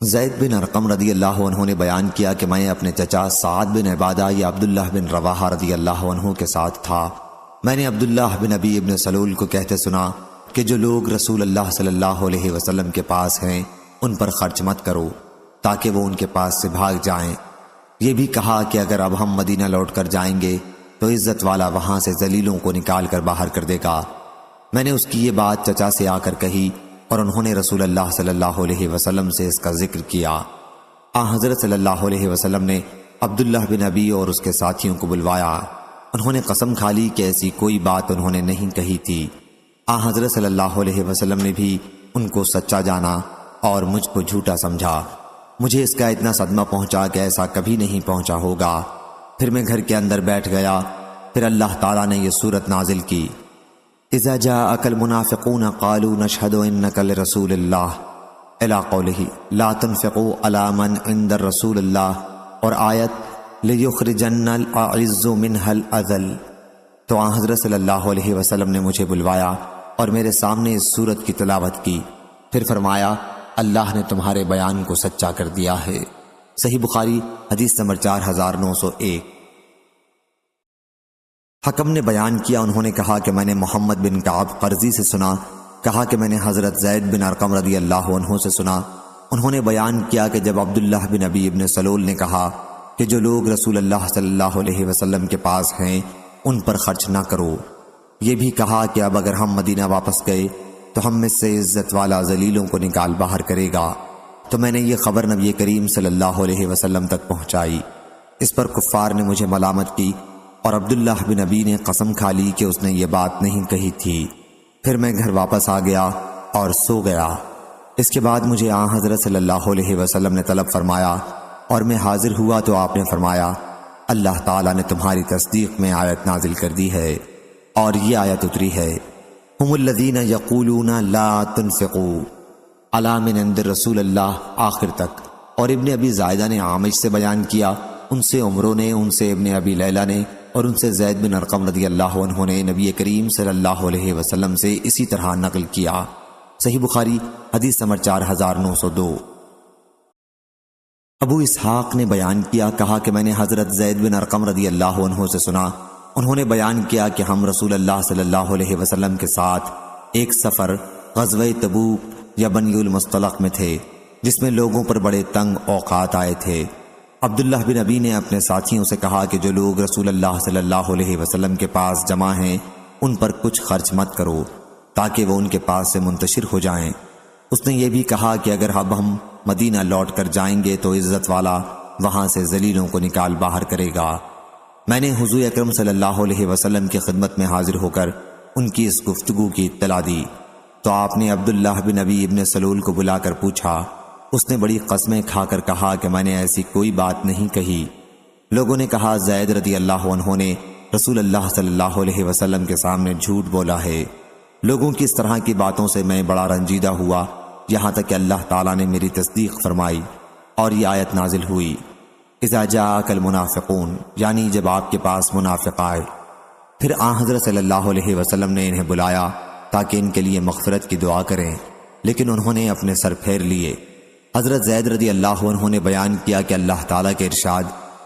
زید بن ارقم رضی اللہ عنہ نے بیان کیا کہ میں اپنے چچا سعد بن عبادہ یا عبداللہ بن رواحہ رضی اللہ عنہ کے ساتھ تھا۔ میں نے عبداللہ بن ابی ابن سلول کو کہتے سنا کہ جو لوگ رسول اللہ صلی اللہ علیہ وسلم کے پاس ہیں ان پر خرچ مت کرو تاکہ وہ ان کے پاس سے بھاگ جائیں۔ یہ بھی کہا کہ اگر اب ہم مدینہ لوٹ کر جائیں گے تو عزت والا وہاں سے ذلیلوں کو نکال کر باہر کر دے گا۔ میں نے اس کی یہ بات چچا سے آ کر کہی اور انہوں نے رسول اللہ صلی اللہ علیہ وسلم سے اس کا ذکر کیا۔ حضرت صلی اللہ علیہ وسلم نے عبداللہ بن ابی اور اس کے ساتھیوں کو بلوایا۔ انہوں نے قسم کھا لی کہ ایسی کوئی بات انہوں نے نہیں کہی تھی۔ حضرت صلی اللہ علیہ وسلم نے بھی ان کو سچا جانا اور مجھ کو جھوٹا سمجھا۔ مجھے اس کا اتنا صدمہ پہنچا کہ ایسا کبھی نہیں پہنچا ہوگا۔ پھر میں گھر کے اندر بیٹھ گیا۔ پھر اللہ تعالیٰ نے یہ سورت نازل کی، اذا جاءك المنافقون قالوا نشهد انك لرسول الله الى قوله لا تنفقوا على من عند الرسول الله اور آیت ليخرجن الاعز منها الاذل۔ تو حضرت صلی اللہ علیہ وسلم نے مجھے بلوایا اور میرے سامنے اس سورت کی تلاوت کی۔ پھر فرمایا، اللہ نے تمہارے بیان کو سچا کر دیا ہے۔ صحیح بخاری حدیث نمبر 4901۔ حکم نے بیان کیا، انہوں نے کہا کہ میں نے محمد بن کعب قرظی سے سنا، کہا کہ میں نے حضرت زید بن ارقم رضی اللہ عنہ سے سنا۔ انہوں نے بیان کیا کہ جب عبداللہ بن ابی ابن سلول نے کہا کہ جو لوگ رسول اللہ صلی اللہ علیہ وسلم کے پاس ہیں ان پر خرچ نہ کرو، یہ بھی کہا کہ اب اگر ہم مدینہ واپس گئے تو ہم میں سے عزت والا ذلیلوں کو نکال باہر کرے گا، تو میں نے یہ خبر نبی کریم صلی اللہ علیہ وسلم تک پہنچائی۔ اس پر کفار نے مجھے ملامت کی اور عبداللہ بن ابی نے قسم کھا لی کہ اس نے یہ بات نہیں کہی تھی۔ پھر میں گھر واپس آ گیا اور سو گیا۔ اس کے بعد مجھے حضرت صلی اللہ علیہ وسلم نے طلب فرمایا اور میں حاضر ہوا تو آپ نے فرمایا، اللہ تعالیٰ نے تمہاری تصدیق میں آیت نازل کر دی ہے، اور یہ آیت اتری ہے، ہم الذین یقولون لا تنفقوا علی من عند رسول اللہ، آخر تک۔ اور ابن ابی زائدہ نے عامش سے بیان کیا، ان سے عمرو نے، ان سے ابن ابی لیلہ نے اور ان سے زید بن ارقم رضی اللہ عنہ نے نبی کریم صلی اللہ علیہ وسلم سے اسی طرح نقل کیا۔ صحیح بخاری حدیث نمبر 4902۔ ابو اسحاق نے بیان کیا، کہا کہ میں نے حضرت زید بن ارقم رضی اللہ عنہ سے سنا، انہوں نے بیان کیا کہ ہم رسول اللہ صلی اللہ علیہ وسلم کے ساتھ ایک سفر غزوہ تبوک یا بنی المصطلق میں تھے، جس میں لوگوں پر بڑے تنگ اوقات آئے تھے۔ عبداللہ بن ابی نے اپنے ساتھیوں سے کہا کہ جو لوگ رسول اللہ صلی اللہ علیہ وسلم کے پاس جمع ہیں ان پر کچھ خرچ مت کرو تاکہ وہ ان کے پاس سے منتشر ہو جائیں۔ اس نے یہ بھی کہا کہ اگر اب ہم مدینہ لوٹ کر جائیں گے تو عزت والا وہاں سے ذلیلوں کو نکال باہر کرے گا۔ میں نے حضور اکرم صلی اللہ علیہ وسلم کی خدمت میں حاضر ہو کر ان کی اس گفتگو کی اطلاع دی تو آپ نے عبداللہ بن ابی ابن سلول کو بلا کر پوچھا۔ اس نے بڑی قسمیں کھا کر کہا کہ میں نے ایسی کوئی بات نہیں کہی۔ لوگوں نے کہا، زید رضی اللہ عنہ نے رسول اللہ صلی اللہ علیہ وسلم کے سامنے جھوٹ بولا ہے۔ لوگوں کی اس طرح کی باتوں سے میں بڑا رنجیدہ ہوا، یہاں تک کہ اللہ تعالیٰ نے میری تصدیق فرمائی اور یہ آیت نازل ہوئی، اذا جاءک المنافقون، یعنی جب آپ کے پاس منافق آئے۔ پھر حضرت صلی اللہ علیہ وسلم نے انہیں بلایا تاکہ ان کے لیے مغفرت کی دعا کریں، لیکن انہوں نے اپنے سر پھیر لیے۔ حضرت زید رضی اللہ عنہ نے بیان کیا کہ اللہ تعالیٰ کے ارشاد،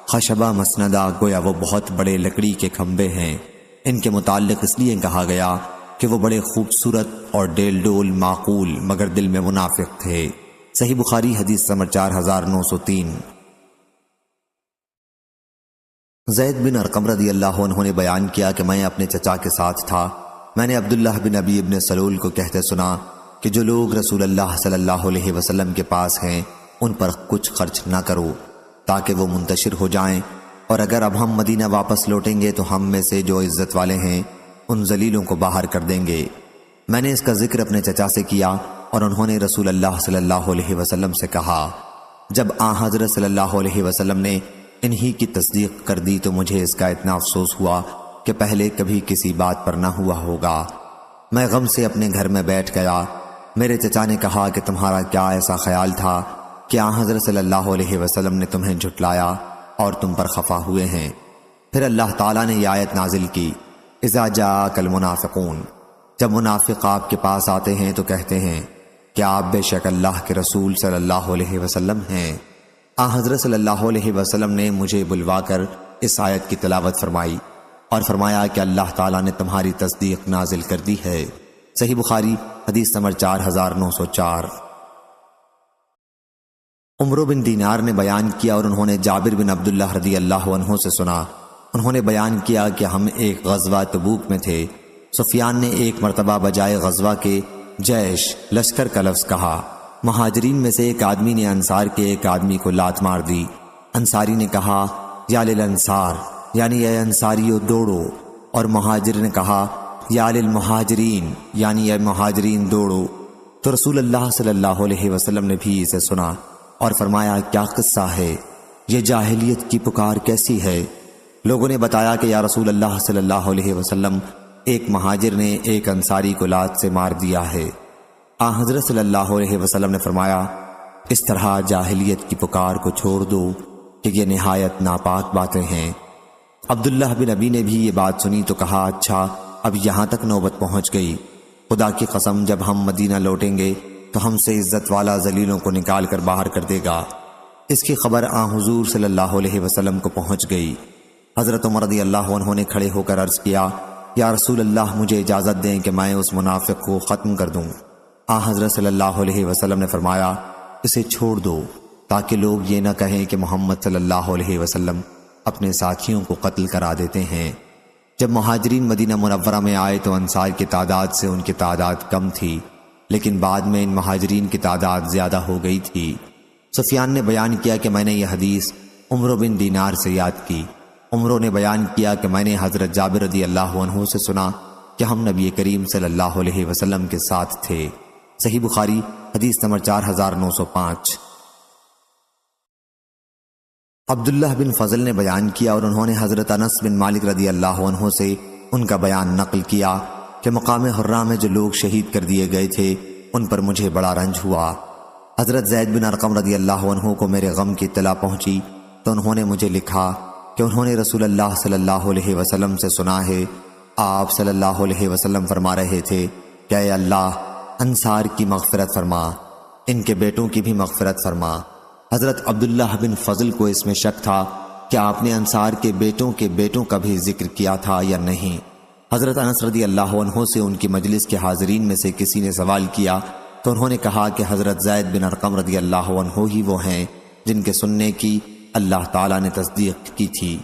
خشبہ مسندہ، گویا وہ بہت بڑے لکڑی کے کھمبے ہیں۔ ان کے متعلق اس لیے کہا گیا کہ وہ بڑے خوبصورت اور ڈیل ڈول معقول مگر دل میں منافق تھے۔ صحیح بخاری حدیث نمبر 4903۔ زید بن ارقم رضی اللہ عنہ نے بیان کیا کہ میں اپنے چچا کے ساتھ تھا۔ میں نے عبداللہ بن ابی ابن سلول کو کہتے سنا کہ جو لوگ رسول اللہ صلی اللہ علیہ وسلم کے پاس ہیں ان پر کچھ خرچ نہ کرو تاکہ وہ منتشر ہو جائیں، اور اگر اب ہم مدینہ واپس لوٹیں گے تو ہم میں سے جو عزت والے ہیں ان ذلیلوں کو باہر کر دیں گے۔ میں نے اس کا ذکر اپنے چچا سے کیا اور انہوں نے رسول اللہ صلی اللہ علیہ وسلم سے کہا۔ جب حضرت صلی اللہ علیہ وسلم نے انہی کی تصدیق کر دی تو مجھے اس کا اتنا افسوس ہوا کہ پہلے کبھی کسی بات پر نہ ہوا ہوگا۔ میں غم سے اپنے گھر میں بیٹھ گیا۔ میرے چچا نے کہا کہ تمہارا کیا ایسا خیال تھا کہ حضرت صلی اللہ علیہ وسلم نے تمہیں جھٹلایا اور تم پر خفا ہوئے ہیں؟ پھر اللہ تعالیٰ نے یہ آیت نازل کی، اذا جاءک المنافقون، جب منافق آپ کے پاس آتے ہیں تو کہتے ہیں کہ آپ بے شک اللہ کے رسول صلی اللہ علیہ وسلم ہیں۔ حضرت صلی اللہ علیہ وسلم نے مجھے بلوا کر اس آیت کی تلاوت فرمائی اور فرمایا کہ اللہ تعالیٰ نے تمہاری تصدیق نازل کر دی ہے۔ صحیح بخاری حدیث نمبر 4904۔ عمرو بن دینار نے بیان کیا اور انہوں نے جابر بن عبداللہ رضی اللہ عنہ سے سنا، انہوں نے بیان کیا کہ ہم ایک غزوہ تبوک میں تھے۔ سفیان نے ایک مرتبہ بجائے غزوہ کے جیش لشکر کا لفظ کہا۔ مہاجرین میں سے ایک آدمی نے انصار کے ایک آدمی کو لات مار دی۔ انصاری نے کہا یا للانصار، یعنی اے انصاریو دوڑو، اور مہاجر نے کہا یا للمہاجرین، یعنی اے مہاجرین دوڑو۔ تو رسول اللہ صلی اللہ علیہ وسلم نے بھی اسے سنا اور فرمایا کیا قصہ ہے، یہ جاہلیت کی پکار کیسی ہے؟ لوگوں نے بتایا کہ یا رسول اللہ صلی اللہ علیہ وسلم، ایک مہاجر نے ایک انصاری کو لات سے مار دیا ہے۔ حضرت صلی اللہ علیہ وسلم نے فرمایا اس طرح جاہلیت کی پکار کو چھوڑ دو کہ یہ نہایت ناپاک باتیں ہیں۔ عبداللہ بن ابی نے بھی یہ بات سنی تو کہا اچھا اب یہاں تک نوبت پہنچ گئی، خدا کی قسم جب ہم مدینہ لوٹیں گے تو ہم سے عزت والا ذلیلوں کو نکال کر باہر کر دے گا۔ اس کی خبر حضور صلی اللہ علیہ وسلم کو پہنچ گئی۔ حضرت عمر رضی اللہ عنہ نے کھڑے ہو کر عرض کیا یا رسول اللہ مجھے اجازت دیں کہ میں اس منافق کو ختم کر دوں۔ حضرت صلی اللہ علیہ وسلم نے فرمایا اسے چھوڑ دو تاکہ لوگ یہ نہ کہیں کہ محمد صلی اللہ علیہ وسلم اپنے ساتھیوں کو قتل کرا دیتے ہیں۔ جب مہاجرین مدینہ منورہ میں آئے تو انصار کی تعداد سے ان کی تعداد کم تھی، لیکن بعد میں ان مہاجرین کی تعداد زیادہ ہو گئی تھی۔ سفیان نے بیان کیا کہ میں نے یہ حدیث عمرو بن دینار سے یاد کی۔ عمرو نے بیان کیا کہ میں نے حضرت جابر رضی اللہ عنہ سے سنا کہ ہم نبی کریم صلی اللہ علیہ وسلم کے ساتھ تھے۔ صحیح بخاری حدیث نمبر 4905۔ عبداللہ بن فضل نے بیان کیا اور انہوں نے حضرت انس بن مالک رضی اللہ عنہ سے ان کا بیان نقل کیا کہ مقام حرہ میں جو لوگ شہید کر دیے گئے تھے ان پر مجھے بڑا رنج ہوا۔ حضرت زید بن ارقم رضی اللہ عنہ کو میرے غم کی اطلاع پہنچی تو انہوں نے مجھے لکھا کہ انہوں نے رسول اللہ صلی اللہ علیہ وسلم سے سنا ہے، آپ صلی اللہ علیہ وسلم فرما رہے تھے کہ اے اللہ انصار کی مغفرت فرما، ان کے بیٹوں کی بھی مغفرت فرما۔ حضرت عبداللہ بن فضل کو اس میں شک تھا کہ آپ نے انصار کے بیٹوں کا بھی ذکر کیا تھا یا نہیں۔ حضرت انس رضی اللہ عنہ سے ان کی مجلس کے حاضرین میں سے کسی نے سوال کیا تو انہوں نے کہا کہ حضرت زید بن ارقم رضی اللہ عنہ ہی وہ ہیں جن کے سننے کی اللہ تعالیٰ نے تصدیق کی تھی۔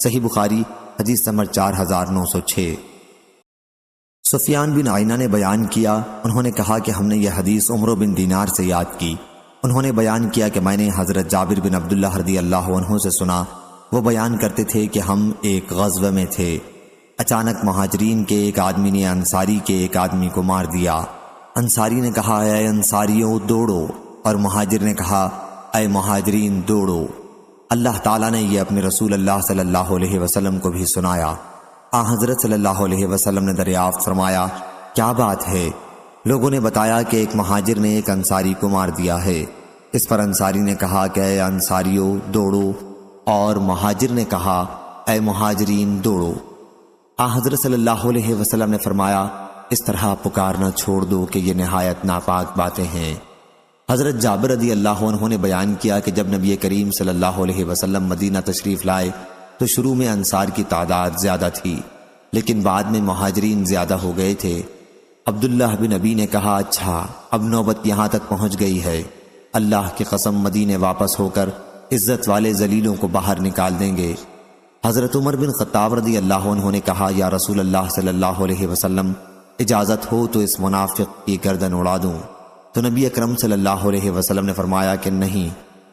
صحیح بخاری حدیث نمبر 4906۔ سفیان بن عینہ نے بیان کیا، انہوں نے کہا کہ ہم نے یہ حدیث عمرو بن دینار سے یاد کی۔ انہوں نے بیان کیا کہ میں نے حضرت جابر بن عبداللہ رضی اللہ عنہ سے سنا، وہ بیان کرتے تھے کہ ہم ایک غزوہ میں تھے، اچانک مہاجرین کے ایک آدمی نے انصاری کے ایک آدمی کو مار دیا۔ انصاری نے کہا اے انصاریوں دوڑو، اور مہاجر نے کہا اے مہاجرین دوڑو۔ اللہ تعالیٰ نے یہ اپنے رسول اللہ صلی اللہ علیہ وسلم کو بھی سنایا۔ حضرت صلی اللہ علیہ وسلم نے دریافت فرمایا کیا بات ہے؟ لوگوں نے بتایا کہ ایک مہاجر نے ایک انصاری کو مار دیا ہے۔ اس پر انصاری نے کہا کہ اے انصاریوں دوڑو، اور مہاجر نے کہا اے مہاجرین دوڑو۔ حضرت صلی اللہ علیہ وسلم نے فرمایا اس طرح پکارنا چھوڑ دو کہ یہ نہایت ناپاک باتیں ہیں۔ حضرت جابر رضی اللہ عنہ نے بیان کیا کہ جب نبی کریم صلی اللہ علیہ وسلم مدینہ تشریف لائے تو شروع میں انصار کی تعداد زیادہ تھی، لیکن بعد میں مہاجرین زیادہ ہو گئے تھے۔ عبداللہ بن ابی نے کہا اچھا اب نوبت یہاں تک پہنچ گئی ہے، اللہ کی قسم مدینے واپس ہو کر عزت والے ذلیلوں کو باہر نکال دیں گے۔ حضرت عمر بن خطاب رضی اللہ عنہ نے کہا یا رسول اللہ صلی اللہ علیہ وسلم اجازت ہو تو اس منافق کی گردن اڑا دوں۔ تو نبی اکرم صلی اللہ علیہ وسلم نے فرمایا کہ نہیں،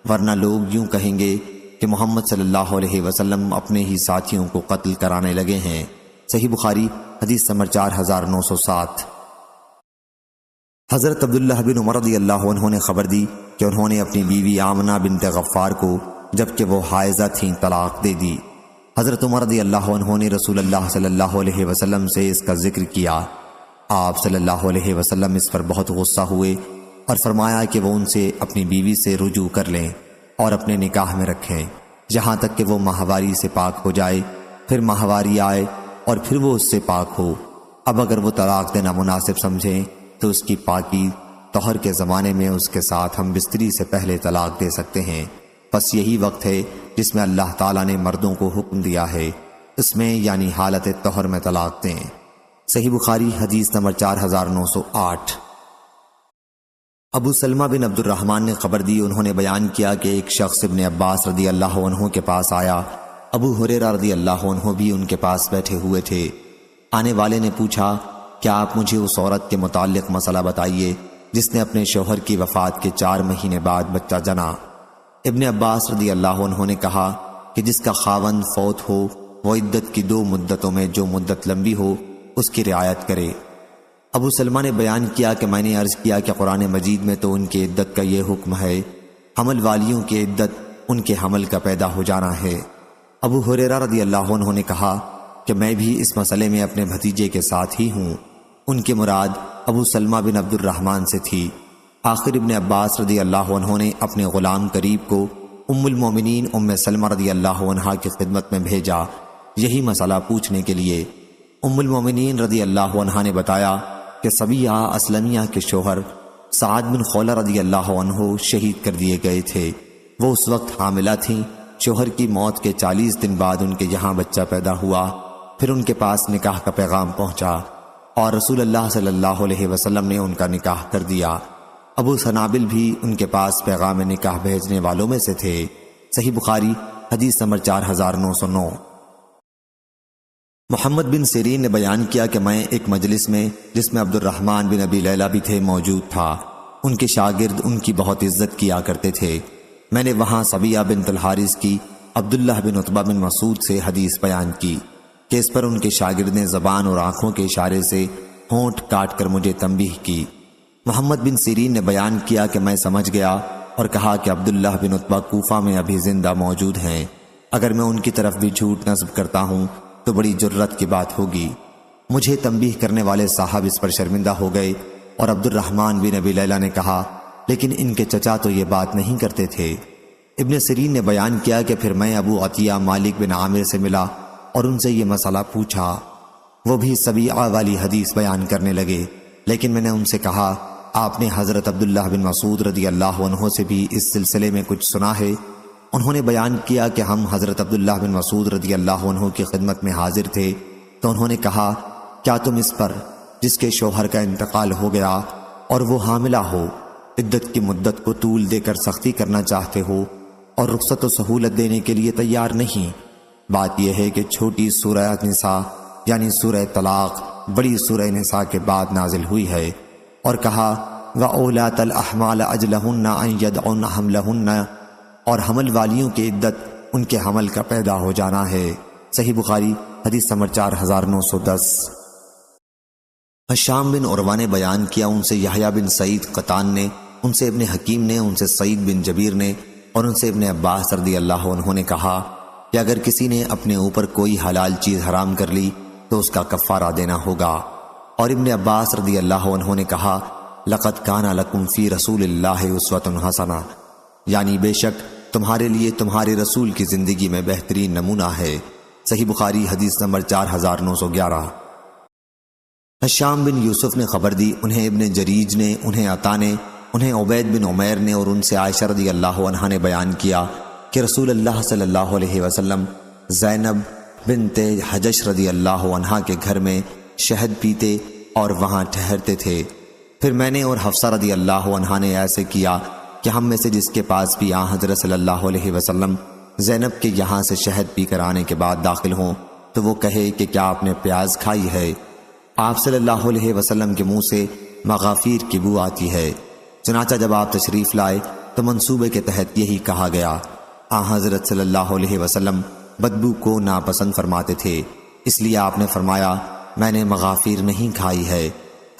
ورنہ لوگ یوں کہیں گے کہ محمد صلی اللہ علیہ وسلم اپنے ہی ساتھیوں کو قتل کرانے لگے ہیں۔ صحیح بخاری حدیث نمبر 4907۔ حضرت عبداللہ بن عمر رضی اللہ عنہ نے خبر دی کہ انہوں نے اپنی بیوی آمنہ بنت غفار کو جبکہ وہ حائضہ تھیں طلاق دے دی۔ حضرت عمر رضی اللہ عنہ نے رسول اللہ صلی اللہ علیہ وسلم سے اس کا ذکر کیا۔ آپ صلی اللہ علیہ وسلم اس پر بہت غصہ ہوئے اور فرمایا کہ وہ ان سے اپنی بیوی سے رجوع کر لیں اور اپنے نکاح میں رکھیں جہاں تک کہ وہ ماہواری سے پاک ہو جائے، پھر ماہواری آئے اور پھر وہ اس سے پاک ہو۔ اب اگر وہ طلاق دینا مناسب سمجھیں تو اس کی پاکی طہر کے زمانے میں اس کے ساتھ ہم بستری سے پہلے طلاق دے سکتے ہیں، بس یہی وقت ہے جس میں اللہ تعالیٰ نے مردوں کو حکم دیا ہے اس میں یعنی حالت طہر میں طلاق دیں۔ صحیح بخاری حدیث نمبر 4908۔ ابو سلمہ بن عبد الرحمن نے خبر دی، انہوں نے بیان کیا کہ ایک شخص ابن عباس رضی اللہ عنہ کے پاس آیا، ابو ہریرہ رضی اللہ عنہ بھی ان کے پاس بیٹھے ہوئے تھے۔ آنے والے نے پوچھا، کیا آپ مجھے اس عورت کے متعلق مسئلہ بتائیے جس نے اپنے شوہر کی وفات کے 4 مہینے بعد بچہ جنا؟ ابن عباس رضی اللہ عنہ نے کہا کہ جس کا خاوند فوت ہو وہ عدت کی 2 مدتوں میں جو مدت لمبی ہو اس کی رعایت کرے۔ ابو سلمہ نے بیان کیا کہ میں نے عرض کیا کہ قرآن مجید میں تو ان کی عدت کا یہ حکم ہے، حمل والیوں کی عدت ان کے حمل کا پیدا ہو جانا ہے۔ ابو ہریرہ رضی اللہ عنہ نے کہا کہ میں بھی اس مسئلے میں اپنے بھتیجے کے ساتھ ہی ہوں۔ ان کی مراد ابو سلمہ بن عبد الرحمن سے تھی۔ آخر ابن عباس رضی اللہ عنہ نے اپنے غلام قریب کو ام المومنین ام سلمہ رضی اللہ عنہا کی خدمت میں بھیجا یہی مسئلہ پوچھنے کے لیے۔ ام المومنین رضی اللہ عنہا نے بتایا کہ سبیہ اسلمیہ کے شوہر سعد بن خولہ رضی اللہ عنہ شہید کر دیے گئے تھے۔ وہ اس وقت حاملہ تھیں۔ شوہر کی موت کے 40 دن بعد ان کے یہاں بچہ پیدا ہوا، پھر ان کے پاس نکاح کا پیغام پہنچا اور رسول اللہ صلی اللہ علیہ وسلم نے ان کا نکاح کر دیا۔ ابو سنابل بھی ان کے پاس پیغام نکاح بھیجنے والوں میں سے تھے۔ صحیح بخاری حدیث نمبر 4909۔ محمد بن سیرین نے بیان کیا کہ میں ایک مجلس میں جس میں عبد الرحمن بن ابی لیلہ بھی تھے موجود تھا۔ ان کے شاگرد ان کی بہت عزت کیا کرتے تھے۔ میں نے وہاں سبیہ بنت الحارث کی عبداللہ بن عتبہ بن مسعود سے حدیث بیان کی کہ اس پر ان کے شاگرد نے زبان اور آنکھوں کے اشارے سے ہونٹ کاٹ کر مجھے تنبیہ کی۔ محمد بن سیرین نے بیان کیا کہ میں سمجھ گیا اور کہا کہ عبداللہ بن عتبہ کوفہ میں ابھی زندہ موجود ہیں، اگر میں ان کی طرف بھی جھوٹ نسب کرتا ہوں تو بڑی جرت کی بات ہوگی۔ مجھے تنبیہ کرنے والے صاحب اس پر شرمندہ ہو گئے اور عبد الرحمن بن ابی لیلہ نے کہا لیکن ان کے چچا تو یہ بات نہیں کرتے تھے۔ ابن سیرین نے بیان کیا کہ پھر میں ابو عطیہ مالک بن عامر سے ملا اور ان سے یہ مسئلہ پوچھا۔ وہ بھی سبیعہ والی حدیث بیان کرنے لگے، لیکن میں نے ان سے کہا آپ نے حضرت عبداللہ بن مسعود رضی اللہ عنہ سے بھی اس سلسلے میں کچھ سنا ہے؟ انہوں نے بیان کیا کہ ہم حضرت عبداللہ بن مسعود رضی اللہ عنہ کی خدمت میں حاضر تھے تو انہوں نے کہا کیا تم اس پر جس کے شوہر کا انتقال ہو گیا اور وہ حاملہ ہو عدت کی مدت کو طول دے کر سختی کرنا چاہتے ہو اور رخصت و سہولت دینے کے لیے تیار نہیں؟ بات یہ ہے کہ چھوٹی سورہ نساء یعنی سورہ طلاق بڑی سورہ نساء کے بعد نازل ہوئی ہے، اور کہا وَأُولَاتَ الْأَحْمَالَ أَجْلَهُنَّ أَن يَضَعْنَ حَمْلَهُنَّ، اور حمل والیوں کی عدت ان کے حمل کا پیدا ہو جانا ہے۔ صحیح بخاری حدیث نمبر 4910۔ ہشام بن عروہ نے بیان کیا ان سے یحییٰ بن سعید قطان نے، ان سے ابن حکیم نے، ان سے سعید بن جبیر نے اور ان سے ابن عباس رضی اللہ عنہ نے کہا کہ اگر کسی نے اپنے اوپر کوئی حلال چیز حرام کر لی تو اس کا کفارہ دینا ہوگا۔ اور ابن عباس رضی اللہ عنہ نے کہا لقد کان لکم فی رسول اللہ اسوۃ حسنہ، یعنی بے شک تمہارے لیے تمہارے رسول کی زندگی میں بہترین نمونہ ہے۔ صحیح بخاری حدیث نمبر 4911۔ ہشام بن یوسف نے خبر دی، انہیں ابن جریج نے، انہیں عطا نے، انہیں عبید بن عمیر نے اور ان سے عائشہ رضی اللہ عنہا نے بیان کیا کہ رسول اللہ صلی اللہ علیہ وسلم زینب بنت حجش رضی اللہ عنہا کے گھر میں شہد پیتے اور وہاں ٹھہرتے تھے۔ پھر میں نے اور حفصہ رضی اللہ عنہا نے ایسے کیا کہ ہم میں سے جس کے پاس بھی حضرت صلی اللہ علیہ وسلم زینب کے یہاں سے شہد پی کر آنے کے بعد داخل ہوں تو وہ کہے کہ کیا آپ نے پیاز کھائی ہے؟ آپ صلی اللہ علیہ وسلم کے منہ سے مغافیر کی بو آتی ہے۔ چنانچہ جب آپ تشریف لائے تو منصوبے کے تحت یہی کہا گیا۔ حضرت صلی اللہ علیہ وسلم بدبو کو ناپسند فرماتے تھے، اس لیے آپ نے فرمایا میں نے مغافیر نہیں کھائی ہے،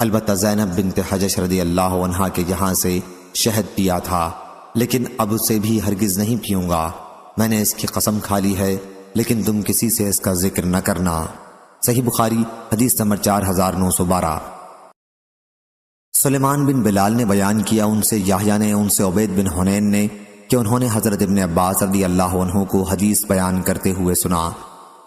البتہ زینب بنت حجش رضی اللہ عنہا کے یہاں سے شہد پیا تھا، لیکن اب اسے بھی ہرگز نہیں پیوں گا، میں نے اس کی قسم کھا لی ہے، لیکن تم کسی سے اس کا ذکر نہ کرنا۔ صحیح بخاری حدیث نمبر 4912۔ سلیمان بن بلال نے بیان کیا ان سے یحییٰ نے، ان سے عبید بن حنین نے کہ انہوں نے حضرت ابن عباس رضی اللہ عنہ کو حدیث بیان کرتے ہوئے سنا۔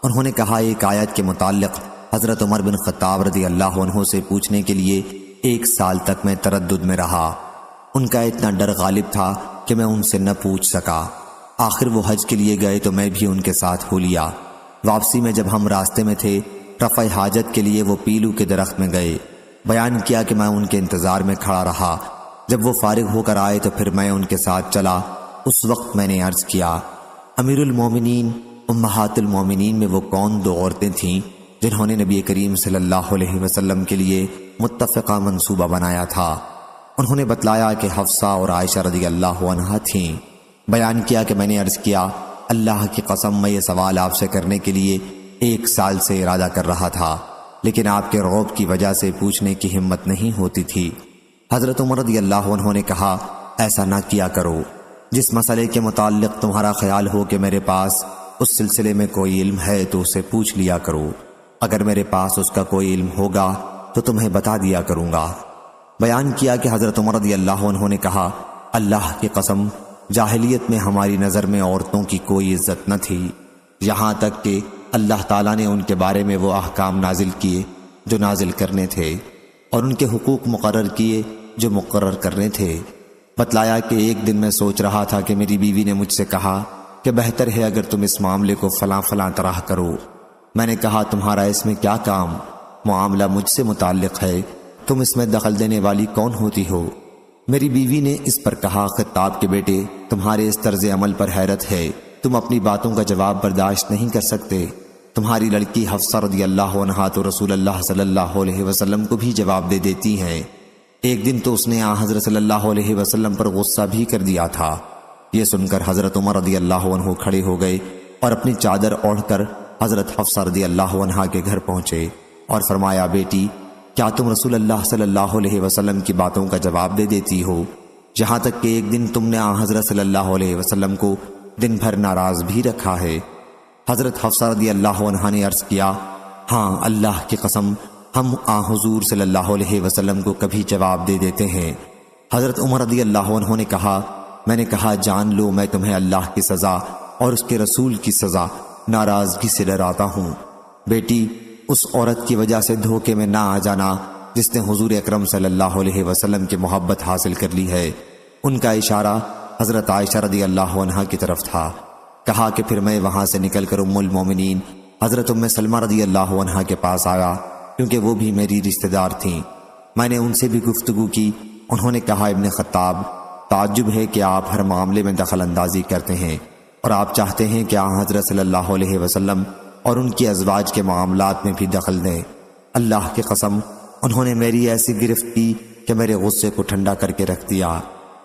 انہوں نے کہا ایک آیت کے متعلق حضرت عمر بن خطاب رضی اللہ عنہ سے پوچھنے کے لیے 1 سال تک میں تردد میں رہا۔ ان کا اتنا ڈر غالب تھا کہ میں ان سے نہ پوچھ سکا۔ آخر وہ حج کے لیے گئے تو میں بھی ان کے ساتھ ہو لیا۔ واپسی میں جب ہم راستے میں تھے، رفع حاجت کے لیے وہ پیلو کے درخت میں گئے۔ بیان کیا کہ میں ان کے انتظار میں کھڑا رہا۔ جب وہ فارغ ہو کر آئے تو پھر میں ان کے ساتھ چلا۔ اس وقت میں نے عرض کیا، امیر المومنین، امہات المومنین میں وہ کون 2 عورتیں تھیں جنہوں نے نبی کریم صلی اللہ علیہ وسلم کے لیے متفقہ منصوبہ بنایا تھا؟ انہوں نے بتلایا کہ حفصہ اور عائشہ رضی اللہ عنہا تھیں۔ بیان کیا کہ میں نے عرض کیا، اللہ کی قسم میں یہ سوال آپ سے کرنے کے لیے 1 سال سے ارادہ کر رہا تھا، لیکن آپ کے رعب کی وجہ سے پوچھنے کی ہمت نہیں ہوتی تھی۔ حضرت عمر رضی اللہ عنہ نے کہا، ایسا نہ کیا کرو۔ جس مسئلے کے متعلق تمہارا خیال ہو کہ میرے پاس اس سلسلے میں کوئی علم ہے تو اسے پوچھ لیا کرو۔ اگر میرے پاس اس کا کوئی علم ہوگا تو تمہیں بتا دیا کروں گا۔ بیان کیا کہ حضرت عمر رضی اللہ عنہ نے کہا، اللہ کی قسم، جاہلیت میں ہماری نظر میں عورتوں کی کوئی عزت نہ تھی، یہاں تک کہ اللہ تعالیٰ نے ان کے بارے میں وہ احکام نازل کیے جو نازل کرنے تھے، اور ان کے حقوق مقرر کیے جو مقرر کرنے تھے۔ بتلایا کہ ایک دن میں سوچ رہا تھا کہ میری بیوی نے مجھ سے کہا کہ بہتر ہے اگر تم اس معاملے کو فلاں فلاں طرح کرو۔ میں نے کہا، تمہارا اس میں کیا کام؟ معاملہ مجھ سے متعلق ہے، تم اس میں دخل دینے والی کون ہوتی ہو؟ میری بیوی نے اس پر کہا، خطاب کے بیٹے، تمہارے اس طرز عمل پر حیرت ہے، تم اپنی باتوں کا جواب برداشت نہیں کر سکتے۔ تمہاری لڑکی حفصہ رضی اللہ عنہا تو رسول اللہ صلی اللہ علیہ وسلم کو بھی جواب دے دیتی ہیں۔ ایک دن تو اس نے حضرت صلی اللہ علیہ وسلم پر غصہ بھی کر دیا تھا۔ یہ سن کر حضرت عمر رضی اللہ عنہ کھڑے ہو گئے اور اپنی چادر اوڑھ کر حضرت حفصہ رضی اللہ عنہا کے گھر پہنچے اور فرمایا، بیٹی، کیا تم رسول اللہ صلی اللہ علیہ وسلم کی باتوں کا جواب دے دیتی ہو؟ یہاں تک کہ ایک دن تم نے حضرت صلی اللہ علیہ وسلم کو دن بھر ناراض بھی رکھا ہے۔ حضرت حفصہ رضی اللہ عنہا نے عرض کیا، ہاں، اللہ کی قسم، ہم حضور صلی اللہ علیہ وسلم کو کبھی جواب دے دیتے ہیں۔ حضرت عمر رضی اللہ عنہ نے کہا، میں نے کہا، جان لو میں تمہیں اللہ کی سزا اور اس کے رسول کی سزا ناراضگی سے ڈراتا ہوں۔ بیٹی، اس عورت کی وجہ سے دھوکے میں نہ آ جانا جس نے حضور اکرم صلی اللہ علیہ وسلم کی محبت حاصل کر لی ہے۔ ان کا اشارہ حضرت عائشہ رضی اللہ عنہا کی طرف تھا۔ کہا کہ پھر میں وہاں سے نکل کر ام المومنین حضرت ام سلمہ رضی اللہ عنہا کے پاس آیا، کیونکہ وہ بھی میری رشتہ دار تھیں۔ میں نے ان سے بھی گفتگو کی۔ انہوں نے کہا، ابن خطاب، تعجب ہے کہ آپ ہر معاملے میں دخل اندازی کرتے ہیں اور آپ چاہتے ہیں کہ حضرت صلی اللہ علیہ وسلم اور ان کی ازواج کے معاملات میں بھی دخل دیں۔ اللہ کی قسم، انہوں نے میری ایسی گرفت کی کہ میرے غصے کو ٹھنڈا کر کے رکھ دیا۔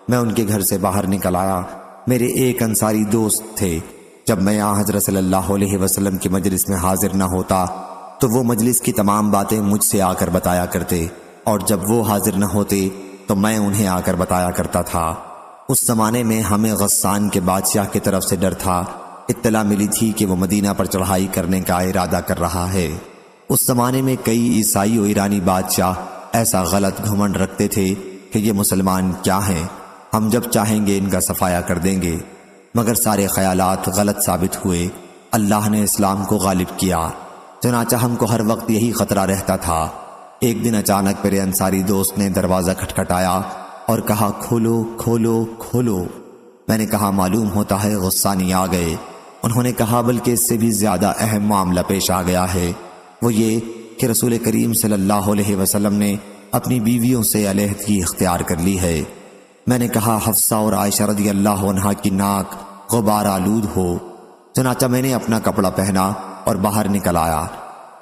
میں ان کے گھر سے باہر نکل آیا۔ میرے ایک انصاری دوست تھے۔ جب میں حضرت صلی اللہ علیہ وسلم کی مجلس میں حاضر نہ ہوتا تو وہ مجلس کی تمام باتیں مجھ سے آ کر بتایا کرتے، اور جب وہ حاضر نہ ہوتے تو میں انہیں آ کر بتایا کرتا تھا۔ اس زمانے میں ہمیں غسان کے بادشاہ کی طرف سے ڈر تھا۔ اطلاع ملی تھی کہ وہ مدینہ پر چڑھائی کرنے کا ارادہ کر رہا ہے۔ اس زمانے میں کئی عیسائی و ایرانی بادشاہ ایسا غلط گھمنڈ رکھتے تھے کہ یہ مسلمان کیا ہیں، ہم جب چاہیں گے ان کا صفایا کر دیں گے، مگر سارے خیالات غلط ثابت ہوئے۔ اللہ نے اسلام کو غالب کیا، چنانچہ ہم کو ہر وقت یہی خطرہ رہتا تھا۔ ایک دن اچانک میرے انصاری دوست نے دروازہ کھٹکھٹایا اور کہا، کھولو کھولو کھولو۔ میں نے کہا، معلوم ہوتا ہے غسانی آ گئے۔ انہوں نے کہا، بلکہ اس سے بھی زیادہ اہم معاملہ پیش آ گیا ہے، وہ یہ کہ رسول کریم صلی اللہ علیہ وسلم نے اپنی بیویوں سے علیحدگی اختیار کر لی ہے۔ میں نے کہا، حفصہ اور عائشہ رضی اللہ عنہا کی ناک غبار آلود ہو۔ چنانچہ میں نے اپنا کپڑا پہنا اور باہر نکل آیا۔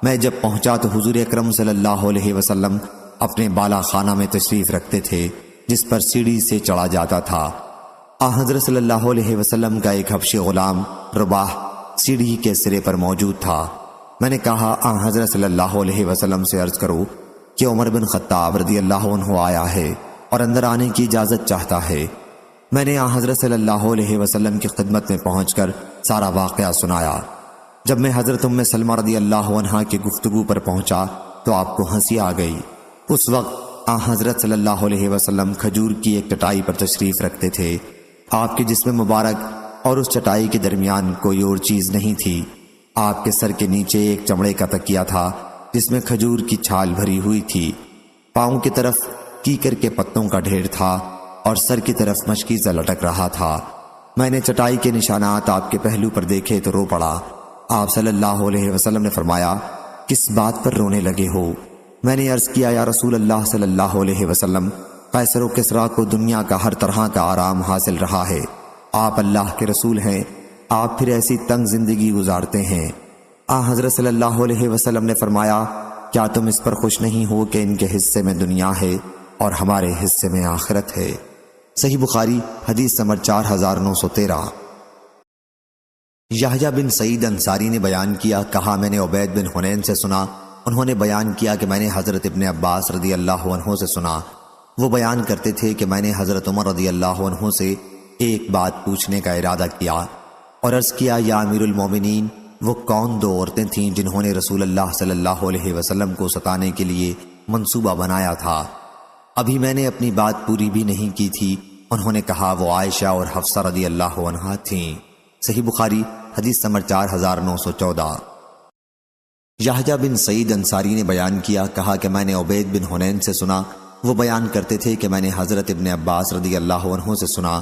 میں جب پہنچا تو حضور اکرم صلی اللہ علیہ وسلم اپنے بالا خانہ میں تشریف رکھتے تھے، جس پر سیڑھی سے چڑھا جاتا تھا۔ حضرت صلی اللہ علیہ وسلم کا ایک حبشی غلام رباح سیڑھی کے سرے پر موجود تھا۔ میں نے کہا، حضرت صلی اللہ علیہ وسلم سے عرض کرو کہ عمر بن خطاب رضی اللہ عنہ آیا ہے اور اندر آنے کی اجازت چاہتا ہے۔ میں نے حضرت صلی اللہ علیہ وسلم کی خدمت میں پہنچ کر سارا واقعہ سنایا۔ جب میں حضرت ام سلمہ رضی اللہ عنہا کی گفتگو پر پہنچا تو آپ کو ہنسی آ گئی۔ اس وقت حضرت صلی اللہ علیہ وسلم کھجور کی ایک چٹائی پر تشریف رکھتے تھے۔ آپ کے جسم مبارک اور اس چٹائی کے درمیان کوئی اور چیز نہیں تھی۔ آپ کے سر کے نیچے ایک چمڑے کا تکیہ تھا جس میں کھجور کی چھال بھری ہوئی تھی۔ پاؤں کی طرف کیکر کے پتوں کا ڈھیر تھا اور سر کی طرف مشکیزہ لٹک رہا تھا۔ میں نے چٹائی کے نشانات آپ کے پہلو پر دیکھے تو رو پڑا۔ آپ صلی اللہ علیہ وسلم نے فرمایا، کس بات پر رونے لگے ہو؟ میں نے عرض کیا، یا رسول اللہ صلی اللہ علیہ وسلم، قیصر و کسریٰ کو دنیا کا ہر طرح کا آرام حاصل رہا ہے، آپ اللہ کے رسول ہیں، آپ پھر ایسی تنگ زندگی گزارتے ہیں۔ حضرت صلی اللہ علیہ وسلم نے فرمایا، کیا تم اس پر خوش نہیں ہو کہ ان کے حصے میں دنیا ہے اور ہمارے حصے میں آخرت ہے؟ صحیح بخاری حدیث نمبر 4913۔ یحییٰ بن سعید انصاری نے بیان کیا، کہا میں نے عبید بن حنین سے سنا، انہوں نے بیان کیا کہ میں نے حضرت ابن عباس رضی اللہ عنہ سے سنا، وہ بیان کرتے تھے کہ میں نے حضرت عمر رضی اللہ عنہ سے ایک بات پوچھنے کا ارادہ کیا اور عرض کیا، یا امیر المومنین، وہ کون دو عورتیں تھیں جنہوں نے رسول اللہ صلی اللہ علیہ وسلم کو ستانے کے لیے منصوبہ بنایا تھا؟ ابھی میں نے اپنی بات پوری بھی نہیں کی تھی، انہوں نے کہا وہ عائشہ اور حفصہ رضی اللہ عنہا تھیں۔ صحیح بخاری حدیث نمبر 4914۔ یحییٰ بن سعید انصاری نے بیان کیا، کہا کہ میں نے عبید بن حنین سے سنا، وہ بیان کرتے تھے کہ میں نے حضرت ابن عباس رضی اللہ عنہ سے سنا،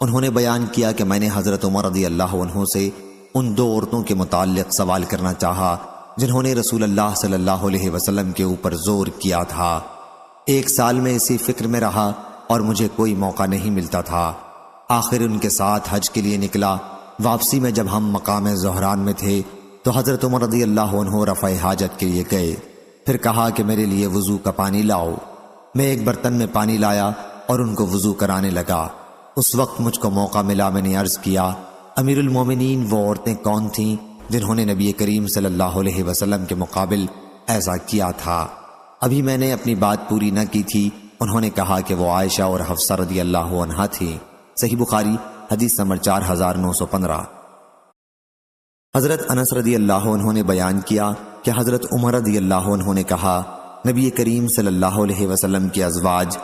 انہوں نے بیان کیا کہ میں نے حضرت عمر رضی اللہ عنہ سے ان دو عورتوں کے متعلق سوال کرنا چاہا جنہوں نے رسول اللہ صلی اللہ علیہ وسلم کے اوپر زور کیا تھا۔ ایک سال میں اسی فکر میں رہا اور مجھے کوئی موقع نہیں ملتا تھا۔ آخر ان کے ساتھ حج کے لیے نکلا۔ واپسی میں جب ہم مقام زہران میں تھے تو حضرت عمر رضی اللہ عنہ رفع حاجت کے لیے گئے، پھر کہا کہ میرے لیے وضو کا پانی لاؤ۔ میں ایک برتن میں پانی لایا اور ان کو وضو کرانے لگا۔ اس وقت مجھ کو موقع ملا، میں نے عرض کیا، امیر المومنین، وہ عورتیں کون تھیں جنہوں نے نبی کریم صلی اللہ علیہ وسلم کے مقابل ایسا کیا تھا؟ ابھی میں نے اپنی بات پوری نہ کی تھی، انہوں نے کہا کہ وہ عائشہ اور حفصہ رضی اللہ عنہا تھی۔ صحیح بخاری حدیث نمبر 4915۔ حضرت انس رضی اللہ عنہ نے بیان کیا کہ حضرت عمر رضی اللہ عنہ نے کہا، نبی کریم صلی اللہ علیہ وسلم کی ازواج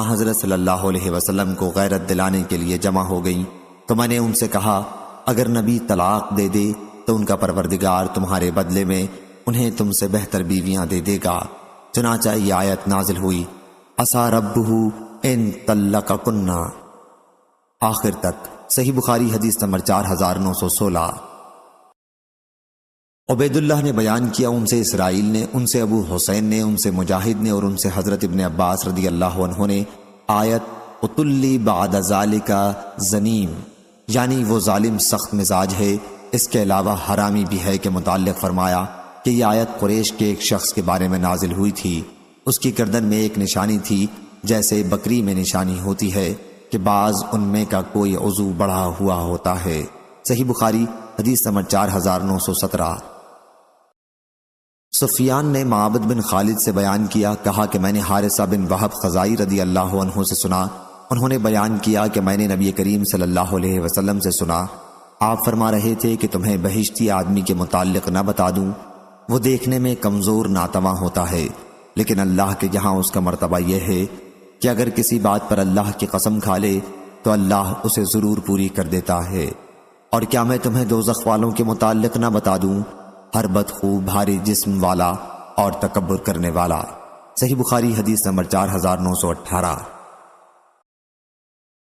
حضرت صلی اللہ علیہ وسلم کو غیرت دلانے کے لیے جمع ہو گئیں، تو میں نے ان سے کہا، اگر نبی طلاق دے دے تو ان کا پروردگار تمہارے بدلے میں انہیں تم سے بہتر بیویاں دے دے گا۔ چنانچہ یہ آیت نازل ہوئی، عسیٰ ربہ ان طلقکن، آخر تک۔ صحیح بخاری حدیث نمبر 4916۔ عبید اللہ نے بیان کیا، ان سے اسرائیل نے، ان سے ابو حسین نے، ان سے مجاہد نے اور ان سے حضرت ابن عباس رضی اللہ عنہ نے آیت اطلی بعد ذالک زنیم، یعنی وہ ظالم سخت مزاج ہے، اس کے علاوہ حرامی بھی ہے، کے متعلق فرمایا کہ یہ آیت قریش کے ایک شخص کے بارے میں نازل ہوئی تھی۔ اس کی گردن میں ایک نشانی تھی جیسے بکری میں نشانی ہوتی ہے کہ بعض ان میں کا کوئی عضو بڑھا ہوا ہوتا ہے۔ صحیح بخاری حدیث نمبر 4917۔ سفیان نے معبد بن خالد سے بیان کیا، کہا کہ میں نے حارثہ بن وہب خزائی رضی اللہ عنہ سے سنا، انہوں نے بیان کیا کہ میں نے نبی کریم صلی اللہ علیہ وسلم سے سنا، آپ فرما رہے تھے کہ تمہیں بہشتی آدمی کے متعلق نہ بتا دوں، وہ دیکھنے میں کمزور ناتواں ہوتا ہے، لیکن اللہ کے یہاں اس کا مرتبہ یہ ہے کہ اگر کسی بات پر اللہ کی قسم کھا لے تو اللہ اسے ضرور پوری کر دیتا ہے۔ اور کیا میں تمہیں دوزخ والوں کے متعلق نہ بتا دوں؟ ہر بدخو، بھاری جسم والا اور تکبر کرنے والا۔ صحیح بخاری حدیث نمبر 4918۔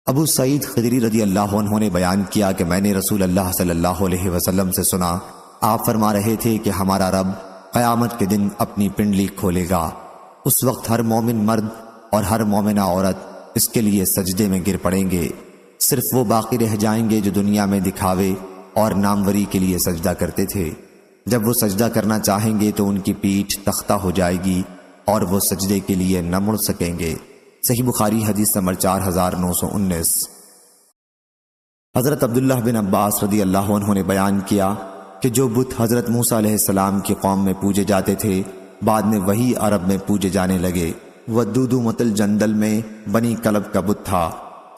ابو سعید خدری رضی اللہ عنہ نے بیان کیا کہ میں نے رسول اللہ صلی اللہ علیہ وسلم سے سنا، آپ فرما رہے تھے کہ ہمارا رب قیامت کے دن اپنی پنڈلی کھولے گا، اس وقت ہر مومن مرد اور ہر مومنہ عورت اس کے لیے سجدے میں گر پڑیں گے، صرف وہ باقی رہ جائیں گے جو دنیا میں دکھاوے اور ناموری کے لیے سجدہ کرتے تھے۔ جب وہ سجدہ کرنا چاہیں گے تو ان کی پیٹھ تختہ ہو جائے گی اور وہ سجدے کے لیے نہ مڑ سکیں گے۔ صحیح بخاری حدیث نمبر 4919۔ حضرت عبداللہ بن عباس رضی اللہ عنہ نے بیان کیا کہ جو بت حضرت موسیٰ علیہ السلام کی قوم میں پوجے جاتے تھے بعد میں وہی عرب میں پوجے جانے لگے۔ ودودمت الجندل میں بنی کلب کا بت تھا،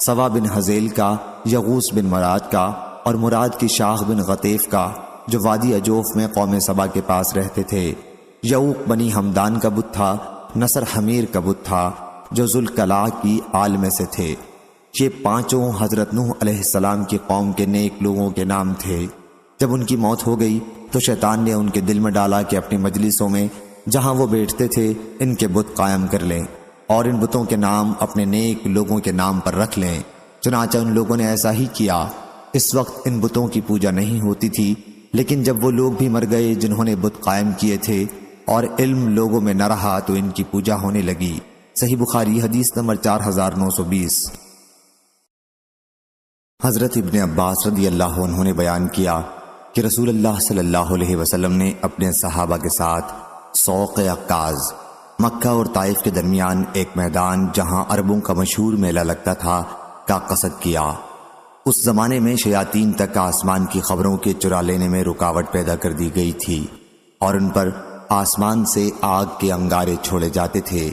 سوا بن حزیل کا، یغوس بن مراد کا اور مراد کی شاخ بن غطیف کا جو وادی اجوف میں قوم سبا کے پاس رہتے تھے۔ یعوق بنی حمدان کا بت تھا، نصر حمیر کا بت تھا جو ذوالقلاع کی آل میں سے تھے۔ یہ پانچوں حضرت نوح علیہ السلام کی قوم کے نیک لوگوں کے نام تھے۔ جب ان کی موت ہو گئی تو شیطان نے ان کے دل میں ڈالا کہ اپنی مجلسوں میں جہاں وہ بیٹھتے تھے ان کے بت قائم کر لیں۔ اور ان بتوں کے نام اپنے نیک لوگوں کے نام پر رکھ لیں۔ چنانچہ ان لوگوں نے ایسا ہی کیا۔ اس وقت ان بتوں کی پوجا نہیں ہوتی تھی، لیکن جب وہ لوگ بھی مر گئے جنہوں نے بت قائم کیے تھے اور علم لوگوں میں نہ رہا تو ان کی پوجا ہونے لگی۔ صحیح بخاری حدیث نمبر 4920۔ حضرت ابن عباس رضی اللہ عنہ نے بیان کیا کہ رسول اللہ صلی اللہ علیہ وسلم نے اپنے صحابہ کے ساتھ سوق عکاظ، مکہ اور طائف کے درمیان ایک میدان جہاں عربوں کا مشہور میلہ لگتا تھا کا قصد کیا۔ اس زمانے میں شیاطین تک آسمان کی خبروں کے چرا لینے میں رکاوٹ پیدا کر دی گئی تھی اور ان پر آسمان سے آگ کے انگارے چھوڑے جاتے تھے۔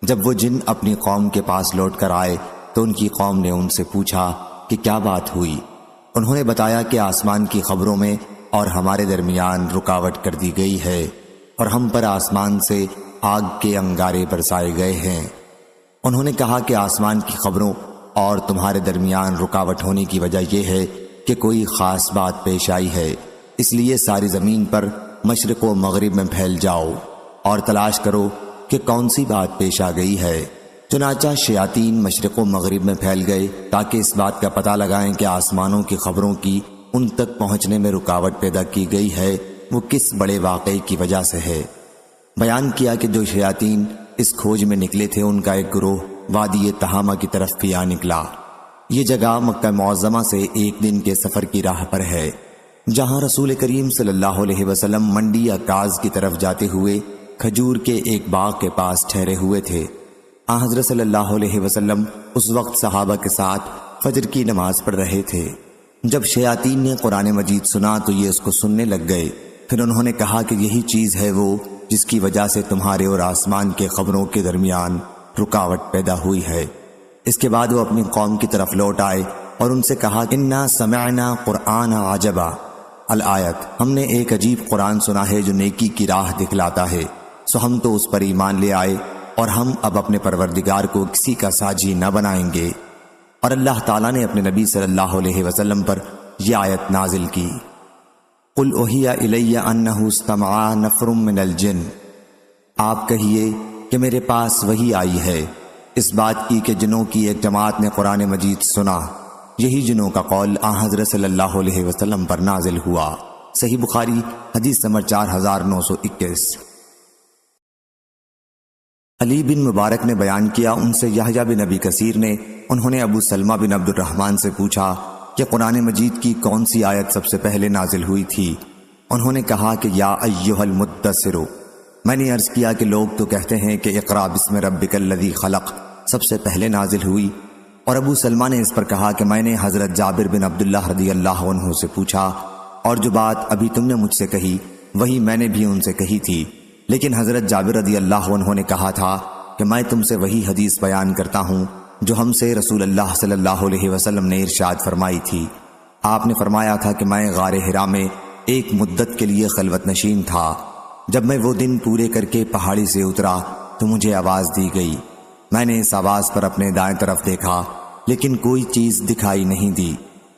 جب وہ جن اپنی قوم کے پاس لوٹ کر آئے تو ان کی قوم نے ان سے پوچھا کہ کیا بات ہوئی۔ انہوں نے بتایا کہ آسمان کی خبروں میں اور ہمارے درمیان رکاوٹ کر دی گئی ہے اور ہم پر آسمان سے آگ کے انگارے برسائے گئے ہیں۔ انہوں نے کہا کہ آسمان کی خبروں اور تمہارے درمیان رکاوٹ ہونے کی وجہ یہ ہے کہ کوئی خاص بات پیش آئی ہے، اس لیے ساری زمین پر مشرق و مغرب میں پھیل جاؤ اور تلاش کرو کہ کون سی بات پیش آ گئی ہے۔ چنانچہ شیاطین مشرق و مغرب میں پھیل گئے تاکہ اس بات کا پتہ لگائیں کہ آسمانوں کی خبروں کی ان تک پہنچنے میں رکاوٹ پیدا کی گئی ہے وہ کس بڑے واقعے کی وجہ سے ہے۔ بیان کیا کہ جو شیاطین اس کھوج میں نکلے تھے ان کا ایک گروہ وادی تہامہ کی طرف بھی آ نکلا۔ یہ جگہ مکہ معظمہ سے ایک دن کے سفر کی راہ پر ہے، جہاں رسول کریم صلی اللہ علیہ وسلم منڈی عکاظ کی طرف جاتے ہوئے کھجور کے ایک باغ کے پاس ٹھہرے ہوئے تھے۔ حضرت صلی اللہ علیہ وسلم اس وقت صحابہ کے ساتھ فجر کی نماز پڑھ رہے تھے۔ جب شیاطین نے قرآن مجید سنا تو یہ اس کو سننے لگ گئے۔ پھر انہوں نے کہا کہ یہی چیز ہے وہ جس کی وجہ سے تمہارے اور آسمان کے خبروں کے درمیان رکاوٹ پیدا ہوئی ہے۔ اس کے بعد وہ اپنی قوم کی طرف لوٹ آئے اور ان سے کہا انا سمعنا قرآن عجبا الآیت، ہم نے ایک عجیب قرآن سنا ہے جو نیکی کی راہ دکھلاتا ہے، سو ہم تو اس پر ایمان لے آئے اور ہم اب اپنے پروردگار کو کسی کا ساجی نہ بنائیں گے۔ اور اللہ تعالیٰ نے اپنے نبی صلی اللہ علیہ وسلم پر یہ آیت نازل کی، قل اوحی الی انہ استمع نفر من الجن، آپ کہیے کہ میرے پاس وحی آئی ہے اس بات کی کہ جنوں کی ایک جماعت نے قرآن مجید سنا، یہی جنوں کا قول حضرت صلی اللہ علیہ وسلم پر نازل ہوا۔ صحیح بخاری حدیث نمبر 4921۔ علی بن مبارک نے بیان کیا ان سے یحییٰ بن ابی کثیر نے، انہوں نے ابو سلمہ بن عبد الرحمن سے پوچھا کہ قرآن مجید کی کون سی آیت سب سے پہلے نازل ہوئی تھی؟ انہوں نے کہا کہ یا ایھا المدثر۔ میں نے عرض کیا کہ لوگ تو کہتے ہیں کہ اقرأ بسم ربک الذی خلق سب سے پہلے نازل ہوئی، اور ابو سلمہ نے اس پر کہا کہ میں نے حضرت جابر بن عبداللہ رضی اللہ عنہ سے پوچھا، اور جو بات ابھی تم نے مجھ سے کہی وہی میں نے بھی ان سے کہی تھی، لیکن حضرت جابر رضی اللہ عنہ نے کہا تھا کہ میں تم سے وہی حدیث بیان کرتا ہوں جو ہم سے رسول اللہ صلی اللہ علیہ وسلم نے ارشاد فرمائی تھی۔ آپ نے فرمایا تھا کہ میں غار حرا میں ایک مدت کے لیے خلوت نشین تھا، جب میں وہ دن پورے کر کے پہاڑی سے اترا تو مجھے آواز دی گئی، میں نے اس آواز پر اپنے دائیں طرف دیکھا لیکن کوئی چیز دکھائی نہیں دی،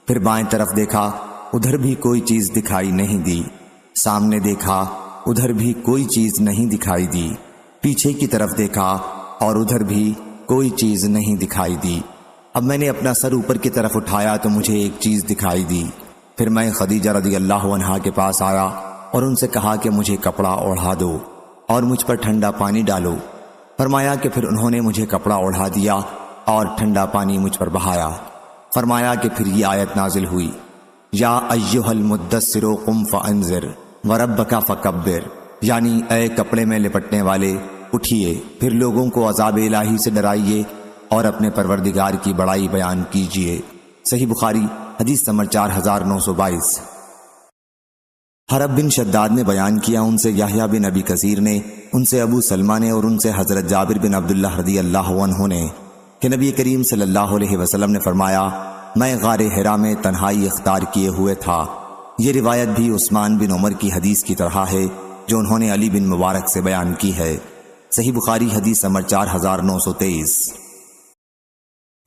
پھر بائیں طرف دیکھا ادھر بھی کوئی چیز دکھائی نہیں دی، سامنے دیکھا ادھر بھی کوئی چیز نہیں دکھائی دی، پیچھے کی طرف دیکھا اور ادھر بھی کوئی چیز نہیں دکھائی دی۔ اب میں نے اپنا سر اوپر کی طرف اٹھایا تو مجھے ایک چیز دکھائی دی، پھر میں خدیجہ رضی اللہ عنہا کے پاس آیا اور ان سے کہا کہ مجھے کپڑا اوڑھا دو اور مجھ پر ٹھنڈا پانی ڈالو۔ فرمایا کہ پھر انہوں نے مجھے کپڑا اوڑھا دیا اور ٹھنڈا پانی مجھ پر بہایا۔ فرمایا کہ پھر یہ آیت نازل ہوئی، یا ایھا المدثر قم فانذر وربک فکبر، یعنی اے کپڑے میں لپٹنے والے اٹھیے، پھر لوگوں کو عذاب الہی سے ڈرائیے اور اپنے پروردگار کی بڑائی بیان کیجیے۔ صحیح بخاری حدیث نمبر 4922۔ حرب بن شداد نے بیان کیا ان سے یحییٰ بن ابی کثیر نے، ان سے ابو سلمہ نے اور ان سے حضرت جابر بن عبداللہ رضی اللہ عنہ نے کہ نبی کریم صلی اللہ علیہ وسلم نے فرمایا میں غار حرا میں تنہائی اختیار کیے ہوئے تھا۔ یہ روایت بھی عثمان بن عمر کی حدیث کی طرح ہے جو انہوں نے علی بن مبارک سے بیان کی ہے۔ صحیح بخاری حدیث نمبر 4923۔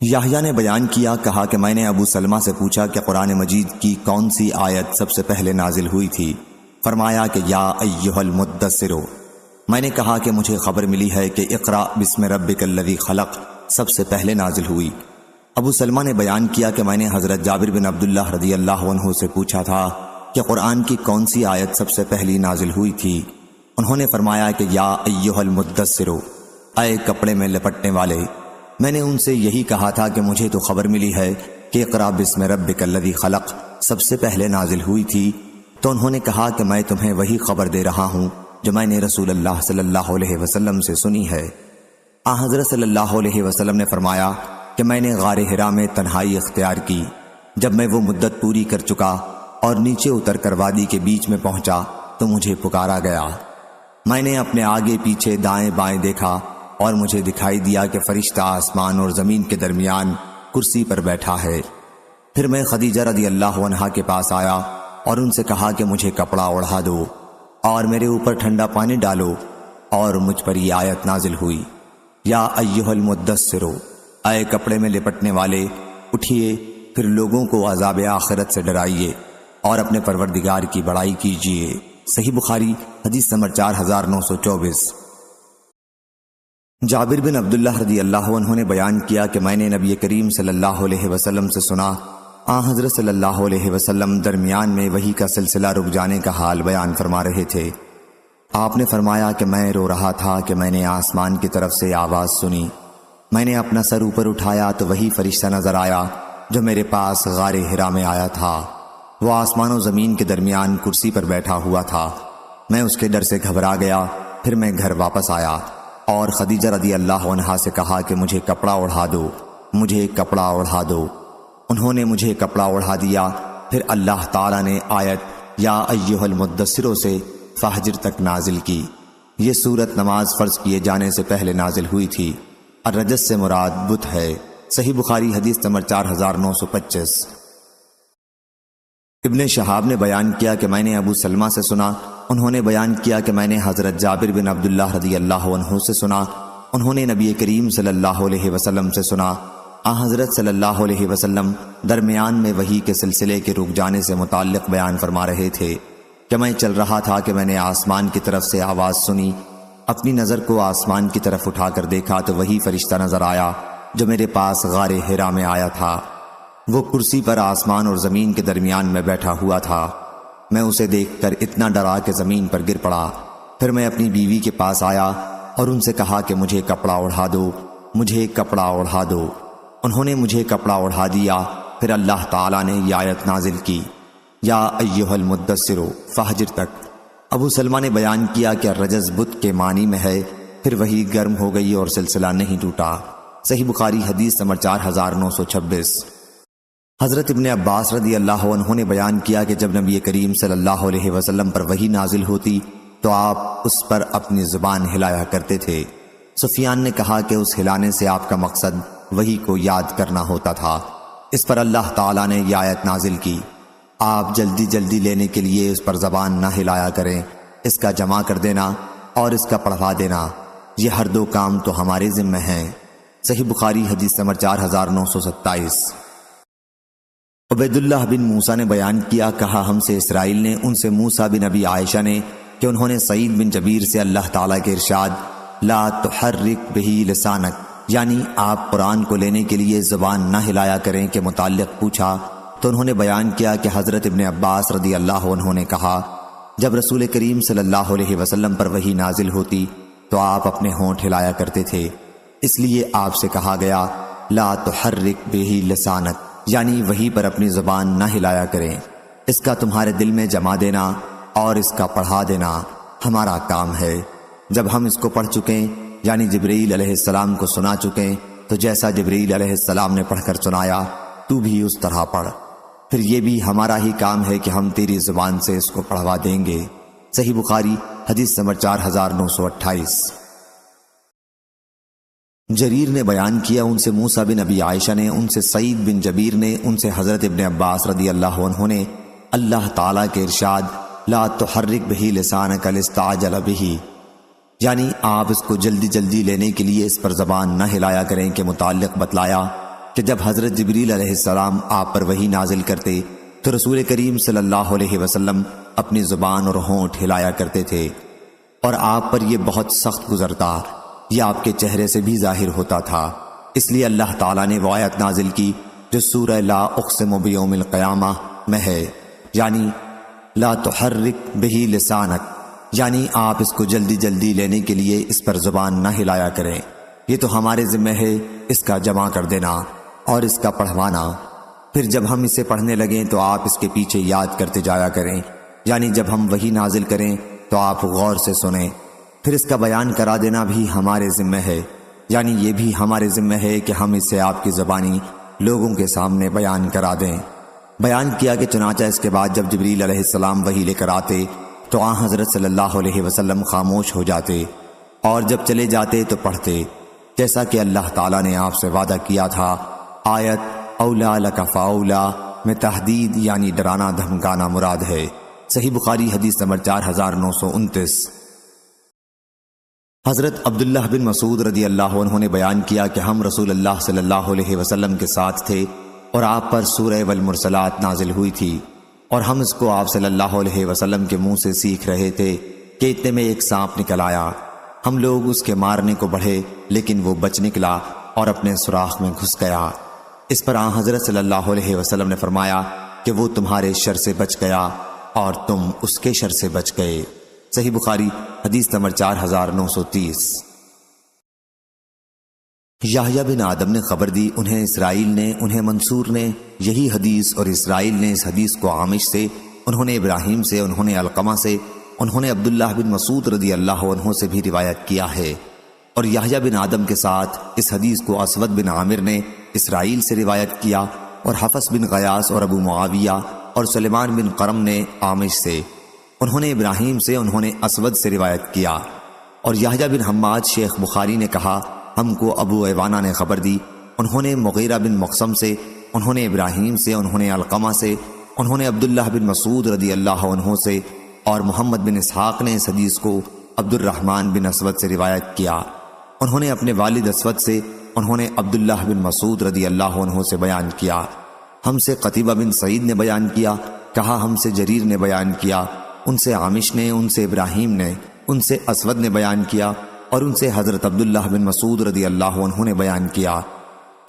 یحییٰ نے بیان کیا، کہا کہ میں نے ابو سلمہ سے پوچھا کہ قرآن مجید کی کون سی آیت سب سے پہلے نازل ہوئی تھی؟ فرمایا کہ یا ایھا المدثر۔ میں نے کہا کہ مجھے خبر ملی ہے کہ اقرا بسم ربک الذی خلق سب سے پہلے نازل ہوئی۔ ابو سلمہ نے بیان کیا کہ میں نے حضرت جابر بن عبداللہ رضی اللہ عنہ سے پوچھا تھا کہ قرآن کی کون سی آیت سب سے پہلی نازل ہوئی تھی؟ انہوں نے فرمایا کہ یا ایھا المدثر، اے کپڑے میں لپٹنے والے۔ میں نے ان سے یہی کہا تھا کہ مجھے تو خبر ملی ہے کہ اقرا بسم ربک الذی خلق سب سے پہلے نازل ہوئی تھی، تو انہوں نے کہا کہ میں تمہیں وہی خبر دے رہا ہوں جو میں نے رسول اللہ صلی اللہ علیہ وسلم سے سنی ہے۔ حضرت صلی اللہ علیہ وسلم نے فرمایا کہ میں نے غار حرا میں تنہائی اختیار کی۔ جب میں وہ مدت پوری کر چکا اور نیچے اتر کر وادی کے بیچ میں پہنچا تو مجھے پکارا گیا۔ میں نے اپنے آگے پیچھے دائیں بائیں دیکھا اور مجھے دکھائی دیا کہ فرشتہ آسمان اور زمین کے درمیان کرسی پر بیٹھا ہے۔ پھر میں خدیجہ رضی اللہ عنہا کے پاس آیا اور ان سے کہا کہ مجھے کپڑا اوڑھا دو اور میرے اوپر ٹھنڈا پانی ڈالو، اور مجھ پر یہ آیت نازل ہوئی، یا ایھا المدثر، اے کپڑے میں لپٹنے والے، اٹھیے، پھر لوگوں کو عذاب آخرت سے ڈرائیے اور اپنے پروردگار کی بڑائی کیجیے۔ صحیح بخاری حدیث نمبر 4924۔ جابر بن عبداللہ رضی اللہ عنہ نے بیان کیا کہ میں نے نبی کریم صلی اللہ علیہ وسلم سے سنا، حضرت صلی اللہ علیہ وسلم درمیان میں وحی کا سلسلہ رک جانے کا حال بیان فرما رہے تھے۔ آپ نے فرمایا کہ میں رو رہا تھا کہ میں نے آسمان کی طرف سے آواز سنی۔ میں نے اپنا سر اوپر اٹھایا تو وہی فرشتہ نظر آیا جو میرے پاس غار حرا میں آیا تھا۔ وہ آسمان و زمین کے درمیان کرسی پر بیٹھا ہوا تھا۔ میں اس کے ڈر سے گھبرا گیا۔ پھر میں گھر واپس آیا اور خدیجہ رضی اللہ عنہا سے کہا کہ مجھے کپڑا اوڑھا دو، مجھے کپڑا اوڑھا دو۔ انہوں نے مجھے کپڑا اوڑھا دیا۔ پھر اللہ تعالیٰ نے آیت یا ایھا المدثر سے فہجر تک نازل کی۔ یہ سورت نماز فرض کیے جانے سے پہلے نازل ہوئی تھی۔ الرجس سے مراد بت ہے۔ صحیح بخاری حدیث نمبر 4925۔ ابن شہاب نے بیان کیا کہ میں نے ابو سلمہ سے سنا، انہوں نے بیان کیا کہ میں نے حضرت جابر بن عبداللہ رضی اللہ عنہ سے سنا، انہوں نے نبی کریم صلی اللہ علیہ وسلم سے سنا۔ حضرت صلی اللہ علیہ وسلم درمیان میں وحی کے سلسلے کے رک جانے سے متعلق بیان فرما رہے تھے کہ میں چل رہا تھا کہ میں نے آسمان کی طرف سے آواز سنی۔ اپنی نظر کو آسمان کی طرف اٹھا کر دیکھا تو وہی فرشتہ نظر آیا جو میرے پاس غار حرا میں آیا تھا۔ وہ کرسی پر آسمان اور زمین کے درمیان میں بیٹھا ہوا تھا۔ میں اسے دیکھ کر اتنا ڈرا کہ زمین پر گر پڑا۔ پھر میں اپنی بیوی کے پاس آیا اور ان سے کہا کہ مجھے کپڑا اوڑھا دو، مجھے کپڑا اوڑھا دو۔ انہوں نے مجھے کپڑا اوڑھا دیا۔ پھر اللہ تعالیٰ نے یہ آیت نازل کی، یا ایھا المدثر، فہجر تک۔ ابو سلمہ نے بیان کیا کہ الرجز بت کے معنی میں ہے۔ پھر وہی گرم ہو گئی اور سلسلہ نہیں ٹوٹا۔ صحیح بخاری حدیث نمبر 4926۔ حضرت ابن عباس رضی اللہ عنہ نے بیان کیا کہ جب نبی کریم صلی اللہ علیہ وسلم پر وحی نازل ہوتی تو آپ اس پر اپنی زبان ہلایا کرتے تھے۔ سفیان نے کہا کہ اس ہلانے سے آپ کا مقصد وحی کو یاد کرنا ہوتا تھا۔ اس پر اللہ تعالیٰ نے یہ آیت نازل کی، آپ جلدی جلدی لینے کے لیے اس پر زبان نہ ہلایا کریں، اس کا جمع کر دینا اور اس کا پڑھوا دینا، یہ ہر دو کام تو ہمارے ذمہ ہیں۔ صحیح بخاری حدیث نمبر 4927۔ عبید اللہ بن موسیٰ نے بیان کیا، کہا ہم سے اسرائیل نے، ان سے موسیٰ بن ابی عائشہ نے، کہ انہوں نے سعید بن جبیر سے اللہ تعالیٰ کے ارشاد لا تحرک بہ لسانک، یعنی آپ قرآن کو لینے کے لیے زبان نہ ہلایا کریں کے متعلق پوچھا تو انہوں نے بیان کیا کہ حضرت ابن عباس رضی اللہ عنہ نے کہا جب رسول کریم صلی اللہ علیہ وسلم پر وحی نازل ہوتی تو آپ اپنے ہونٹ ہلایا کرتے تھے، اس لیے آپ سے کہا گیا لا تحرک بہ لسانک، یعنی وحی پر اپنی زبان نہ ہلایا کریں، اس کا تمہارے دل میں جما دینا اور اس کا پڑھا دینا ہمارا کام ہے۔ جب ہم اس کو پڑھ چکیں یعنی جبرائیل علیہ السلام کو سنا چکیں تو جیسا جبرائیل علیہ السلام نے پڑھ کر سنایا تو بھی اس طرح پڑھ، پھر یہ بھی ہمارا ہی کام ہے کہ ہم تیری زبان سے اس کو پڑھوا دیں گے۔ صحیح بخاری حدیث نمبر 4928۔ جریر نے بیان کیا، ان سے موسیٰ بن ابی عائشہ نے، ان سے سعید بن جبیر نے، ان سے حضرت ابن عباس رضی اللہ عنہ نے اللہ تعالیٰ کے ارشاد لا تحرک بہ لسانک لتستعجل بہ، یعنی آپ اس کو جلدی جلدی لینے کے لیے اس پر زبان نہ ہلایا کریں کے متعلق بتلایا کہ جب حضرت جبریل علیہ السلام آپ پر وحی نازل کرتے تو رسول کریم صلی اللہ علیہ وسلم اپنی زبان اور ہونٹ ہلایا کرتے تھے۔ اور آپ پر یہ بہت سخت گزرتا، یہ آپ کے چہرے سے بھی ظاہر ہوتا تھا۔ اس لیے اللہ تعالیٰ نے وہ آیت نازل کی جو سورہ لا اقسم بیوم القیامہ میں ہے، یعنی لا تحرک بہ لسانک، یعنی آپ اس کو جلدی جلدی لینے کے لیے اس پر زبان نہ ہلایا کریں، یہ تو ہمارے ذمہ ہے اس کا جمع کر دینا اور اس کا پڑھوانا۔ پھر جب ہم اسے پڑھنے لگیں تو آپ اس کے پیچھے یاد کرتے جایا کریں، یعنی جب ہم وحی نازل کریں تو آپ غور سے سنیں۔ پھر اس کا بیان کرا دینا بھی ہمارے ذمہ ہے، یعنی یہ بھی ہمارے ذمہ ہے کہ ہم اسے آپ کی زبانی لوگوں کے سامنے بیان کرا دیں۔ بیان کیا کہ چنانچہ اس کے بعد جب جبریل علیہ السلام وحی لے کر آتے تو آن حضرت صلی اللہ علیہ وسلم خاموش ہو جاتے اور جب چلے جاتے تو پڑھتے، جیسا کہ اللہ تعالیٰ نے آپ سے وعدہ کیا تھا۔ آیت اولا لک فاولا میں تحدید یعنی ڈرانا دھمکانا مراد ہے۔ صحیح بخاری حدیث نمبر 4929۔ حضرت عبداللہ بن مسعود رضی اللہ عنہ نے بیان کیا کہ ہم رسول اللہ صلی اللہ علیہ وسلم کے ساتھ تھے اور آپ پر سورہ والمرسلات نازل ہوئی تھی، اور ہم اس کو آپ صلی اللہ علیہ وسلم کے منہ سے سیکھ رہے تھے کہ اتنے میں ایک سانپ نکل آیا۔ ہم لوگ اس کے مارنے کو بڑھے لیکن وہ بچ نکلا اور اپنے سوراخ میں گھس گیا۔ اس پر آن حضرت صلی اللہ علیہ وسلم نے فرمایا کہ وہ تمہارے شر سے بچ گیا اور تم اس کے شر سے بچ گئے۔ صحیح بخاری حدیث نمبر 4930۔ یحییٰ بن آدم نے خبر دی، انہیں اسرائیل نے، انہیں منصور نے یہی حدیث، اور اسرائیل نے اس حدیث کو عامش سے، انہوں نے ابراہیم سے، انہوں نے علقمہ سے، انہوں نے عبداللہ بن مسعود رضی اللہ عنہ سے بھی روایت کیا ہے، اور یحییٰ بن آدم کے ساتھ اس حدیث کو اسود بن عامر نے اسرائیل سے روایت کیا، اور حفص بن غیاث اور ابو معاویہ اور سلیمان بن قرم نے عامش سے، انہوں نے ابراہیم سے، انہوں نے اسود سے روایت کیا، اور یحییٰ بن حماد شیخ بخاری نے کہا ہم کو ابو ایوانہ نے خبر دی، انہوں نے مغیرہ بن مقسم سے، انہوں نے ابراہیم سے، انہوں نے علقمہ سے، انہوں نے عبداللہ بن مسعود رضی اللہ عنہ سے، اور محمد بن اسحاق نے اس حدیث کو عبد الرحمن بن اسود سے روایت کیا، انہوں نے اپنے والد اسود سے، انہوں نے عبداللہ بن مسعود رضی اللہ عنہ سے بیان کیا۔ ہم سے قتیبہ بن سعید نے بیان کیا، کہا ہم سے جریر نے بیان کیا، ان سے عامش نے، ان سے ابراہیم نے، ان سے اسود نے بیان کیا، اور ان سے حضرت عبداللہ بن مسعود رضی اللہ عنہ نے بیان کیا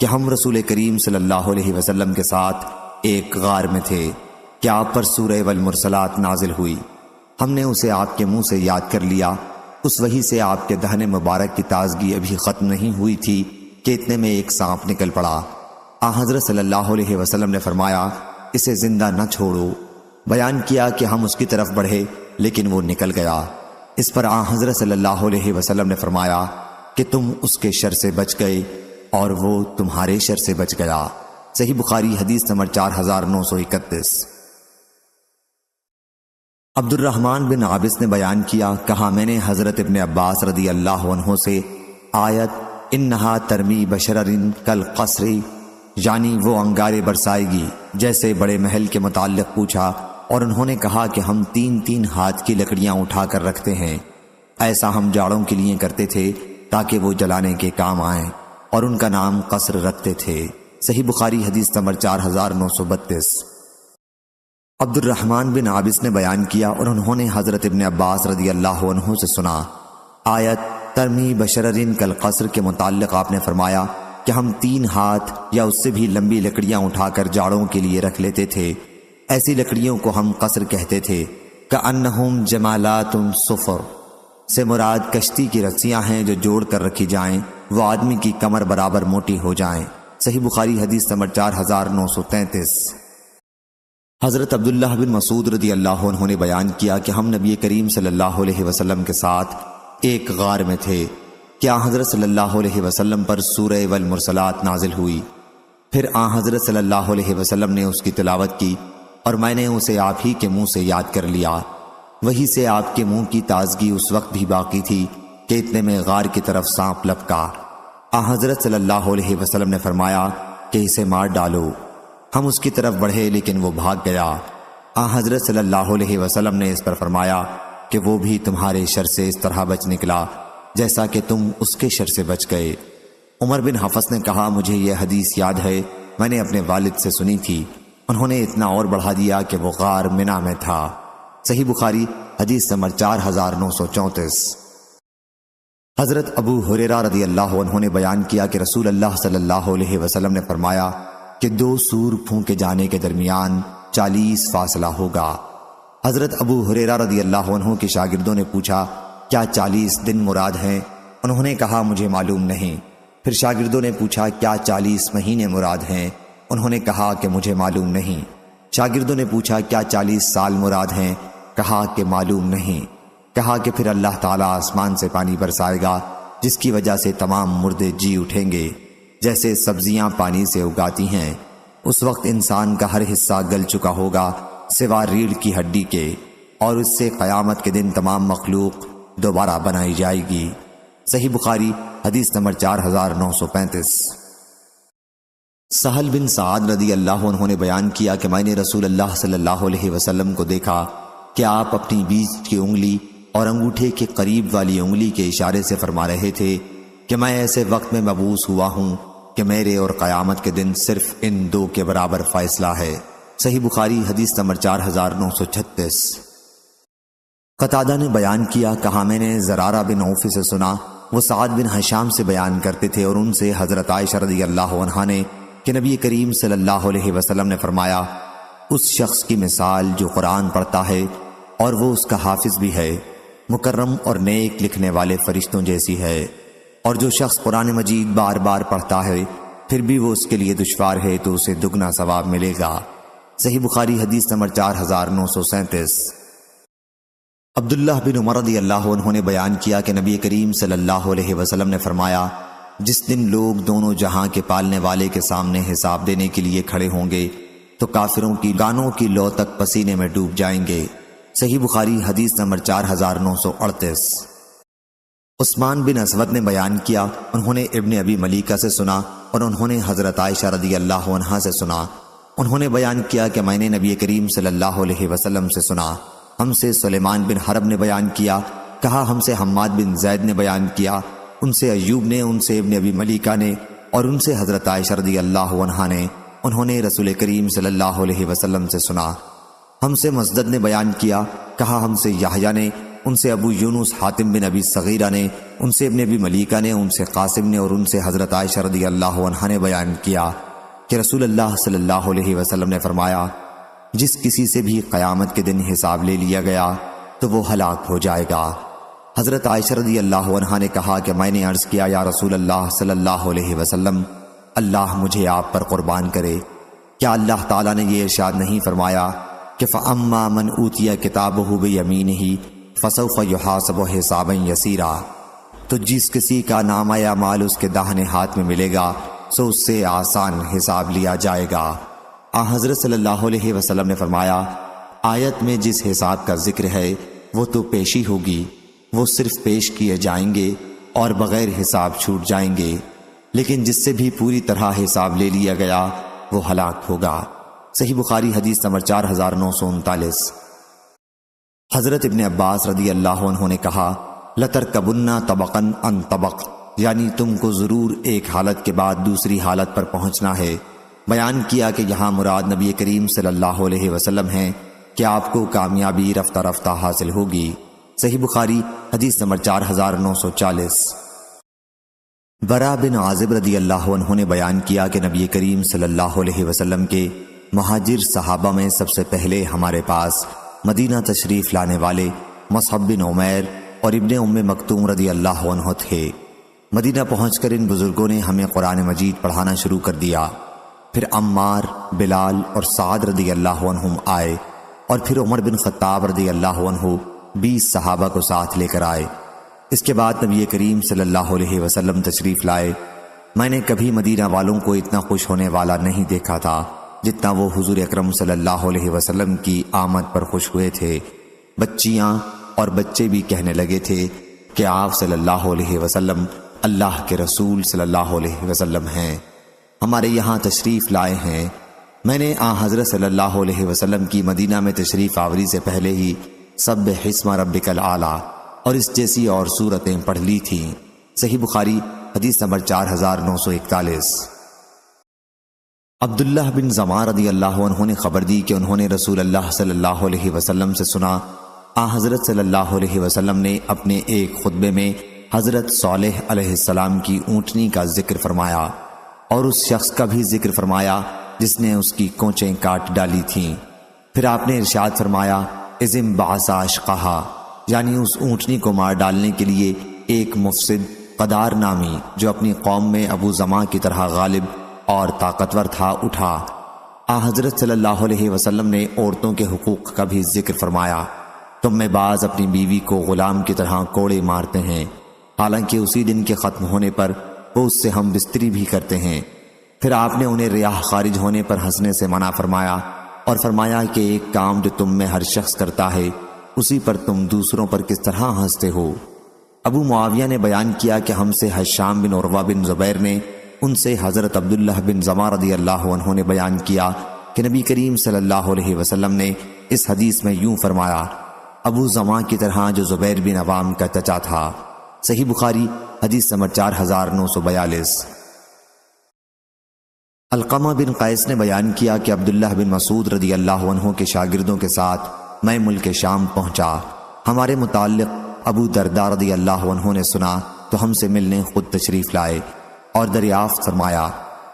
کہ ہم رسول کریم صلی اللہ علیہ وسلم کے ساتھ ایک غار میں تھے کہ آپ پر سورہ والمرسلات نازل ہوئی، ہم نے اسے آپ کے منہ سے یاد کر لیا، اس وحی سے آپ کے دہن مبارک کی تازگی ابھی ختم نہیں ہوئی تھی کہ اتنے میں ایک سانپ نکل پڑا۔ آن حضرت صلی اللہ علیہ وسلم نے فرمایا اسے زندہ نہ چھوڑو، بیان کیا کہ ہم اس کی طرف بڑھے لیکن وہ نکل گیا۔ اس پر آن حضرت صلی اللہ علیہ وسلم نے فرمایا کہ تم اس کے شر سے بچ گئے اور وہ تمہارے شر سے بچ گیا۔ صحیح بخاری حدیث نمبر 4931۔ عبد الرحمن بن عابس نے بیان کیا، کہا میں نے حضرت ابن عباس رضی اللہ عنہ سے آیت انہا ترمی بشرر کالقصر یعنی وہ انگارے برسائے گی جیسے بڑے محل کے متعلق پوچھا، اور انہوں نے کہا کہ ہم 3 ہاتھ کی لکڑیاں اٹھا کر رکھتے ہیں، ایسا ہم جاڑوں کے لیے کرتے تھے تاکہ وہ جلانے کے کام آئیں، اور ان کا نام قصر رکھتے تھے۔ صحیح بخاری حدیث نمبر 4932۔ عبد الرحمن بن عابس نے بیان کیا، اور انہوں نے حضرت ابن عباس رضی اللہ عنہ سے سنا، آیت ترمی بشررن کالقصر کے متعلق آپ نے فرمایا کہ ہم 3 ہاتھ یا اس سے بھی لمبی لکڑیاں اٹھا کر جاڑوں کے لیے رکھ لیتے تھے، ایسی لکڑیوں کو ہم قصر کہتے تھے۔ کأنہم جمالات صفر سے مراد کشتی کی رسیاں ہیں جو جوڑ کر رکھی جائیں، وہ آدمی کی کمر برابر موٹی ہو جائیں۔ صحیح بخاری حدیث نمبر 4933۔ حضرت عبداللہ بن مسعود رضی اللہ عنہ نے بیان کیا کہ ہم نبی کریم صلی اللہ علیہ وسلم کے ساتھ ایک غار میں تھے، کیا حضرت صلی اللہ علیہ وسلم پر سورہ والمرسلات نازل ہوئی، پھر آن حضرت صلی اللہ علیہ وسلم نے اس کی تلاوت کی، اور میں نے اسے آپ ہی کے منہ سے یاد کر لیا، وہی سے آپ کے منہ کی تازگی اس وقت بھی باقی تھی کہ اتنے میں غار کی طرف سانپ لپکا۔ آن حضرت صلی اللہ علیہ وسلم نے فرمایا کہ اسے مار ڈالو، ہم اس کی طرف بڑھے لیکن وہ بھاگ گیا۔ آن حضرت صلی اللہ علیہ وسلم نے اس پر فرمایا کہ وہ بھی تمہارے شر سے اس طرح بچ نکلا جیسا کہ تم اس کے شر سے بچ گئے۔ عمر بن حفص نے کہا مجھے یہ حدیث یاد ہے، میں نے اپنے والد سے سنی تھی، انہوں نے اتنا اور بڑھا دیا کہ وہ غار منی میں تھا۔ صحیح بخاری حدیث نمبر 4934۔ حضرت ابو ہریرہ رضی اللہ عنہ نے بیان کیا کہ رسول اللہ صلی اللہ علیہ وسلم نے فرمایا کہ 2 سور پھونکے جانے کے درمیان 40 فاصلہ ہوگا۔ حضرت ابو ہریرہ رضی اللہ عنہ کے شاگردوں نے پوچھا کیا 40 دن مراد ہیں؟ انہوں نے کہا مجھے معلوم نہیں۔ پھر شاگردوں نے پوچھا کیا 40 مہینے مراد ہیں؟ انہوں نے کہا کہ مجھے معلوم نہیں۔ شاگردوں نے پوچھا کیا 40 سال مراد ہیں؟ کہا کہ معلوم نہیں۔ کہا کہ پھر اللہ تعالیٰ آسمان سے پانی برسائے گا جس کی وجہ سے تمام مردے جی اٹھیں گے، جیسے سبزیاں پانی سے اگاتی ہیں۔ اس وقت انسان کا ہر حصہ گل چکا ہوگا سوا ریڑھ کی ہڈی کے، اور اس سے قیامت کے دن تمام مخلوق دوبارہ بنائی جائے گی۔ صحیح بخاری حدیث نمبر 4935۔ سہل بن سعد رضی اللہ عنہ نے بیان کیا کہ میں نے رسول اللہ صلی اللہ علیہ وسلم کو دیکھا کہ آپ اپنی بیچ کی انگلی اور انگوٹھے کے قریب والی انگلی کے اشارے سے فرما رہے تھے کہ میں ایسے وقت میں مبعوث ہوا ہوں کہ میرے اور قیامت کے دن صرف ان 2 کے برابر فیصلہ ہے۔ صحیح بخاری حدیث نمبر 4936۔ قتادہ نے بیان کیا کہا میں نے زرارہ بن عوف سے سنا، وہ سعد بن ہشام سے بیان کرتے تھے اور ان سے حضرت عائشہ رضی اللہ عنہا نے کہ نبی کریم صلی اللہ علیہ وسلم نے فرمایا اس شخص کی مثال جو قرآن پڑھتا ہے اور وہ اس کا حافظ بھی ہے، مکرم اور نیک لکھنے والے فرشتوں جیسی ہے، اور جو شخص قرآن مجید بار بار پڑھتا ہے پھر بھی وہ اس کے لیے دشوار ہے تو اسے دگنا ثواب ملے گا۔ صحیح بخاری حدیث نمبر 4937۔ عبداللہ بن عمر رضی اللہ عنہ نے بیان کیا کہ نبی کریم صلی اللہ علیہ وسلم نے فرمایا جس دن لوگ دونوں جہاں کے پالنے والے کے سامنے حساب دینے کے لیے کھڑے ہوں گے تو کافروں کی گانوں کی لو تک پسینے میں ڈوب جائیں گے۔ صحیح بخاری حدیث نمبر 4938۔ عثمان بن اسود نے بیان کیا انہوں نے ابن ابی ملیکہ سے سنا اور انہوں نے حضرت عائشہ رضی اللہ عنہا سے سنا، انہوں نے بیان کیا کہ میں نے نبی کریم صلی اللہ علیہ وسلم سے سنا۔ ہم سے سلیمان بن حرب نے بیان کیا، کہا ہم سے حماد بن زید نے بیان کیا، ان سے ایوب نے، ان سے ابن ابی ملیکہ نے اور ان سے حضرت عائشہ رضی اللہ عنہا نے، انہوں نے رسول کریم صلی اللہ علیہ وسلم سے سنا۔ ہم سے مسدد نے بیان کیا، کہا ہم سے یحییٰ نے، ان سے ابو یونس حاتم بن ابی صغیرہ نے، ان سے ابن ابی ملیکہ نے، ان سے قاسم نے اور ان سے حضرت عائشہ رضی اللہ عنہا نے بیان کیا کہ رسول اللہ صلی اللہ علیہ وسلم نے فرمایا جس کسی سے بھی قیامت کے دن حساب لے لیا گیا تو وہ ہلاک ہو جائے گا۔ حضرت عائشہ رضی اللہ عنہا نے کہا کہ میں نے عرض کیا یا رسول اللہ صلی اللہ علیہ وسلم اللہ مجھے آپ پر قربان کرے، کیا اللہ تعالیٰ نے یہ ارشاد نہیں فرمایا کہ فَأَمَّا مَنْ أُوتِيَ كِتَابَهُ بِيَمِينِهِ فَسَوْفَ يُحَاسَبُ حِسَابًا يَسِيرًا، تو جس کسی کا نامہ یا مال اس کے داہنے ہاتھ میں ملے گا سو اس سے آسان حساب لیا جائے گا۔ حضرت صلی اللہ علیہ وسلم نے فرمایا آیت میں جس حساب کا ذکر ہے وہ تو پیشی ہوگی، وہ صرف پیش کیے جائیں گے اور بغیر حساب چھوٹ جائیں گے، لیکن جس سے بھی پوری طرح حساب لے لیا گیا وہ ہلاک ہوگا۔ صحیح بخاری حدیث نمبر 4939۔ حضرت ابن عباس رضی اللہ عنہ نے کہا لَتَرْكَبُنَّ طَبَقًا عَنْ طَبَقٍ، یعنی تم کو ضرور ایک حالت کے بعد دوسری حالت پر پہنچنا ہے۔ بیان کیا کہ یہاں مراد نبی کریم صلی اللہ علیہ وسلم ہیں کہ آپ کو کامیابی رفتہ رفتہ حاصل ہوگی۔ صحیح بخاری حدیث نمبر 4940۔ برا بن عازب رضی اللہ عنہ نے بیان کیا کہ نبی کریم صلی اللہ علیہ وسلم کے مہاجر صحابہ میں سب سے پہلے ہمارے پاس مدینہ تشریف لانے والے مصعب بن عمیر اور ابن ام مکتوم رضی اللہ عنہ تھے۔ مدینہ پہنچ کر ان بزرگوں نے ہمیں قرآن مجید پڑھانا شروع کر دیا، پھر عمار، بلال اور سعد رضی اللہ عنہم آئے، اور پھر عمر بن خطاب رضی اللہ عنہ 20 صحابہ کو ساتھ لے کر آئے۔ اس کے بعد نبی کریم صلی اللہ علیہ وسلم تشریف لائے۔ میں نے کبھی مدینہ والوں کو اتنا خوش ہونے والا نہیں دیکھا تھا جتنا وہ حضور اکرم صلی اللہ علیہ وسلم کی آمد پر خوش ہوئے تھے۔ بچیاں اور بچے بھی کہنے لگے تھے کہ آپ صلی اللہ علیہ وسلم اللہ کے رسول صلی اللہ علیہ وسلم ہیں، ہمارے یہاں تشریف لائے ہیں۔ میں نے حضرت صلی اللہ علیہ وسلم کی مدینہ میں تشریف آوری سے پہلے ہی سبح اسم ربک الاعلی اور اس جیسی اور صورتیں پڑھ لی تھیں۔ صحیح بخاری حدیث نمبر 4941۔ عبداللہ بن زمار رضی اللہ عنہ نے خبر دی کہ انہوں نے رسول اللہ صلی اللہ علیہ وسلم سے سنا حضرت صلی اللہ علیہ وسلم نے اپنے ایک خطبے میں حضرت صالح علیہ السلام کی اونٹنی کا ذکر فرمایا اور اس شخص کا بھی ذکر فرمایا جس نے اس کی کونچیں کاٹ ڈالی تھیں۔ پھر آپ نے ارشاد فرمایا اذم بعثا اشقہا، یعنی اس اونٹنی کو مار ڈالنے کے لیے ایک مفسد قدار نامی جو اپنی قوم میں ابو زماں کی طرح غالب اور طاقتور تھا اٹھا۔ حضرت صلی اللہ علیہ وسلم نے عورتوں کے حقوق کا بھی ذکر فرمایا۔ تم میں بعض اپنی بیوی کو غلام کی طرح کوڑے مارتے ہیں، حالانکہ اسی دن کے ختم ہونے پر وہ اس سے ہم بستری بھی کرتے ہیں۔ پھر آپ نے انہیں ریاح خارج ہونے پر ہنسنے سے منع فرمایا اور فرمایا کہ ایک کام جو تم میں ہر شخص کرتا ہے اسی پر تم دوسروں پر کس طرح ہنستے ہو۔ ابو معاویہ نے بیان کیا کہ ہم سے حشام بن عروہ بن زبیر نے، ان سے حضرت عبداللہ بن زماں رضی اللہ عنہ نے بیان کیا کہ نبی کریم صلی اللہ علیہ وسلم نے اس حدیث میں یوں فرمایا، ابو زماں کی طرح جو زبیر بن عوام کا چچا تھا۔ صحیح بخاری حدیث نمبر 4942۔ علقمہ بن قیس نے بیان کیا کہ عبداللہ بن مسعود رضی اللہ عنہ کے شاگردوں کے ساتھ میں ملک شام پہنچا۔ ہمارے متعلق ابو درداء رضی اللہ عنہ نے سنا تو ہم سے ملنے خود تشریف لائے اور دریافت فرمایا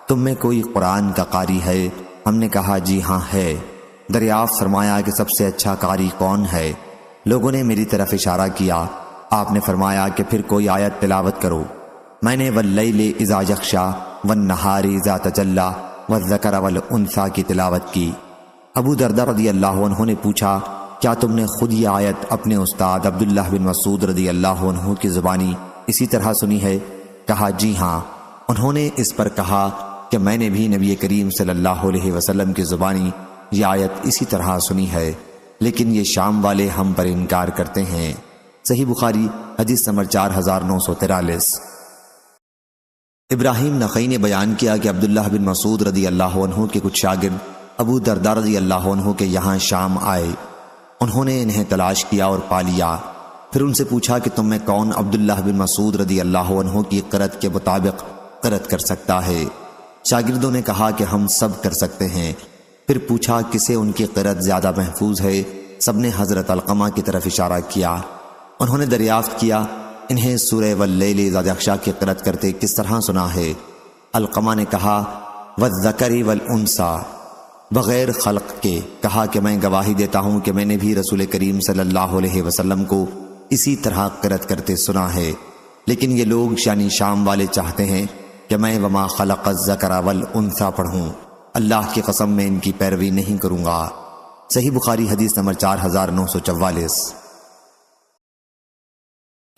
تم میں کوئی قرآن کا قاری ہے؟ ہم نے کہا جی ہاں ہے۔ دریافت فرمایا کہ سب سے اچھا قاری کون ہے؟ لوگوں نے میری طرف اشارہ کیا۔ آپ نے فرمایا کہ پھر کوئی آیت تلاوت کرو۔ میں نے واللیل اذا یغشی والنہار اذا تجلی والذکر والانثی کی تلاوت کی۔ ابو درداء رضی اللہ عنہ نے پوچھا کیا تم نے خود یہ آیت اپنے استاد عبداللہ بن مسعود رضی اللہ عنہ کی زبانی اسی طرح سنی ہے؟ کہا جی ہاں۔ انہوں نے اس پر کہا کہ میں نے بھی نبی کریم صلی اللہ علیہ وسلم کی زبانی یہ آیت اسی طرح سنی ہے، لیکن یہ شام والے ہم پر انکار کرتے ہیں۔ صحیح بخاری حدیث نمبر 4943۔ ابراہیم نخعی نے بیان کیا کہ عبداللہ بن مسعود رضی اللہ عنہ کے کچھ شاگرد ابو درداء رضی اللہ عنہ کے یہاں شام آئے۔ انہوں نے انہیں تلاش کیا اور پا لیا۔ پھر ان سے پوچھا کہ تم میں کون عبداللہ بن مسعود رضی اللہ عنہ کی قرأت کے مطابق قرأت کر سکتا ہے؟ شاگردوں نے کہا کہ ہم سب کر سکتے ہیں۔ پھر پوچھا کسے ان کی قرأت زیادہ محفوظ ہے؟ سب نے حضرت علقمہ کی طرف اشارہ کیا۔ انہوں نے دریافت کیا انہیں سورہ واللیل اذا یغشی کی قرأت کرتے کس طرح سنا ہے؟ علقمہ نے کہا والذکر والانثی، بغیر خلق کے۔ کہا کہ میں گواہی دیتا ہوں کہ میں نے بھی رسول کریم صلی اللہ علیہ وسلم کو اسی طرح قرأت کرتے سنا ہے، لیکن یہ لوگ یعنی شام والے چاہتے ہیں کہ میں وما خلق الذکر والانثی پڑھوں۔ اللہ کی قسم میں ان کی پیروی نہیں کروں گا۔ صحیح بخاری حدیث نمبر 4944۔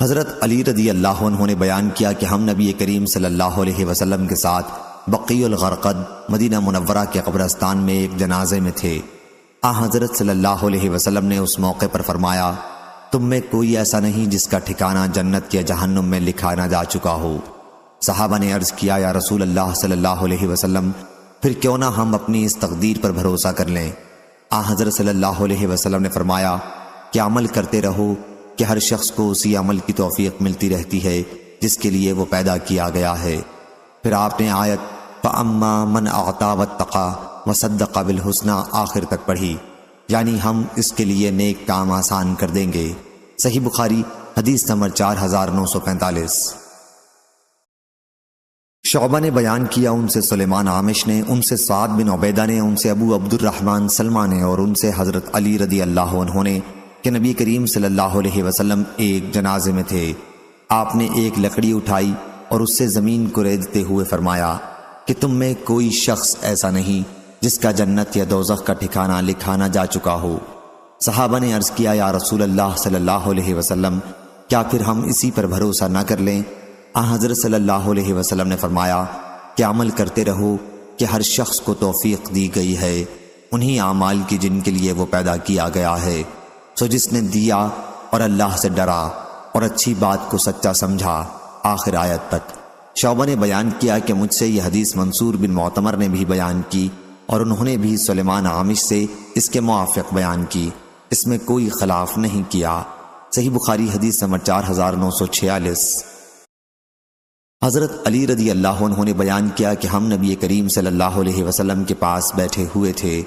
حضرت علی رضی اللہ عنہ نے بیان کیا کہ ہم نبی کریم صلی اللہ علیہ وسلم کے ساتھ بقیع الغرقد مدینہ منورہ کے قبرستان میں ایک جنازے میں تھے۔ حضرت صلی اللہ علیہ وسلم نے اس موقع پر فرمایا تم میں کوئی ایسا نہیں جس کا ٹھکانہ جنت یا جہنم میں لکھا نہ جا چکا ہو۔ صحابہ نے عرض کیا یا رسول اللہ صلی اللہ علیہ وسلم پھر کیوں نہ ہم اپنی اس تقدیر پر بھروسہ کر لیں؟ حضرت صلی اللہ علیہ وسلم نے فرمایا کہ عمل کرتے رہو کہ ہر شخص کو اسی عمل کی توفیق ملتی رہتی ہے جس کے لیے وہ پیدا کیا گیا ہے۔ پھر آپ نے آیت فَأَمَّا مَنْ أَعْطَىٰ وَاتَّقَىٰ وَصَدَّقَ بِالْحُسْنَىٰ آخر تک پڑھی، یعنی ہم اس کے لیے نیک کام آسان کر دیں گے۔ صحیح بخاری حدیث نمبر 4945۔ شعبہ نے بیان کیا ان سے سلیمان عامش نے، ان سے سعد بن عبیدہ نے، ان سے ابو عبد الرحمن سلمہ نے اور ان سے حضرت علی رضی اللہ عنہ نے کہ نبی کریم صلی اللہ علیہ وسلم ایک جنازے میں تھے۔ آپ نے ایک لکڑی اٹھائی اور اس سے زمین کو ریدتے ہوئے فرمایا کہ تم میں کوئی شخص ایسا نہیں جس کا جنت یا دوزخ کا ٹھکانہ لکھا نہ جا چکا ہو۔ صحابہ نے عرض کیا یا رسول اللہ صلی اللہ علیہ وسلم کیا پھر ہم اسی پر بھروسہ نہ کر لیں؟ حضرت صلی اللہ علیہ وسلم نے فرمایا کہ عمل کرتے رہو کہ ہر شخص کو توفیق دی گئی ہے انہی اعمال کی جن کے لیے وہ پیدا کیا گیا ہے۔ سو جس نے دیا اور اللہ سے ڈرا اور اچھی بات کو سچا سمجھا آخر آیت تک۔ شعبہ نے بیان کیا کہ مجھ سے یہ حدیث منصور بن معتمر نے بھی بیان کی اور انہوں نے بھی سلیمان عامش سے اس کے موافق بیان کی، اس میں کوئی خلاف نہیں کیا۔ صحیح بخاری حدیث نمبر 4946۔ حضرت علی رضی اللہ عنہ نے بیان کیا کہ ہم نبی کریم صلی اللہ علیہ وسلم کے پاس بیٹھے ہوئے تھے۔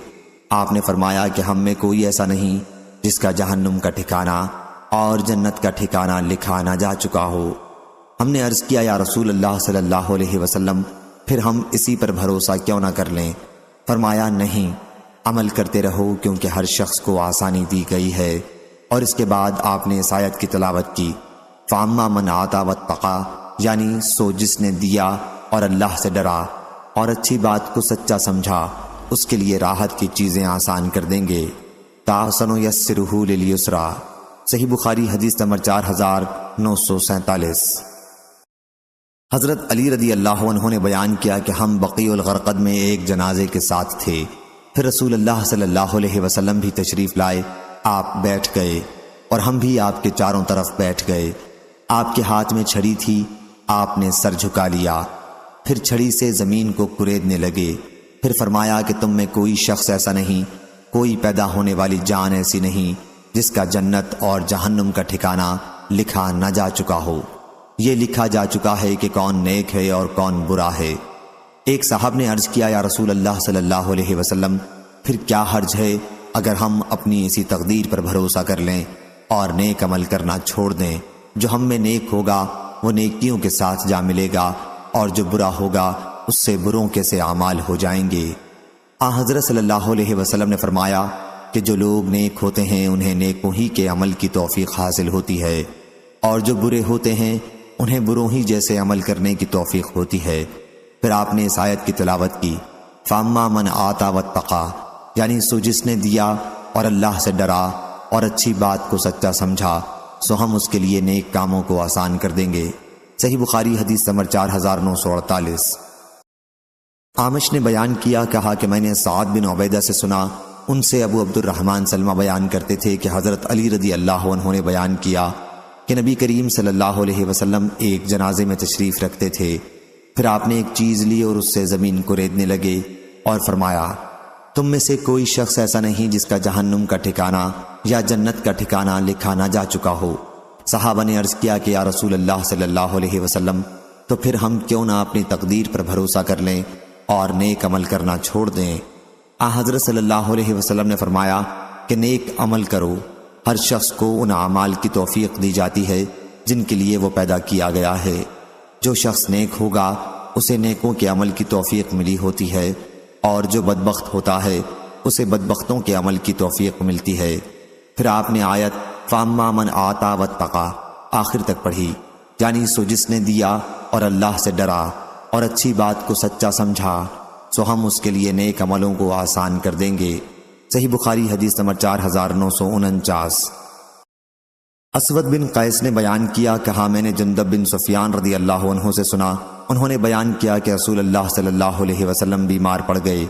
آپ نے فرمایا کہ ہم میں کوئی ایسا نہیں جس کا جہنم کا ٹھکانہ اور جنت کا ٹھکانہ لکھا نہ جا چکا ہو۔ ہم نے عرض کیا یا رسول اللہ صلی اللہ علیہ وسلم، پھر ہم اسی پر بھروسہ کیوں نہ کر لیں؟ فرمایا نہیں، عمل کرتے رہو کیونکہ ہر شخص کو آسانی دی گئی ہے۔ اور اس کے بعد آپ نے اس آیت کی تلاوت کی، فَأَمَّا مَنْ آتَى وَاتَّقَى، یعنی سو جس نے دیا اور اللہ سے ڈرا اور اچھی بات کو سچا سمجھا، اس کے لیے راحت کی چیزیں آسان کر دیں گے۔ سَنُيَسِّرُهُ لِلْيُسْرَىٰ، صحیح بخاری حدیث نمبر 4947۔ حضرت علی رضی اللہ عنہ نے بیان کیا کہ ہم بقیع الغرقد میں ایک جنازے کے ساتھ تھے، پھر رسول اللہ صلی اللہ علیہ وسلم بھی تشریف لائے، آپ بیٹھ گئے اور ہم بھی آپ کے چاروں طرف بیٹھ گئے۔ آپ کے ہاتھ میں چھڑی تھی، آپ نے سر جھکا لیا، پھر چھڑی سے زمین کو کریدنے لگے، پھر فرمایا کہ تم میں کوئی شخص ایسا نہیں، کوئی پیدا ہونے والی جان ایسی نہیں جس کا جنت اور جہنم کا ٹھکانہ لکھا نہ جا چکا ہو۔ یہ لکھا جا چکا ہے کہ کون نیک ہے اور کون برا ہے۔ ایک صاحب نے عرض کیا یا رسول اللہ صلی اللہ علیہ وسلم، پھر کیا حرج ہے اگر ہم اپنی اسی تقدیر پر بھروسہ کر لیں اور نیک عمل کرنا چھوڑ دیں؟ جو ہم میں نیک ہوگا وہ نیکیوں کے ساتھ جا ملے گا، اور جو برا ہوگا اس سے بروں کے سے اعمال ہو جائیں گے۔ حضرت صلی اللہ علیہ وسلم نے فرمایا کہ جو لوگ نیک ہوتے ہیں انہیں نیکوں ہی کے عمل کی توفیق حاصل ہوتی ہے، اور جو برے ہوتے ہیں انہیں بروں ہی جیسے عمل کرنے کی توفیق ہوتی ہے۔ پھر آپ نے اس آیت کی تلاوت کی، فَأَمَّا مَنْ آتَى وَاتَّقَى، یعنی سو جس نے دیا اور اللہ سے ڈرا اور اچھی بات کو سچا سمجھا، سو ہم اس کے لیے نیک کاموں کو آسان کر دیں گے۔ صحیح بخاری حدیث نمبر 4948۔ عامش نے بیان کیا، کہا کہ میں نے سعد بن عبیدہ سے سنا، ان سے ابو عبد الرحمن سلمہ بیان کرتے تھے کہ حضرت علی رضی اللہ عنہ نے بیان کیا کہ نبی کریم صلی اللہ علیہ وسلم ایک جنازے میں تشریف رکھتے تھے، پھر آپ نے ایک چیز لی اور اس سے زمین کو ریدنے لگے اور فرمایا، تم میں سے کوئی شخص ایسا نہیں جس کا جہنم کا ٹھکانہ یا جنت کا ٹھکانہ لکھا نہ جا چکا ہو۔ صحابہ نے عرض کیا کہ یا رسول اللہ صلی اللہ علیہ وسلم، تو پھر ہم کیوں نہ اپنی تقدیر پر بھروسہ کر لیں اور نیک عمل کرنا چھوڑ دیں؟ حضرت صلی اللہ علیہ وسلم نے فرمایا کہ نیک عمل کرو، ہر شخص کو ان اعمال کی توفیق دی جاتی ہے جن کے لیے وہ پیدا کیا گیا ہے۔ جو شخص نیک ہوگا اسے نیکوں کے عمل کی توفیق ملی ہوتی ہے، اور جو بدبخت ہوتا ہے اسے بدبختوں کے عمل کی توفیق ملتی ہے۔ پھر آپ نے آیت فَأَمَّا مَنْ آتَى وَاتَّقَى آخر تک پڑھی، یعنی سو جس نے دیا اور اللہ سے ڈرا اور اچھی بات کو سچا سمجھا، سو ہم اس کے لیے نیک عملوں کو آسان کر دیں گے۔ صحیح بخاری حدیث نمبر 4949۔ اسود بن قیس نے بیان کیا، کہا میں نے جندب بن سفیان رضی اللہ عنہ سے سنا، انہوں نے بیان کیا کہ رسول اللہ صلی اللہ علیہ وسلم بیمار پڑ گئے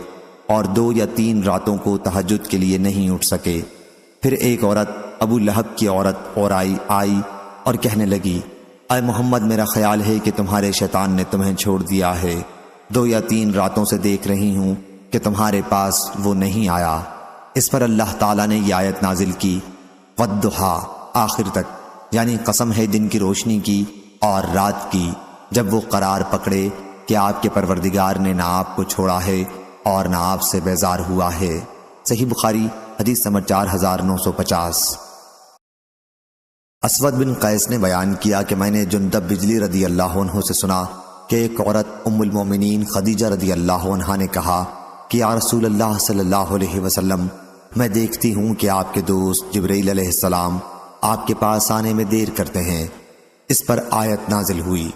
اور 2 یا 3 راتوں کو تہجد کے لیے نہیں اٹھ سکے۔ پھر ایک عورت، ابو لہب کی عورت اور آئی اور کہنے لگی، اے محمد، میرا خیال ہے کہ تمہارے شیطان نے تمہیں چھوڑ دیا ہے، 2 یا 3 راتوں سے دیکھ رہی ہوں کہ تمہارے پاس وہ نہیں آیا۔ اس پر اللہ تعالیٰ نے یہ آیت نازل کی، وَالضُّحَىٰ آخر تک، یعنی قسم ہے دن کی روشنی کی اور رات کی، جب وہ قرار پکڑے کہ آپ کے پروردگار نے نہ آپ کو چھوڑا ہے اور نہ آپ سے بیزار ہوا ہے۔ صحیح بخاری حدیث نمبر 4950۔ اسود بن قیس نے بیان کیا کہ میں نے جندب بجلی رضی اللہ عنہ سے سنا کہ ایک عورت ام المومنین خدیجہ رضی اللہ عنہا نے کہا کہ یا رسول اللہ صلی اللہ علیہ وسلم، میں دیکھتی ہوں کہ آپ کے دوست جبرائیل علیہ السلام آپ کے پاس آنے میں دیر کرتے ہیں۔ اس پر آیت نازل ہوئی،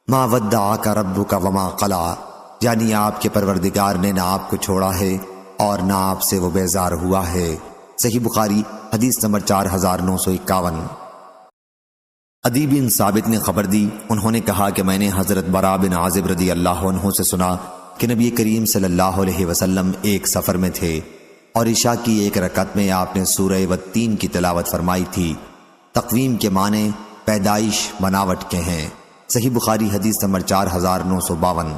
ما ودعک ربک وما قلی، یعنی آپ کے پروردگار نے نہ آپ کو چھوڑا ہے اور نہ آپ سے وہ بیزار ہوا ہے۔ صحیح بخاری حدیث نمبر 4951۔ عدی بن ثابت نے خبر دی، انہوں نے کہا کہ میں نے حضرت برا بن عازب رضی اللہ عنہ سے سنا کہ نبی کریم صلی اللہ علیہ وسلم ایک سفر میں تھے اور عشاء کی ایک رکعت میں آپ نے سورہ والتین کی تلاوت فرمائی تھی۔ تقویم کے معنی پیدائش، بناوٹ کے ہیں۔ صحیح بخاری حدیث نمبر 4952۔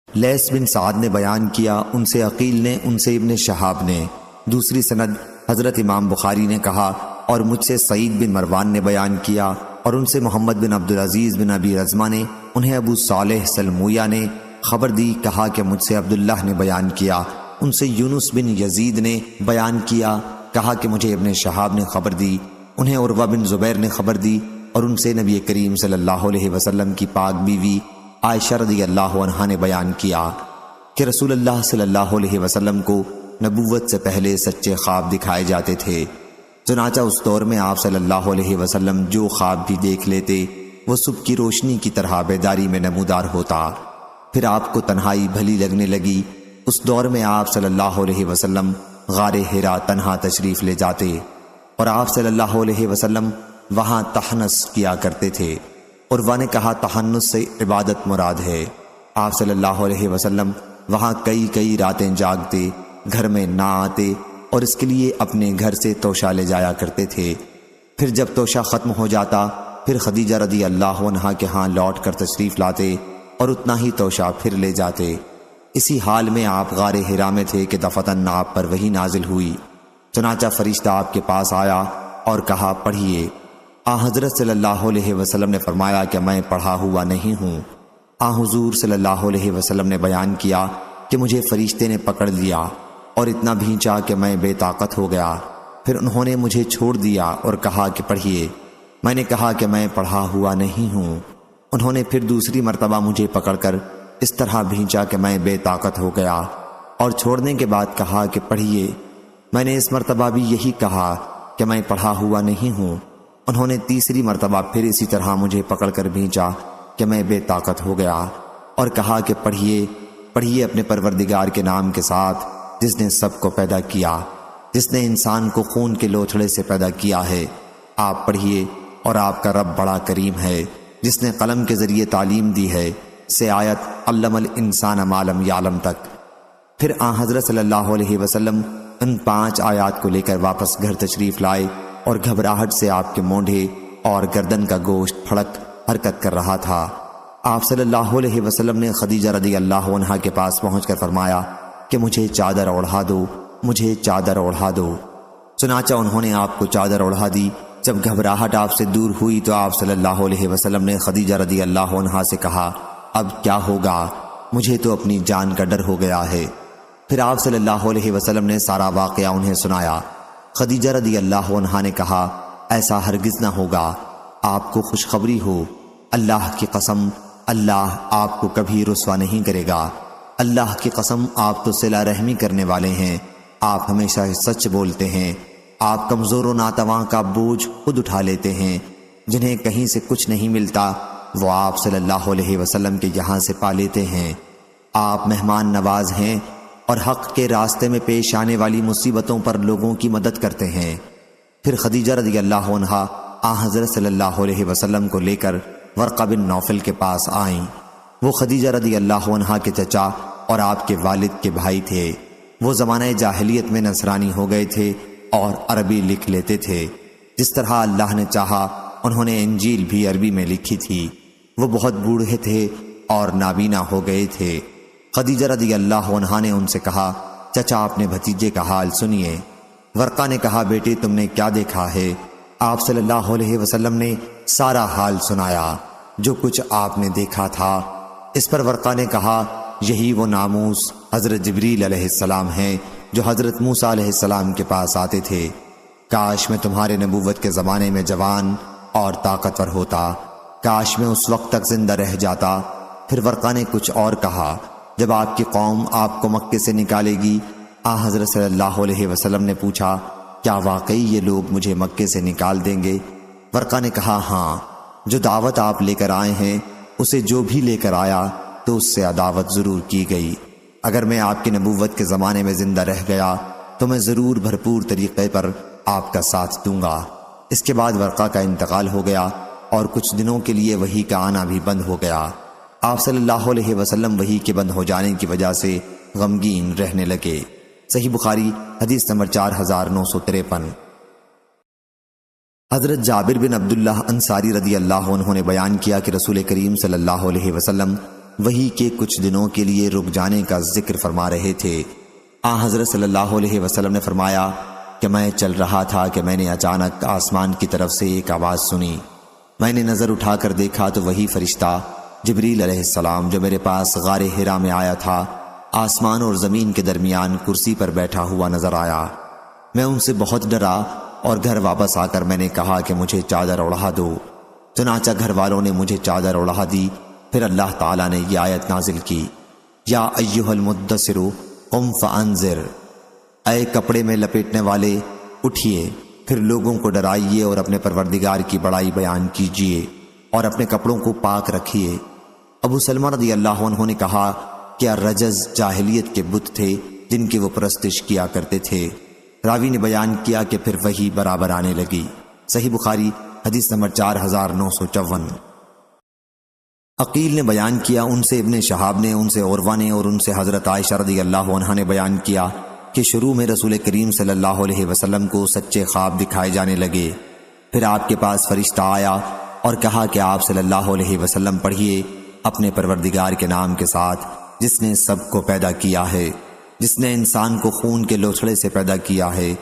لیث بن سعد نے بیان کیا، ان سے عقیل نے، ان سے ابن شہاب نے۔ دوسری سند حضرت امام بخاری نے کہا، اور مجھ سے سعید بن مروان نے بیان کیا، اور ان سے محمد بن عبدالعزیز بن ابی رزمہ نے، انہیں ابو صالح سلمویہ نے خبر دی، کہا کہ مجھ سے عبداللہ نے بیان کیا، ان سے یونس بن یزید نے بیان کیا، کہا کہ مجھے ابن شہاب نے خبر دی، انہیں عروہ بن زبیر نے خبر دی، اور ان سے نبی کریم صلی اللہ علیہ وسلم کی پاک بیوی عائشہ رضی اللہ عنہا نے بیان کیا کہ رسول اللہ صلی اللہ علیہ وسلم کو نبوت سے پہلے سچے خواب دکھائے جاتے تھے۔ چنانچہ اس دور میں آپ صلی اللہ علیہ وسلم جو خواب بھی دیکھ لیتے وہ صبح کی روشنی کی طرح بیداری میں نمودار ہوتا۔ پھر آپ کو تنہائی بھلی لگنے لگی۔ اس دور میں آپ صلی اللہ علیہ وسلم غار حرا تنہا تشریف لے جاتے اور آپ صلی اللہ علیہ وسلم وہاں تحنس کیا کرتے تھے۔ عروہ نے کہا تحنس سے عبادت مراد ہے۔ آپ صلی اللہ علیہ وسلم وہاں کئی راتیں جاگتے، گھر میں نہ آتے اور اس کے لیے اپنے گھر سے توشہ لے جایا کرتے تھے۔ پھر جب توشہ ختم ہو جاتا پھر خدیجہ رضی اللہ عنہا کے ہاں لوٹ کر تشریف لاتے اور اتنا ہی توشہ پھر لے جاتے۔ اسی حال میں آپ غار حرا میں تھے کہ دفتن آپ پر وحی نازل ہوئی۔ چنانچہ فرشتہ آپ کے پاس آیا اور کہا پڑھیے۔ حضرت صلی اللہ علیہ وسلم نے فرمایا کہ میں پڑھا ہوا نہیں ہوں۔ حضور صلی اللہ علیہ وسلم نے بیان کیا کہ مجھے فرشتے نے پکڑ لیا اور اتنا بھینچا کہ میں بے طاقت ہو گیا۔ پھر انہوں نے مجھے چھوڑ دیا اور کہا کہ پڑھیے۔ میں نے کہا کہ میں پڑھا ہوا نہیں ہوں۔ انہوں نے پھر دوسری مرتبہ مجھے پکڑ کر اس طرح بھینچا کہ میں بے طاقت ہو گیا اور چھوڑنے کے بعد کہا کہ پڑھیے۔ میں نے اس مرتبہ بھی یہی کہا کہ میں پڑھا ہوا نہیں ہوں۔ انہوں نے تیسری مرتبہ پھر اسی طرح مجھے پکڑ کر بھینچا کہ میں بے طاقت ہو گیا اور کہا کہ پڑھیے اپنے پروردگار کے نام کے ساتھ جس نے سب کو پیدا کیا، جس نے انسان کو خون کے لوتھڑے سے پیدا کیا ہے۔ آپ پڑھیے اور آپ کا رب بڑا کریم ہے جس نے قلم کے ذریعے تعلیم دی ہے سے آیت علم الانسان ما لم یعلم تک۔ پھر حضرت صلی اللہ علیہ وسلم ان 5 آیات کو لے کر واپس گھر تشریف لائے اور گھبراہٹ سے آپ کے مونڈھے اور گردن کا گوشت پھڑک حرکت کر رہا تھا۔ آپ صلی اللہ علیہ وسلم نے خدیجہ رضی اللہ عنہا کے پاس پہنچ کر فرمایا کہ مجھے چادر اوڑھا دو، مجھے چادر اوڑھا دو۔ چنانچہ انہوں نے آپ کو چادر اوڑھا دی۔ جب گھبراہٹ آپ سے دور ہوئی تو آپ صلی اللہ علیہ وسلم نے خدیجہ رضی اللہ عنہا سے کہا اب کیا ہوگا؟ مجھے تو اپنی جان کا ڈر ہو گیا ہے۔ پھر آپ صلی اللہ علیہ وسلم نے سارا واقعہ انہیں سنایا۔ خدیجہ رضی اللہ عنہا نے کہا ایسا ہرگز نہ ہوگا، آپ کو خوشخبری ہو، اللہ کی قسم اللہ آپ کو کبھی رسوا نہیں کرے گا۔ اللہ کی قسم آپ تو صلہ رحمی کرنے والے ہیں، آپ ہمیشہ سچ بولتے ہیں، آپ کمزور و ناتواں کا بوجھ خود اٹھا لیتے ہیں، جنہیں کہیں سے کچھ نہیں ملتا وہ آپ صلی اللہ علیہ وسلم کے یہاں سے پا لیتے ہیں۔ آپ مہمان نواز ہیں اور حق کے راستے میں پیش آنے والی مصیبتوں پر لوگوں کی مدد کرتے ہیں۔ پھر خدیجہ رضی اللہ عنہا حضرت صلی اللہ علیہ وسلم کو لے کر ورقہ بن نوفل کے پاس آئیں۔ وہ خدیجہ رضی اللہ عنہا کے چچا اور آپ کے والد کے بھائی تھے۔ وہ زمانہ جاہلیت میں نصرانی ہو گئے تھے اور عربی لکھ لیتے تھے۔ جس طرح اللہ نے چاہا انہوں نے انجیل بھی عربی میں لکھی تھی۔ وہ بہت بوڑھے تھے اور نابینا ہو گئے تھے۔ خدیجہ رضی اللہ عنہا نے ان سے کہا چچا اپنے بھتیجے کا حال سنیے۔ ورقہ نے کہا بیٹے تم نے کیا دیکھا ہے؟ آپ صلی اللہ علیہ وسلم نے سارا حال سنایا جو کچھ آپ نے دیکھا تھا۔ اس پر ورقہ نے کہا یہی وہ ناموس حضرت جبریل علیہ السلام ہیں جو حضرت موسیٰ علیہ السلام کے پاس آتے تھے۔ کاش میں تمہارے نبوت کے زمانے میں جوان اور طاقتور ہوتا، کاش میں اس وقت تک زندہ رہ جاتا۔ پھر ورقہ نے کچھ اور کہا جب آپ کی قوم آپ کو مکے سے نکالے گی حضرت صلی اللہ علیہ وسلم نے پوچھا کیا واقعی یہ لوگ مجھے مکے سے نکال دیں گے؟ ورقہ نے کہا ہاں، جو دعوت آپ لے کر آئے ہیں اسے جو بھی لے کر آیا تو اس سے عداوت ضرور کی گئی۔ اگر میں آپ کی نبوت کے زمانے میں زندہ رہ گیا تو میں ضرور بھرپور طریقے پر آپ کا ساتھ دوں گا۔ اس کے بعد ورقہ کا انتقال ہو گیا اور کچھ دنوں کے لیے وحی کا آنا بھی بند ہو گیا۔ آپ صلی اللہ علیہ وسلم وحی کے بند ہو جانے کی وجہ سے غمگین رہنے لگے۔ صحیح بخاری حدیث نمبر 4953۔ حضرت جابر بن عبداللہ انصاری رضی اللہ عنہ نے بیان کیا کہ رسول کریم صلی اللہ علیہ وسلم وحی کے کچھ دنوں کے لیے رک جانے کا ذکر فرما رہے تھے۔ حضرت صلی اللہ علیہ وسلم نے فرمایا کہ میں چل رہا تھا کہ میں نے اچانک آسمان کی طرف سے ایک آواز سنی۔ میں نے نظر اٹھا کر دیکھا تو وہی فرشتہ جبریل علیہ السلام جو میرے پاس غار حرا میں آیا تھا آسمان اور زمین کے درمیان کرسی پر بیٹھا ہوا نظر آیا۔ میں ان سے بہت ڈرا اور گھر واپس آ کر میں نے کہا کہ مجھے چادر اڑا دو۔ چنانچہ گھر والوں نے مجھے چادر اڑا دی۔ پھر اللہ تعالیٰ نے یہ آیت نازل کی، یا ایھا المدثر قم فانذر، اے کپڑے میں لپیٹنے والے اٹھیے، پھر لوگوں کو ڈرائیے اور اپنے پروردگار کی بڑائی بیان کیجیے اور اپنے کپڑوں کو پاک رکھیے۔ ابو سلمہ رضی اللہ عنہ نے کہا کہ الرجز جاہلیت کے بت تھے جن کی وہ پرستش کیا کرتے تھے۔ راوی نے بیان کیا کہ پھر وحی برابر آنے لگی۔ صحیح بخاری حدیث نمبر 4954۔ عقیل نے بیان کیا، ان سے ابن شہاب نے، ان سے عروہ نے اور ان سے حضرت عائشہ رضی اللہ عنہا نے بیان کیا کہ شروع میں رسول کریم صلی اللہ علیہ وسلم کو سچے خواب دکھائے جانے لگے۔ پھر آپ کے پاس فرشتہ آیا اور کہا کہ آپ صلی اللہ علیہ وسلم پڑھیے اپنے پروردگار کے نام کے ساتھ جس نے سب کو پیدا کیا ہے، جس نے انسان کو خون کے لوتھڑے سے پیدا کیا ہے،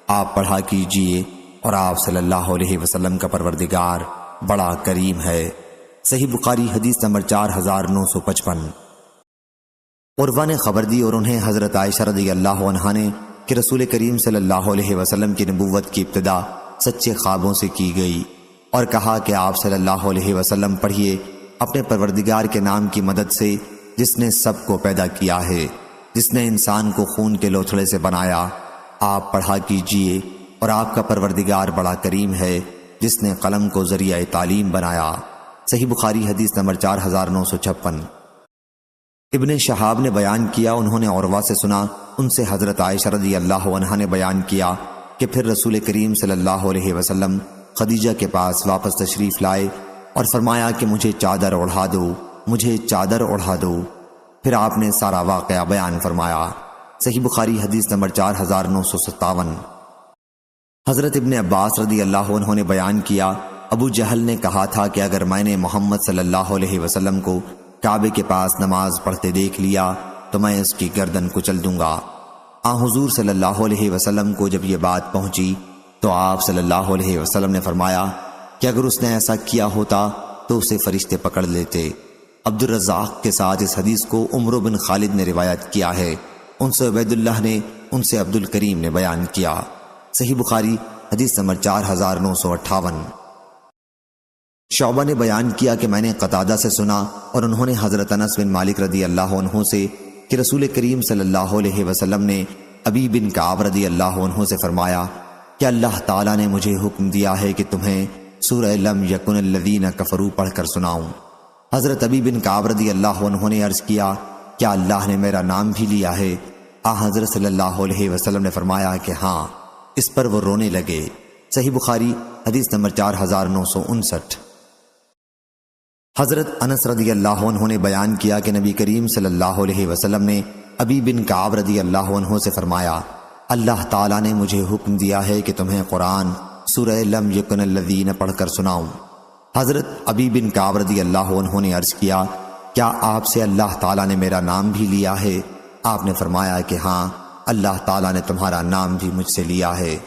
آپ پڑھا کیجئے اور آپ صلی اللہ علیہ وسلم کا پروردگار بڑا کریم ہے۔ صحیح بخاری حدیث نمبر 4955۔ عروہ نے خبر دی اور انہیں حضرت عائشہ رضی اللہ عنہا نے کہ رسول کریم صلی اللہ علیہ وسلم کی نبوت کی ابتدا سچے خوابوں سے کی گئی، اور کہا کہ آپ صلی اللہ علیہ وسلم پڑھیے اپنے پروردگار کے نام کی مدد سے جس نے سب کو پیدا کیا ہے، جس نے انسان کو خون کے لوتھڑے سے بنایا، آپ پڑھا کیجئے اور آپ کا پروردگار بڑا کریم ہے جس نے قلم کو ذریعہ تعلیم بنایا۔ صحیح بخاری حدیث نمبر 4956۔ ابن شہاب نے بیان کیا، انہوں نے عروہ سے سنا، ان سے حضرت عائشہ رضی اللہ عنہا نے بیان کیا کہ پھر رسول کریم صلی اللہ علیہ وسلم خدیجہ کے پاس واپس تشریف لائے اور فرمایا کہ مجھے چادر اڑا دو، مجھے چادر اڑا دو۔ پھر آپ نے سارا واقعہ بیان فرمایا۔ صحیح بخاری حدیث نمبر 4957۔ حضرت ابن عباس رضی اللہ عنہ نے بیان کیا، ابو جہل نے کہا تھا کہ اگر میں نے محمد صلی اللہ علیہ وسلم کو کعبے کے پاس نماز پڑھتے دیکھ لیا تو میں اس کی گردن کچل دوں گا۔ حضور صلی اللہ علیہ وسلم کو جب یہ بات پہنچی تو آپ صلی اللہ علیہ وسلم نے فرمایا کہ اگر اس نے ایسا کیا ہوتا تو اسے فرشتے پکڑ لیتے۔ عبد الرزاق کے ساتھ اس حدیث کو عمر بن خالد نے روایت کیا ہے، ان سے عبید اللہ نے، ان سے عبد الکریم نے بیان کیا۔ صحیح بخاری حدیث نمبر 4958۔ شعبہ نے بیان کیا کہ میں نے قتادہ سے سنا اور انہوں نے حضرت انس بن مالک رضی اللہ عنہ سے کہ رسول کریم صلی اللہ علیہ وسلم نے ابی بن کعب رضی اللہ عنہ سے فرمایا کہ اللہ تعالیٰ نے مجھے حکم دیا ہے کہ تمہیں سورہ لم یکن الذین کفروا پڑھ کر سناؤں۔ حضرت ابی بن کعب رضی اللہ عنہ نے عرض کیا، کیا اللہ نے میرا نام بھی لیا ہے؟ حضرت صلی اللہ علیہ وسلم نے فرمایا کہ ہاں۔ اس پر وہ رونے لگے۔ صحیح بخاری حدیث نمبر 4959۔ حضرت انس رضی اللہ عنہ نے بیان کیا کہ نبی کریم صلی اللہ علیہ وسلم نے ابی بن کعب رضی اللہ عنہ سے فرمایا، اللہ تعالیٰ نے مجھے حکم دیا ہے کہ تمہیں قرآن سورہ لم یکن الذین پڑھ کر سناؤں۔ حضرت ابی بن کعب رضی اللہ عنہ نے عرض کیا، کیا آپ سے اللہ تعالیٰ نے میرا نام بھی لیا ہے؟ آپ نے فرمایا کہ ہاں، اللہ تعالیٰ نے تمہارا نام بھی مجھ سے لیا ہے۔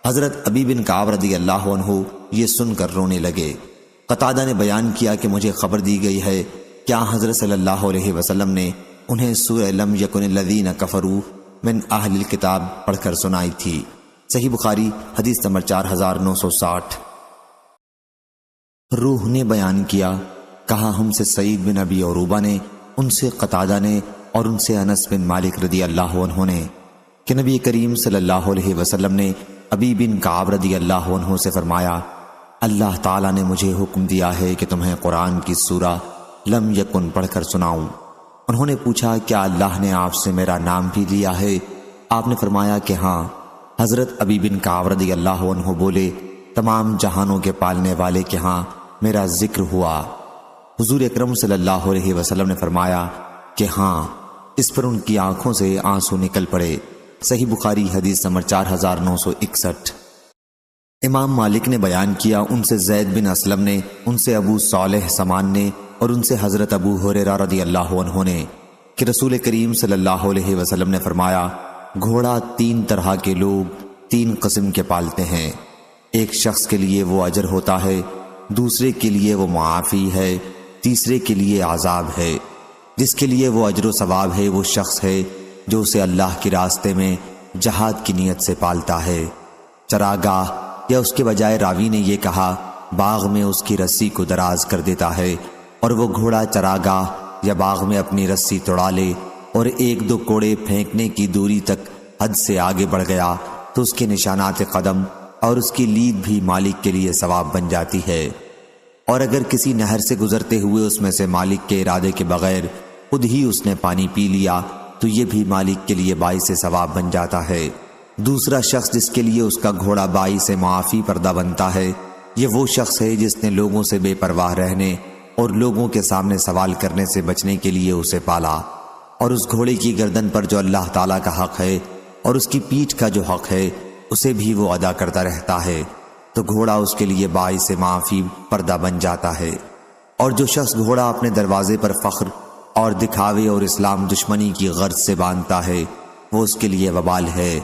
حضرت ابی بن کعب رضی اللہ عنہ یہ سن کر رونے لگے۔ قتادہ نے بیان کیا کہ مجھے خبر دی گئی ہے کیا حضرت صلی اللہ علیہ وسلم نے انہیں سورہ لم یکن الذین کفروا من اہل الکتاب پڑھ کر سنائی تھی۔ صحیح بخاری حدیث نمبر 4960۔ روح نے بیان کیا، کہا ہم سے سعید بن ابی عروبہ نے، ان سے قتادہ نے اور ان سے انس بن مالک رضی اللہ عنہ نے کہ نبی کریم صلی اللہ علیہ وسلم نے ابی بن کعب رضی اللہ عنہ سے فرمایا، اللہ تعالیٰ نے مجھے حکم دیا ہے کہ تمہیں قرآن کی سورہ لم یکن پڑھ کر سناؤں۔ انہوں نے پوچھا، کیا اللہ نے آپ سے میرا نام بھی لیا ہے؟ آپ نے فرمایا کہ ہاں۔ حضرت ابی بن کعب رضی اللہ عنہ بولے، تمام جہانوں کے پالنے والے کے ہاں میرا ذکر ہوا۔ حضور اکرم صلی اللہ علیہ وسلم نے فرمایا کہ ہاں۔ اس پر ان کی آنکھوں سے آنسو نکل پڑے۔ صحیح بخاری حدیث نمبر 4961۔ امام مالک نے بیان کیا، ان سے زید بن اسلم نے، ان سے ابو صالح سمان نے اور ان سے حضرت ابو ہریرہ رضی اللہ عنہ نے کہ رسول کریم صلی اللہ علیہ وسلم نے فرمایا، گھوڑا 3 طرح کے لوگ 3 قسم کے پالتے ہیں۔ ایک شخص کے لیے وہ اجر ہوتا ہے، دوسرے کے لیے وہ معافی ہے، تیسرے کے لیے عذاب ہے۔ جس کے لیے وہ اجر و ثواب ہے وہ شخص ہے جو اسے اللہ کے راستے میں جہاد کی نیت سے پالتا ہے۔ چراگاہ یا اس کے بجائے راوی نے یہ کہا باغ میں اس کی رسی کو دراز کر دیتا ہے اور وہ گھوڑا چراگاہ یا باغ میں اپنی رسی توڑا لے اور ایک دو کوڑے پھینکنے کی دوری تک حد سے آگے بڑھ گیا تو اس کے نشانات قدم اور اس کی لید بھی مالک کے لیے ثواب بن جاتی ہے۔ اور اگر کسی نہر سے گزرتے ہوئے اس میں سے مالک کے ارادے کے بغیر خود ہی اس نے پانی پی لیا تو یہ بھی مالک کے لیے باعث ثواب بن جاتا ہے۔ دوسرا شخص جس کے لیے اس کا گھوڑا باعث معافی پردہ بنتا ہے یہ وہ شخص ہے جس نے لوگوں سے بے پرواہ رہنے اور لوگوں کے سامنے سوال کرنے سے بچنے کے لیے اسے پالا، اور اس گھوڑے کی گردن پر جو اللہ تعالیٰ کا حق ہے اور اس کی پیٹھ کا جو حق ہے اسے بھی وہ ادا کرتا رہتا ہے، تو گھوڑا اس کے لیے باعث معافی پردہ بن جاتا ہے۔ اور جو شخص گھوڑا اپنے دروازے پر فخر اور دکھاوے اور اسلام دشمنی کی غرض سے باندھتا ہے وہ اس کے لیے وبال ہے۔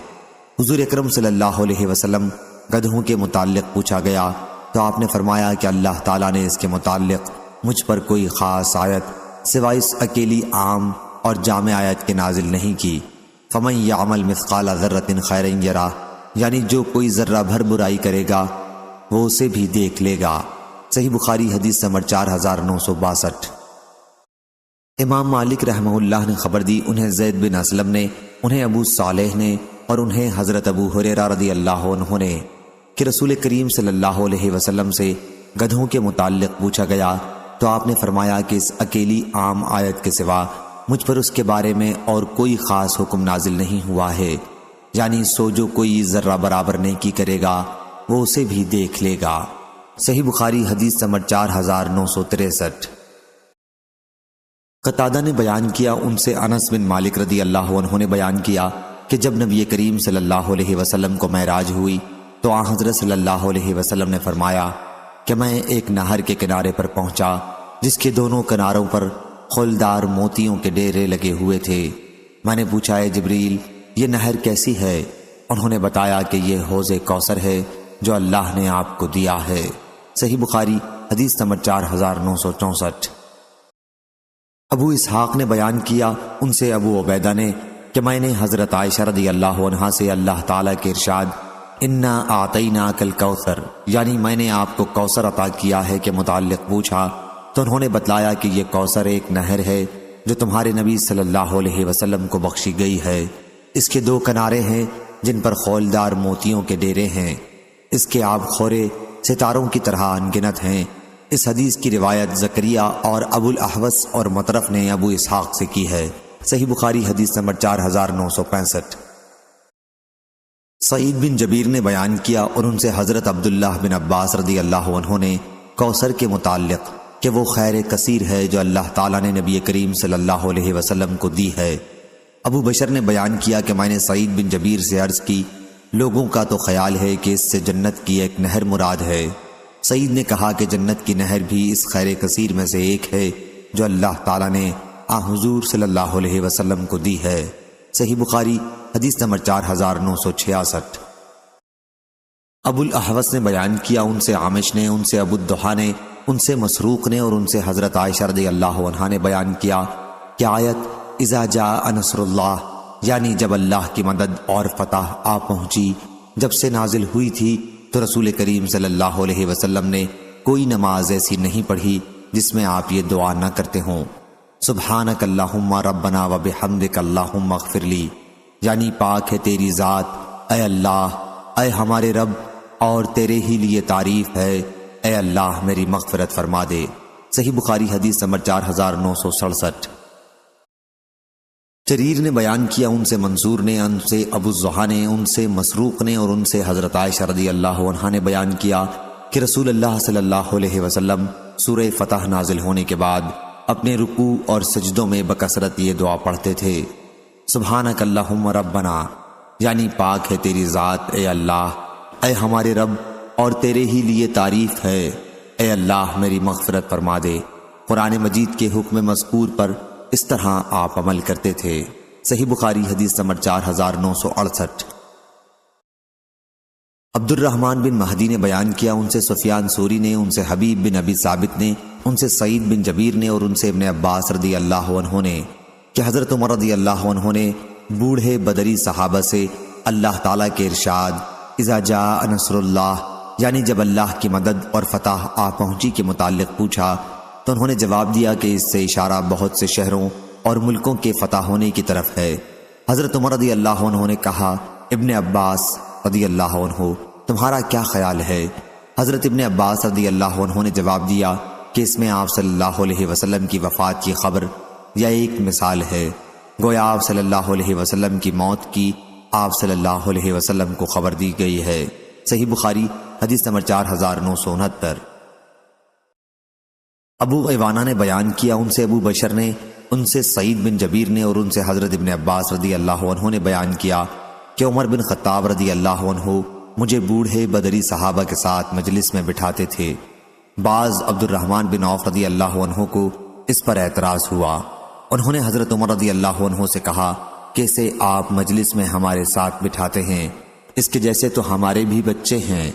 حضور اکرم صلی اللہ علیہ وسلم گدھوں کے متعلق پوچھا گیا تو آپ نے فرمایا کہ اللہ تعالیٰ نے اس کے متعلق مجھ پر کوئی خاص آیت سوائے اس اکیلی عام اور جامع آیت کے نازل نہیں کی، فمن یعمل مثقال ذرۃ خیرا یرہ، یعنی جو کوئی ذرہ بھر برائی کرے گا وہ اسے بھی دیکھ لے گا۔ صحیح بخاری حدیث نمبر 4962۔ امام مالک رحمہ اللہ نے خبر دی، انہیں زید بن اسلم نے، انہیں ابو صالح نے اور انہیں حضرت ابو ہریرہ رضی اللہ عنہ نے کہ رسول کریم صلی اللہ علیہ وسلم سے گدھوں کے متعلق پوچھا گیا تو آپ نے فرمایا کہ اس اکیلی عام آیت کے سوا مجھ پر اس کے بارے میں اور کوئی خاص حکم نازل نہیں ہوا ہے، یعنی سو جو کوئی ذرہ برابر نیکی کرے گا وہ اسے بھی دیکھ لے گا۔ صحیح بخاری حدیث نمبر 4963۔ قتادہ نے بیان کیا، ان سے انس بن مالک رضی اللہ عنہ نے بیان کیا کہ جب نبی کریم صلی اللہ علیہ وسلم کو معراج ہوئی تو آن حضرت صلی اللہ علیہ وسلم نے فرمایا کہ میں ایک نہر کے کنارے پر پہنچا جس کے دونوں کناروں پر خولدار موتیوں کے ڈیرے لگے ہوئے تھے۔ میں نے پوچھا اے جبریل یہ نہر کیسی ہے؟ انہوں نے بتایا کہ یہ حوض کوثر ہے جو اللہ نے آپ کو دیا ہے۔ صحیح بخاری حدیث نمبر 4964۔ ابو اسحاق نے بیان کیا، ان سے ابو عبیدہ نے کہ میں نے حضرت عائشہ رضی اللہ عنہا سے اللہ تعالیٰ کے ارشاد انا اعطیناک الکوثر، یعنی میں نے آپ کو کوثر عطا کیا ہے کے متعلق پوچھا تو انہوں نے بتلایا کہ یہ کوثر ایک نہر ہے جو تمہارے نبی صلی اللہ علیہ وسلم کو بخشی گئی ہے۔ اس کے دو کنارے ہیں جن پر خولدار موتیوں کے ڈیرے ہیں، اس کے آب خورے ستاروں کی طرح انگنت ہیں۔ اس حدیث کی روایت زکریا اور ابو الاحوص اور مطرف نے ابو اسحاق سے کی ہے۔ صحیح بخاری حدیث نمبر 4965۔ سعید بن جبیر نے بیان کیا اور ان سے حضرت عبداللہ بن عباس رضی اللہ عنہ نے کوثر کے متعلق کہ وہ خیر کثیر ہے جو اللہ تعالیٰ نے نبی کریم صلی اللہ علیہ وسلم کو دی ہے۔ ابو بشر نے بیان کیا کہ میں نے سعید بن جبیر سے عرض کی لوگوں کا تو خیال ہے کہ اس سے جنت کی ایک نہر مراد ہے۔ سعید نے کہا کہ جنت کی نہر بھی اس خیر کثیر میں سے ایک ہے جو اللہ تعالیٰ نے حضور صلی اللہ علیہ وسلم کو دی ہے۔ صحیح بخاری حدیث نمبر 4966۔ ابو الاحوص نے بیان کیا، ان سے عامش نے، ان سے ابو الضحیٰ نے، ان سے مسروق نے اور ان سے حضرت عائشہ رضی اللہ عنہا نے بیان کیا کہ آیت اذا جاء نصر اللہ، یعنی جب اللہ کی مدد اور فتح آ پہنچی، جب سے نازل ہوئی تھی تو رسول کریم صلی اللہ علیہ وسلم نے کوئی نماز ایسی نہیں پڑھی جس میں آپ یہ دعا نہ کرتے ہوں، سبحانک اللہم ربنا و بحمدک اللہم اغفر لی، یعنی پاک ہے تیری ذات اے اللہ، اے ہمارے رب، اور تیرے ہی لیے تعریف ہے، اے اللہ میری مغفرت فرما دے۔ صحیح بخاری حدیث نمبر 4967۔ جریر نے بیان کیا، ان سے منصور نے، ان سے ابو الضحیٰ نے، ان سے مسروق نے اور ان سے حضرت عائشہ رضی اللہ عنہا نے بیان کیا کہ رسول اللہ صلی اللہ علیہ وسلم سورہ فتح نازل ہونے کے بعد اپنے رکوع اور سجدوں میں بکثرت یہ دعا پڑھتے تھے، سبحانک اللہم ربنا، یعنی پاک ہے تیری ذات اے اللہ، اے ہمارے رب، اور تیرے ہی لیے تعریف ہے، اے اللہ میری مغفرت فرما دے۔ قرآن مجید کے حکم مذکور پر اس طرح آپ عمل کرتے تھے۔ صحیح بخاری حدیث نمبر 4968۔ عبد الرحمن بن مہدی نے بیان کیا، ان سے سفیان ثوری نے، ان سے حبیب بن ابی ثابت نے، ان سے سعید بن جبیر نے اور ان سے ابن عباس رضی اللہ عنہ نے کہ حضرت عمر رضی اللہ عنہ نے بوڑھے بدری صحابہ سے اللہ تعالیٰ کے ارشاد اذا جاء نصر اللہ یعنی جب اللہ کی مدد اور فتح آ پہنچی کے متعلق پوچھا تو انہوں نے جواب دیا کہ اس سے اشارہ بہت سے شہروں اور ملکوں کے فتح ہونے کی طرف ہے۔ حضرت عمر رضی اللہ عنہ نے کہا ابن عباس رضی اللہ عنہ تمہارا کیا خیال ہے؟ حضرت ابن عباس رضی اللہ عنہ نے جواب دیا کہ اس میں آپ صلی اللہ علیہ وسلم کی وفات کی خبر یا ایک مثال ہے، گویا آپ صلی اللہ علیہ وسلم کی موت کی آپ صلی اللہ علیہ وسلم کو خبر دی گئی ہے۔ صحیح بخاری حدیث نمبر 4969۔ ابو عوانہ نے بیان کیا ان سے ابو بشر نے، ان سے سعید بن جبیر نے اور ان سے حضرت ابن عباس رضی اللہ عنہ نے بیان کیا کہ عمر بن خطاب رضی اللہ عنہ مجھے بوڑھے بدری صحابہ کے ساتھ مجلس میں بٹھاتے تھے۔ بعض عبد الرحمن بن عوف رضی اللہ عنہ کو اس پر اعتراض ہوا۔ انہوں نے حضرت عمر رضی اللہ عنہ سے کہا کہ اسے آپ مجلس میں ہمارے ساتھ بٹھاتے ہیں، اس کے جیسے تو ہمارے بھی بچے ہیں۔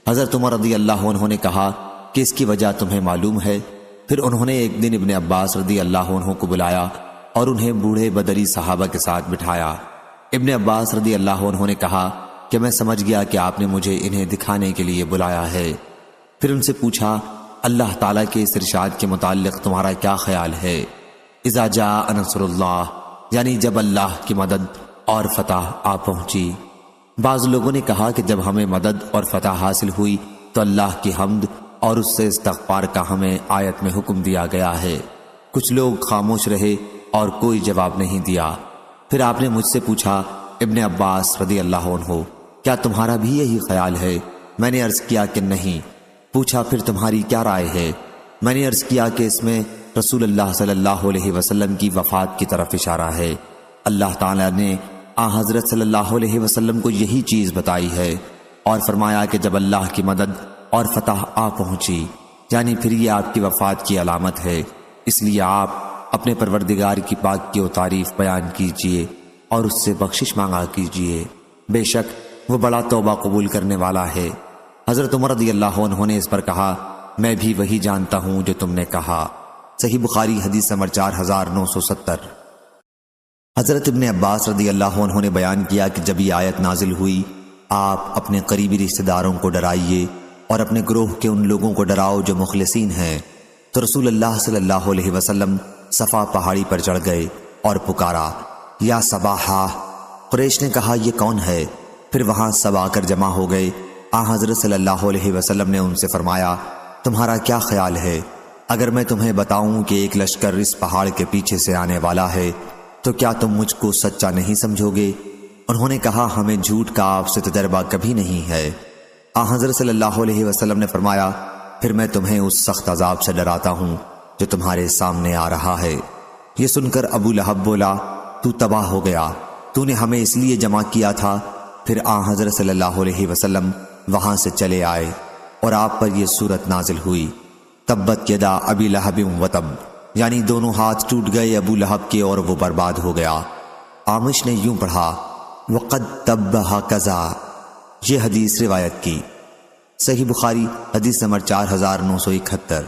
حضرت عمر رضی اللہ عنہ نے کہا کہ اس کی وجہ تمہیں معلوم ہے؟ پھر انہوں نے ایک دن ابن عباس رضی اللہ عنہ کو بلایا اور انہیں بوڑھے بدری صحابہ کے ساتھ بٹھایا۔ ابن عباس رضی اللہ عنہ نے کہا کہ میں سمجھ گیا کہ آپ نے مجھے انہیں دکھانے کے لیے بلایا ہے۔ پھر ان سے پوچھا اللہ تعالیٰ کے اس ارشاد کے متعلق تمہارا کیا خیال ہے؟ اذا جاء نصر اللہ یعنی جب اللہ کی مدد اور فتح آ پہنچی۔ بعض لوگوں نے کہا کہ جب ہمیں مدد اور فتح حاصل ہوئی تو اللہ کی حمد اور اس سے استغفار کا ہمیں آیت میں حکم دیا گیا ہے۔ کچھ لوگ خاموش رہے اور کوئی جواب نہیں دیا۔ پھر آپ نے مجھ سے پوچھا ابن عباس رضی اللہ عنہ کیا تمہارا بھی یہی خیال ہے؟ میں نے عرض کیا کہ نہیں۔ پوچھا پھر تمہاری کیا رائے ہے؟ میں نے عرض کیا کہ اس میں رسول اللہ صلی اللہ علیہ وسلم کی وفات کی طرف اشارہ ہے۔ اللہ تعالیٰ نے حضرت صلی اللہ علیہ وسلم کو یہی چیز بتائی ہے اور فرمایا کہ جب اللہ کی مدد اور فتح آ پہنچی یعنی پھر یہ آپ کی وفات کی علامت ہے، اس لیے آپ اپنے پروردگار کی پاکی و تعریف بیان کیجئے اور اس سے بخشش مانگا کیجئے، بے شک وہ بڑا توبہ قبول کرنے والا ہے۔ حضرت عمر رضی اللہ عنہ نے اس پر کہا میں بھی وہی جانتا ہوں جو تم نے کہا۔ صحیح بخاری حدیث نمبر 4970۔ حضرت ابن عباس رضی اللہ عنہ نے بیان کیا کہ جب یہ آیت نازل ہوئی آپ اپنے قریبی رشتہ داروں کو ڈرائیے اور اپنے گروہ کے ان لوگوں کو ڈراؤ جو مخلصین ہیں، تو رسول اللہ صلی اللہ علیہ وسلم صفا پہاڑی پر چڑھ گئے اور پکارا یا صباحا۔ قریش نے کہا یہ کون ہے؟ پھر وہاں سب آ کر جمع ہو گئے۔ حضرت صلی اللہ علیہ وسلم نے ان سے فرمایا تمہارا کیا خیال ہے اگر میں تمہیں بتاؤں کہ ایک لشکر اس پہاڑ کے پیچھے سے آنے والا ہے تو کیا تم مجھ کو سچا نہیں سمجھو گے؟ انہوں نے کہا ہمیں جھوٹ کا آپ سے تجربہ کبھی نہیں ہے۔ حضرت صلی اللہ علیہ وسلم نے فرمایا پھر میں تمہیں اس سخت عذاب سے ڈراتا ہوں جو تمہارے سامنے آ رہا ہے۔ یہ سن کر ابو لہب بولا تو تباہ ہو گیا، تو نے ہمیں اس لیے جمع کیا تھا۔ پھر حضرت صلی اللہ علیہ وسلم وہاں سے چلے آئے اور آپ پر یہ سورت نازل ہوئی تبت یدا ابی لہب و تب، یعنی دونوں ہاتھ ٹوٹ گئے ابو لہب کے اور وہ برباد ہو گیا۔ عامش نے یوں پڑھا وقد تبہ کذا، یہ حدیث روایت کی۔ صحیح بخاری حدیث نمبر 4971۔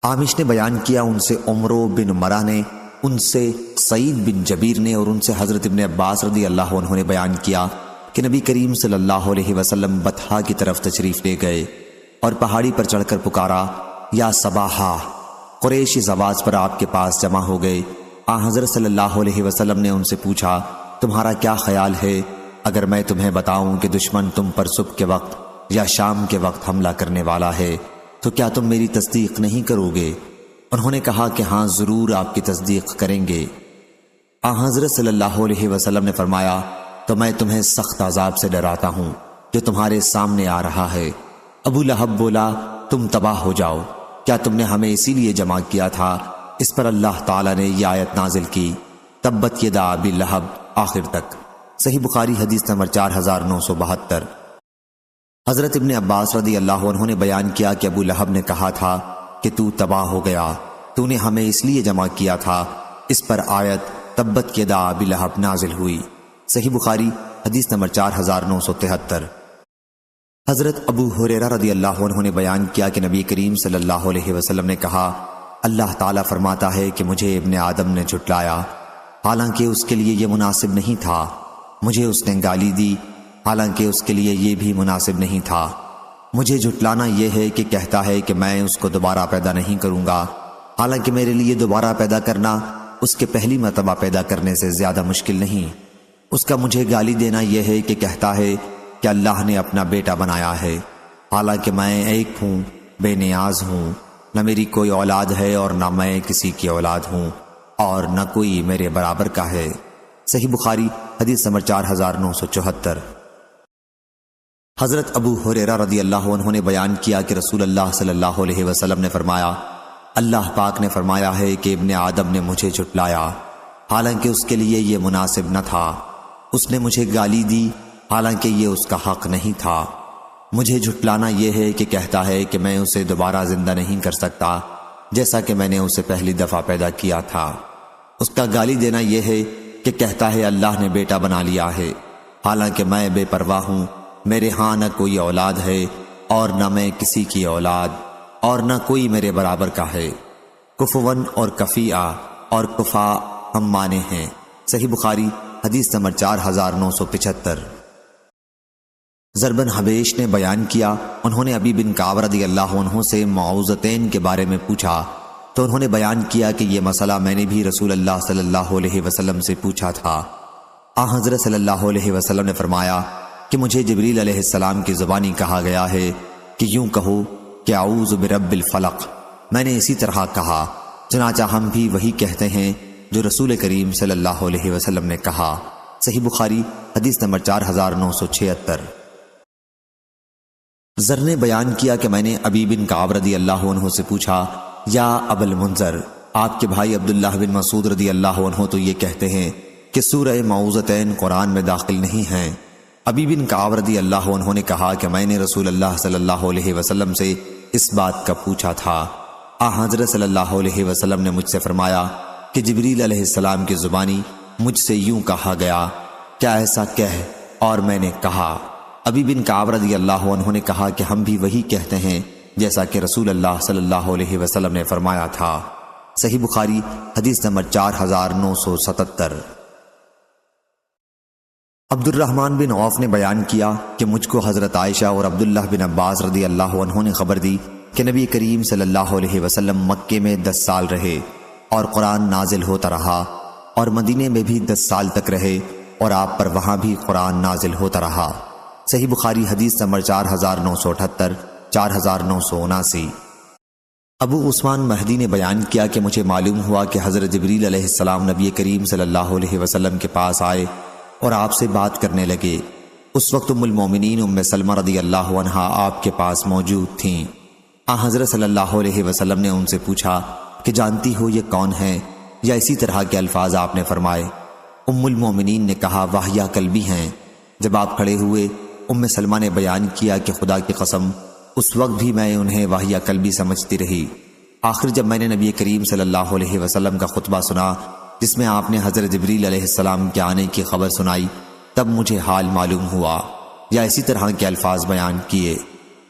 عامش نے بیان کیا ان سے عمرو بن مرہ نے، ان سے سعید بن جبیر نے اور ان سے حضرت ابن عباس رضی اللہ عنہ نے بیان کیا کہ نبی کریم صلی اللہ علیہ وسلم بطحا کی طرف تشریف لے گئے اور پہاڑی پر چڑھ کر پکارا یا صباحا۔ قریش اس آواز پر آپ کے پاس جمع ہو گئے۔ حضرت صلی اللہ علیہ وسلم نے ان سے پوچھا تمہارا کیا خیال ہے اگر میں تمہیں بتاؤں کہ دشمن تم پر صبح کے وقت یا شام کے وقت حملہ کرنے والا ہے تو کیا تم میری تصدیق نہیں کرو گے؟ انہوں نے کہا کہ ہاں ضرور آپ کی تصدیق کریں گے۔ حضرت صلی اللہ علیہ وسلم نے فرمایا تو میں تمہیں سخت عذاب سے ڈراتا ہوں جو تمہارے سامنے آ رہا ہے۔ ابو لہب بولا تم تباہ ہو جاؤ، کیا تم نے ہمیں اسی لیے جمع کیا تھا؟ اس پر اللہ تعالیٰ نے یہ آیت نازل کی تبت یدا ابی لہب آخر تک۔ صحیح بخاری حدیث نمبر 4972۔ حضرت ابن عباس رضی اللہ عنہ نے بیان کیا کہ ابو لہب نے کہا تھا کہ تو تباہ ہو گیا، تو نے ہمیں اس لیے جمع کیا تھا۔ اس پر آیت تبت یدا ابی لہب نازل ہوئی۔ صحیح بخاری حدیث نمبر 4973۔ حضرت ابو ہریرہ رضی اللہ عنہ نے بیان کیا کہ نبی کریم صلی اللہ علیہ وسلم نے کہا اللہ تعالیٰ فرماتا ہے کہ مجھے ابن آدم نے جھٹلایا، حالانکہ اس کے لیے یہ مناسب نہیں تھا۔ مجھے اس نے گالی دی، حالانکہ اس کے لیے یہ بھی مناسب نہیں تھا۔ مجھے جھٹلانا یہ ہے کہ کہتا ہے کہ میں اس کو دوبارہ پیدا نہیں کروں گا، حالانکہ میرے لیے دوبارہ پیدا کرنا اس کے پہلی مرتبہ پیدا کرنے سے زیادہ مشکل نہیں۔ اس کا مجھے گالی دینا یہ ہے کہ کہتا ہے کہ اللہ نے اپنا بیٹا بنایا ہے، حالانکہ میں ایک ہوں، بے نیاز ہوں، نہ میری کوئی اولاد ہے اور نہ میں کسی کی اولاد ہوں، اور نہ کوئی میرے برابر کا ہے۔ صحیح بخاری حدیث نمبر 4974۔ حضرت ابو ہریرہ رضی اللہ عنہ نے بیان کیا کہ رسول اللہ صلی اللہ علیہ وسلم نے فرمایا، اللہ پاک نے فرمایا ہے کہ ابن آدم نے مجھے جھٹلایا، حالانکہ اس کے لیے یہ مناسب نہ تھا۔ اس نے مجھے گالی دی، حالانکہ یہ اس کا حق نہیں تھا۔ مجھے جھٹلانا یہ ہے کہ کہتا ہے کہ میں اسے دوبارہ زندہ نہیں کر سکتا، جیسا کہ میں نے اسے پہلی دفعہ پیدا کیا تھا۔ اس کا گالی دینا یہ ہے کہ کہتا ہے اللہ نے بیٹا بنا لیا ہے، حالانکہ میں بے پرواہ ہوں، میرے ہاں نہ کوئی اولاد ہے اور نہ میں کسی کی اولاد، اور نہ کوئی میرے برابر کا ہے۔ کفون اور کفیہ اور کفا ہم معنی ہیں۔ صحیح بخاری حدیث نمبر 4975۔ زربن حبیش نے بیان کیا، انہوں نے ابی بن کعب رضی اللہ عنہ سے معوذتین کے بارے میں پوچھا تو انہوں نے بیان کیا کہ یہ مسئلہ میں نے بھی رسول اللہ صلی اللہ علیہ وسلم سے پوچھا تھا۔ حضرت صلی اللہ علیہ وسلم نے فرمایا کہ مجھے جبریل علیہ السلام کی زبانی کہا گیا ہے کہ یوں کہو کہ اعوذ برب الفلق۔ میں نے اسی طرح کہا، چنانچہ ہم بھی وہی کہتے ہیں جو رسول کریم صلی اللہ علیہ وسلم نے کہا۔ صحیح بخاری حدیث نمبر 4976۔ زر نے بیان کیا کہ میں نے ابی بن کعب رضی اللہ عنہ سے پوچھا، یا ابا المنذر، آپ کے بھائی عبداللہ بن مسعود رضی اللہ عنہ تو یہ کہتے ہیں کہ سورہ معوذتین قرآن میں داخل نہیں ہیں۔ ابی بن کعب رضی اللہ عنہ نے کہا کہ میں نے رسول اللہ صلی اللہ علیہ وسلم سے اس بات کا پوچھا تھا۔ حضرت صلی اللہ علیہ وسلم نے مجھ سے فرمایا کہ جبریل علیہ السلام کی زبانی مجھ سے یوں کہا گیا، کیا ایسا کہہ؟ اور میں نے کہا۔ ابی بن کعب رضی اللہ عنہ نے کہا کہ ہم بھی وہی کہتے ہیں جیسا کہ رسول اللہ صلی اللہ علیہ وسلم نے فرمایا تھا۔ صحیح بخاری حدیث نمبر 4977۔ عبد الرحمن بن عوف نے بیان کیا کہ مجھ کو حضرت عائشہ اور عبداللہ بن عباس رضی اللہ عنہ نے خبر دی کہ نبی کریم صلی اللہ علیہ وسلم مکے میں 10 سال رہے اور قرآن نازل ہوتا رہا، اور مدینے میں بھی 10 سال تک رہے اور آپ پر وہاں بھی قرآن نازل ہوتا رہا۔ صحیح بخاری حدیث نمبر 4978، 4979۔ ابو عثمان مہدی نے بیان کیا کہ مجھے معلوم ہوا کہ حضرت جبریل علیہ السلام نبی کریم صلی اللہ علیہ وسلم کے پاس آئے اور آپ سے بات کرنے لگے۔ اس وقت ام المومنین ام سلمہ رضی اللہ عنہا آپ کے پاس موجود تھیں۔ حضرت صلی اللہ علیہ وسلم نے ان سے پوچھا کہ جانتی ہو یہ کون ہے، یا اسی طرح کے الفاظ آپ نے فرمائے۔ ام المومنین نے کہا واہیہ کلبی ہیں۔ جب آپ کھڑے ہوئے، ام سلمہ نے بیان کیا کہ خدا کی قسم اس وقت بھی میں انہیں واہیہ کلبی سمجھتی رہی۔ آخر جب میں نے نبی کریم صلی اللہ علیہ وسلم کا خطبہ سنا جس میں آپ نے حضرت جبریل علیہ السلام کے آنے کی خبر سنائی، تب مجھے حال معلوم ہوا، یا اسی طرح کے الفاظ بیان کیے۔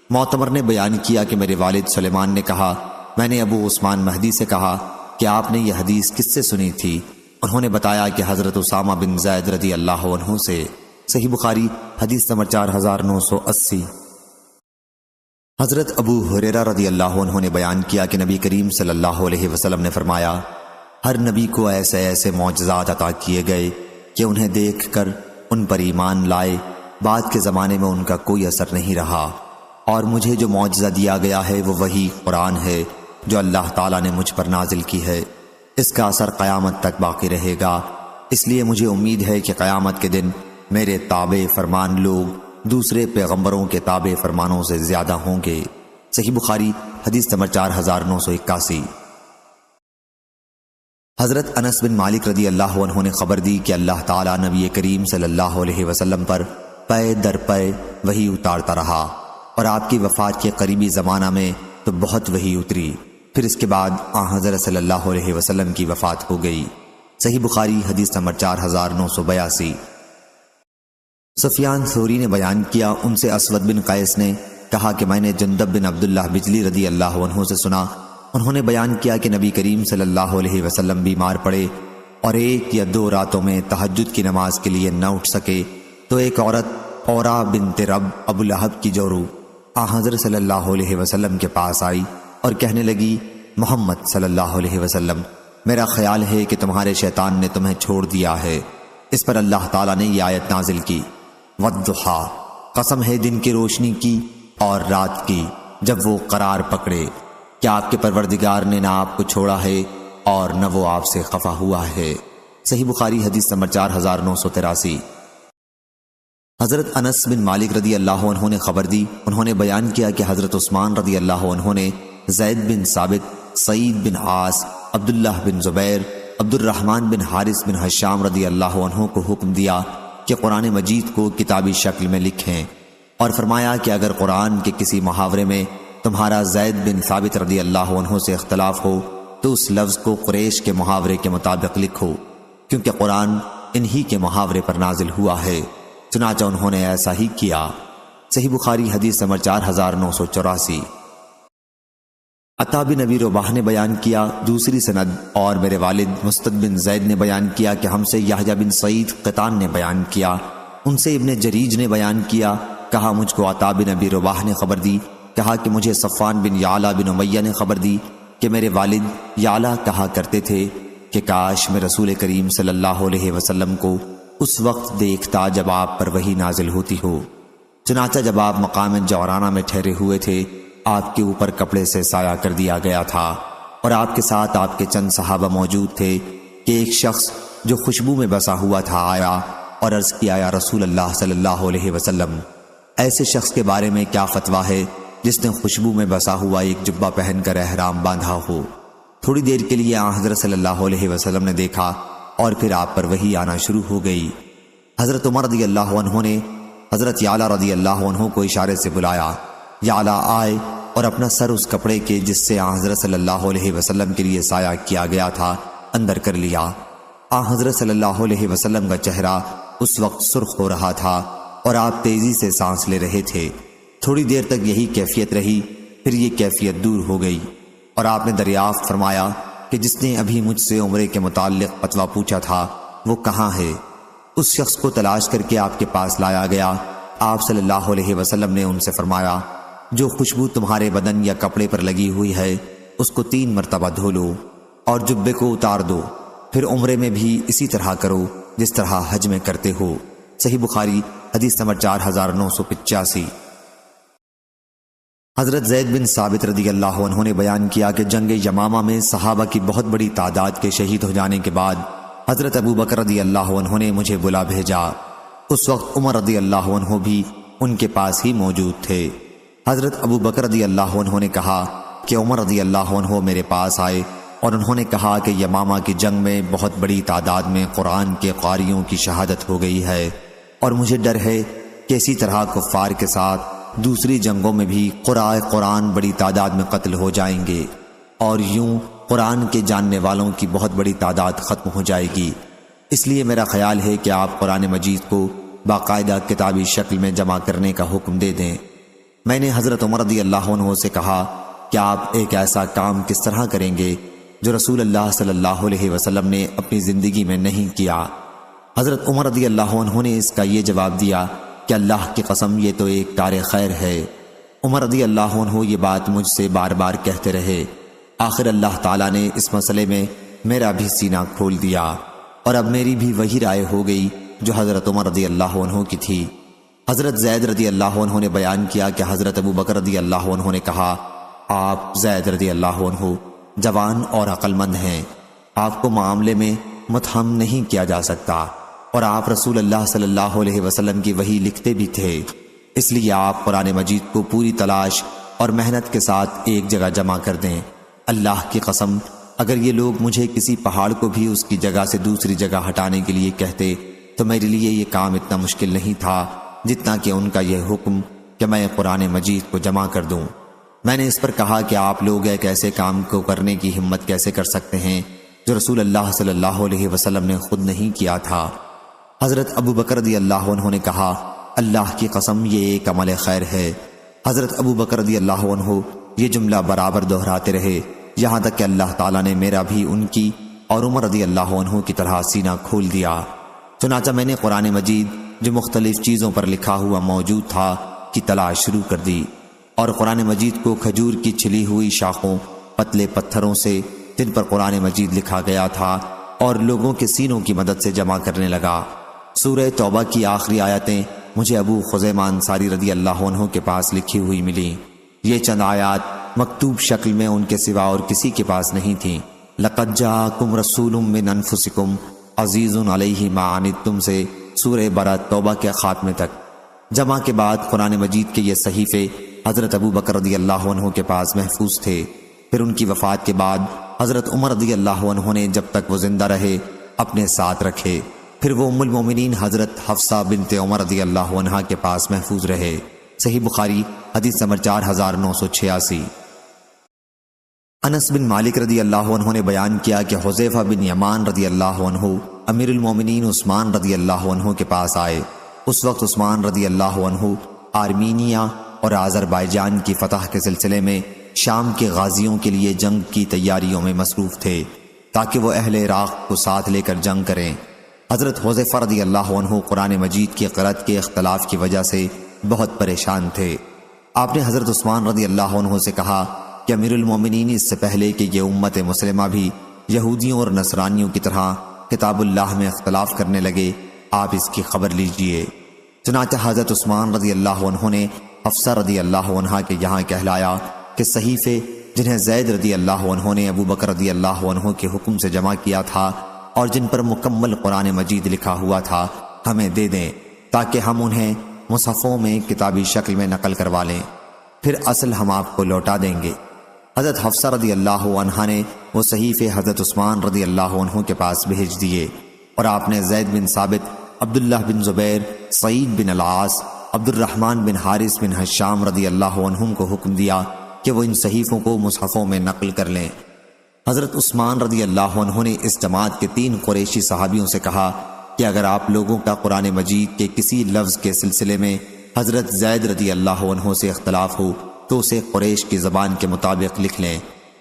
معتمر نے بیان کیا کہ میرے والد سلیمان نے کہا، میں نے ابو عثمان مہدی سے کہا کہ آپ نے یہ حدیث کس سے سنی تھی؟ انہوں نے بتایا کہ حضرت اسامہ بن زید رضی اللہ عنہ سے۔ صحیح بخاری حدیث نمبر 4980۔ حضرت ابو ہریرہ رضی اللہ عنہ نے بیان کیا کہ نبی کریم صلی اللہ علیہ وسلم نے فرمایا، ہر نبی کو ایسے ایسے معجزات عطا کیے گئے کہ انہیں دیکھ کر ان پر ایمان لائے، بعد کے زمانے میں ان کا کوئی اثر نہیں رہا، اور مجھے جو معجزہ دیا گیا ہے وہ وہی قرآن ہے جو اللہ تعالیٰ نے مجھ پر نازل کی ہے۔ اس کا اثر قیامت تک باقی رہے گا، اس لیے مجھے امید ہے کہ قیامت کے دن میرے تابع فرمان لوگ دوسرے پیغمبروں کے تابع فرمانوں سے زیادہ ہوں گے۔ صحیح بخاری حدیث نمبر 4981۔ حضرت انس بن مالک رضی اللہ عنہ نے خبر دی کہ اللہ تعالیٰ نبی کریم صلی اللہ علیہ وسلم پر پے در پے وحی اتارتا رہا، اور آپ کی وفات کے قریبی زمانہ میں تو بہت وحی اتری، پھر اس کے بعد حضرت صلی اللہ علیہ وسلم کی وفات ہو گئی۔ صحیح بخاری حدیث نمبر 4982۔ سفیان ثوری نے بیان کیا، ان سے اسود بن قیس نے کہا کہ میں نے جندب بن عبداللہ بجلی رضی اللہ عنہ سے سنا، انہوں نے بیان کیا کہ نبی کریم صلی اللہ علیہ وسلم بیمار پڑے اور 1 یا 2 راتوں میں تہجد کی نماز کے لیے نہ اٹھ سکے تو ایک عورت اورا بنت رب ابو لہب کی جورو حضرت صلی اللہ علیہ وسلم کے پاس آئی اور کہنے لگی، محمد صلی اللہ علیہ وسلم، میرا خیال ہے کہ تمہارے شیطان نے تمہیں چھوڑ دیا ہے۔ اس پر اللہ تعالیٰ نے یہ آیت نازل کی، والضحیٰ، قسم ہے دن کی روشنی کی اور رات کی جب وہ قرار پکڑے، کیا آپ کے پروردگار نے نہ آپ کو چھوڑا ہے اور نہ وہ آپ سے خفا ہوا ہے۔ صحیح بخاری حدیث نمبر 4983۔ حضرت انس بن مالک رضی اللہ عنہ نے خبر دی، انہوں نے بیان کیا کہ حضرت عثمان رضی اللہ عنہ نے زید بن ثابت، سعید بن عاص، عبداللہ بن زبیر، عبد الرحمن بن حارث بن حشام رضی اللہ عنہ کو حکم دیا کہ قرآن مجید کو کتابی شکل میں لکھیں، اور فرمایا کہ اگر قرآن کے کسی محاورے میں تمہارا زید بن ثابت رضی اللہ عنہ سے اختلاف ہو تو اس لفظ کو قریش کے محاورے کے مطابق لکھو، کیونکہ قرآن انہی کے محاورے پر نازل ہوا ہے۔ چنانچہ انہوں نے ایسا ہی کیا۔ صحیح بخاری حدیث نمبر 4984۔ عطا بن ابی رباح نے بیان کیا دوسری سند، اور میرے والد مستد بن زید نے بیان کیا کہ ہم سے یحییٰ بن سعید قطان نے بیان کیا، ان سے ابن جریج نے بیان کیا، کہا مجھ کو عطا بن ابی رباح نے خبر دی، کہا کہ مجھے صفوان بن یعلا بن امیہ نے خبر دی کہ میرے والد یعلا کہا کرتے تھے کہ کاش میں رسول کریم صلی اللہ علیہ وسلم کو اس وقت دیکھتا جب آپ پر وحی نازل ہوتی ہو۔ چنانچہ جب آپ مقام جعرانہ میں ٹھہرے ہوئے تھے، آپ کے اوپر کپڑے سے سایہ کر دیا گیا تھا، اور آپ کے ساتھ آپ کے چند صحابہ موجود تھے کہ ایک شخص جو خوشبو میں بسا ہوا تھا آیا اور عرض کیا، یا رسول اللہ صلی اللہ علیہ وسلم، ایسے شخص کے بارے میں کیا فتویٰ ہے جس نے خوشبو میں بسا ہوا ایک جبہ پہن کر احرام باندھا ہو؟ تھوڑی دیر کے لیے حضرت صلی اللہ علیہ وسلم نے دیکھا اور پھر آپ پر وحی آنا شروع ہو گئی۔ حضرت عمر رضی اللہ عنہ نے حضرت یعلا رضی اللہ عنہ کو اشارے سے بلایا، یعلا آئے اور اپنا سر اس کپڑے کے جس سے حضرت صلی اللہ علیہ وسلم کے لیے سایہ کیا گیا تھا اندر کر لیا۔ حضرت صلی اللہ علیہ وسلم کا چہرہ اس وقت سرخ ہو رہا تھا اور آپ تیزی سے سانس لے رہے تھے۔ تھوڑی دیر تک یہی کیفیت رہی، پھر یہ کیفیت دور ہو گئی اور آپ نے دریافت فرمایا کہ جس نے ابھی مجھ سے عمرے کے متعلق فتویٰ پوچھا تھا وہ کہاں ہے؟ اس شخص کو تلاش کر کے آپ کے پاس لایا گیا۔ آپ صلی اللہ علیہ وسلم نے ان سے فرمایا، جو خوشبو تمہارے بدن یا کپڑے پر لگی ہوئی ہے اس کو 3 مرتبہ دھو لو اور جبے کو اتار دو، پھر عمرے میں بھی اسی طرح کرو جس طرح حج میں کرتے ہو۔ صحیح بخاری حدیث نمبر 4985۔ حضرت زید بن ثابت رضی اللہ عنہ نے بیان کیا کہ جنگ یمامہ میں صحابہ کی بہت بڑی تعداد کے شہید ہو جانے کے بعد حضرت ابو بکر رضی اللہ عنہ نے مجھے بلا بھیجا۔ اس وقت عمر رضی اللہ عنہ بھی ان کے پاس ہی موجود تھے۔ حضرت ابو بکر رضی اللہ عنہ نے کہا کہ عمر رضی اللہ عنہ میرے پاس آئے اور انہوں نے کہا کہ یمامہ کی جنگ میں بہت بڑی تعداد میں قرآن کے قاریوں کی شہادت ہو گئی ہے، اور مجھے ڈر ہے کہ اسی طرح کفار کے ساتھ دوسری جنگوں میں بھی قراء قرآن بڑی تعداد میں قتل ہو جائیں گے، اور یوں قرآن کے جاننے والوں کی بہت بڑی تعداد ختم ہو جائے گی۔ اس لیے میرا خیال ہے کہ آپ قرآن مجید کو باقاعدہ کتابی شکل میں جمع کرنے کا حکم دے دیں۔ میں نے حضرت عمر رضی اللہ عنہ سے کہا کہ آپ ایک ایسا کام کس طرح کریں گے جو رسول اللہ صلی اللہ علیہ وسلم نے اپنی زندگی میں نہیں کیا؟ حضرت عمر رضی اللہ عنہ نے اس کا یہ جواب دیا کہ اللہ کی قسم یہ تو ایک کار خیر ہے۔ عمر رضی اللہ عنہ یہ بات مجھ سے بار بار کہتے رہے، آخر اللہ تعالیٰ نے اس مسئلے میں میرا بھی سینہ کھول دیا، اور اب میری بھی وہی رائے ہو گئی جو حضرت عمر رضی اللہ عنہ کی تھی۔ حضرت زید رضی اللہ عنہ نے بیان کیا کہ حضرت ابو بکر رضی اللہ عنہ نے کہا، آپ زید رضی اللہ عنہ جوان اور عقل مند ہیں، آپ کو معاملے میں متہم نہیں کیا جا سکتا، اور آپ رسول اللہ صلی اللہ علیہ وسلم کی وحی لکھتے بھی تھے، اس لیے آپ قرآن مجید کو پوری تلاش اور محنت کے ساتھ ایک جگہ جمع کر دیں۔ اللہ کی قسم اگر یہ لوگ مجھے کسی پہاڑ کو بھی اس کی جگہ سے دوسری جگہ ہٹانے کے لیے کہتے تو میرے لیے یہ کام اتنا مشکل نہیں تھا جتنا کہ ان کا یہ حکم کہ میں قرآن مجید کو جمع کر دوں۔ میں نے اس پر کہا کہ آپ لوگ ایک ایسے کام کو کرنے کی ہمت کیسے کر سکتے ہیں جو رسول اللہ صلی اللہ علیہ وسلم نے خود نہیں کیا تھا۔ حضرت ابو بکر رضی اللہ عنہ نے کہا، اللہ کی قسم یہ ایک عمل خیر ہے۔ حضرت ابو بکر رضی اللہ عنہ یہ جملہ برابر دہراتے رہے یہاں تک کہ اللہ تعالیٰ نے میرا بھی ان کی اور عمر رضی اللہ عنہ کی طرح سینہ کھول دیا۔ چنانچہ میں نے قرآن مجید جو مختلف چیزوں پر لکھا ہوا موجود تھا کی تلاش شروع کر دی، اور قرآن مجید کو کھجور کی چھلی ہوئی شاخوں، پتلے پتھروں سے جن پر قرآن مجید لکھا گیا تھا اور لوگوں کے سینوں کی مدد سے جمع کرنے لگا۔ سورہ توبہ کی آخری آیتیں مجھے ابو خزیمہ انصاری رضی اللہ عنہ کے پاس لکھی ہوئی ملیں۔ یہ چند آیات مکتوب شکل میں ان کے سوا اور کسی کے پاس نہیں تھیں۔ لَقَدْ جَاءَكُمْ رَسُولٌ مِّنْ أَنفُسِكُمْ عَزِيزٌ عَلَيْهِ مَا عَنِتُّمْ سے سورہ برات توبہ کے خاتمے تک۔ جمع کے بعد قرآن مجید کے یہ صحیفے حضرت ابو بکر رضی اللہ عنہ کے پاس محفوظ تھے۔ پھر ان کی وفات کے بعد حضرت عمر رضی اللہ عنہ نے جب تک وہ زندہ رہے اپنے ساتھ رکھے، پھر وہ ام المومنین حضرت حفصہ بنت عمر رضی اللہ عنہ کے پاس محفوظ رہے۔ صحیح بخاری حدیث نمبر 4986۔ انس بن مالک رضی اللہ عنہ نے بیان کیا کہ حذیفہ بن یمان رضی اللہ عنہ امیر المومنین عثمان رضی اللہ عنہ کے پاس آئے۔ اس وقت عثمان رضی اللہ عنہ آرمینیا اور آذربائیجان کی فتح کے سلسلے میں شام کے غازیوں کے لیے جنگ کی تیاریوں میں مصروف تھے تاکہ وہ اہل عراق کو ساتھ لے کر جنگ کریں۔ حضرت حذیفہ رضی اللہ عنہ قرآن مجید کی قرأت کے اختلاف کی وجہ سے بہت پریشان تھے۔ آپ نے حضرت عثمان رضی اللہ عنہ سے کہا کہ امیر المومنین اس سے پہلے کہ یہ امت مسلمہ بھی یہودیوں اور نصرانیوں کی طرح کتاب اللہ میں اختلاف کرنے لگے، آپ اس کی خبر لیجئے۔ چنانچہ حضرت عثمان رضی اللہ عنہ نے حفصہ رضی اللہ عنہ کے یہاں کہلایا کہ صحیفے جنہیں زید رضی اللہ عنہ نے ابو بکر رضی اللہ عنہ کے حکم سے جمع کیا تھا اور جن پر مکمل قرآن مجید لکھا ہوا تھا ہمیں دے دیں تاکہ ہم انہیں مصحفوں میں کتابی شکل میں نقل کروا لیں، پھر اصل ہم آپ کو لوٹا دیں گے۔ حضرت حفصہ رضی اللہ عنہ نے وہ صحیفے حضرت عثمان رضی اللہ عنہ کے پاس بھیج دیے، اور آپ نے زید بن ثابت، عبداللہ بن زبیر، سعید بن العاص، عبد الرحمن بن حارث بن حشام رضی اللہ عنہم کو حکم دیا کہ وہ ان صحیفوں کو مصحفوں میں نقل کر لیں۔ حضرت عثمان رضی اللہ عنہ نے اس جماعت کے 3 قریشی صحابیوں سے کہا کہ اگر آپ لوگوں کا قرآن مجید کے کسی لفظ کے سلسلے میں حضرت زید رضی اللہ عنہ سے اختلاف ہو تو اسے قریش کی زبان کے مطابق لکھ لیں،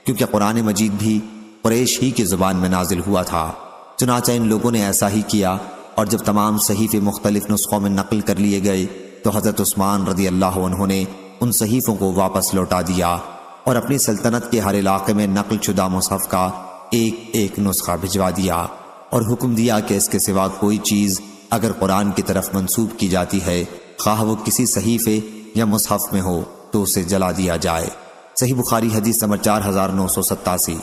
کیونکہ قرآن مجید بھی قریش ہی کی زبان میں نازل ہوا تھا۔ چنانچہ ان لوگوں نے ایسا ہی کیا، اور جب تمام صحیفے مختلف نسخوں میں نقل کر لیے گئے تو حضرت عثمان رضی اللہ عنہ نے ان صحیفوں کو واپس لوٹا دیا اور اپنی سلطنت کے ہر علاقے میں نقل شدہ مصحف کا ایک نسخہ بھجوا دیا، اور حکم دیا کہ اس کے سوا کوئی چیز اگر قرآن کی طرف منسوب کی جاتی ہے، خواہ وہ کسی صحیفے یا مصحف میں ہو، تو اسے جلا دیا جائے۔ صحیح بخاری حدیث نمبر 4987۔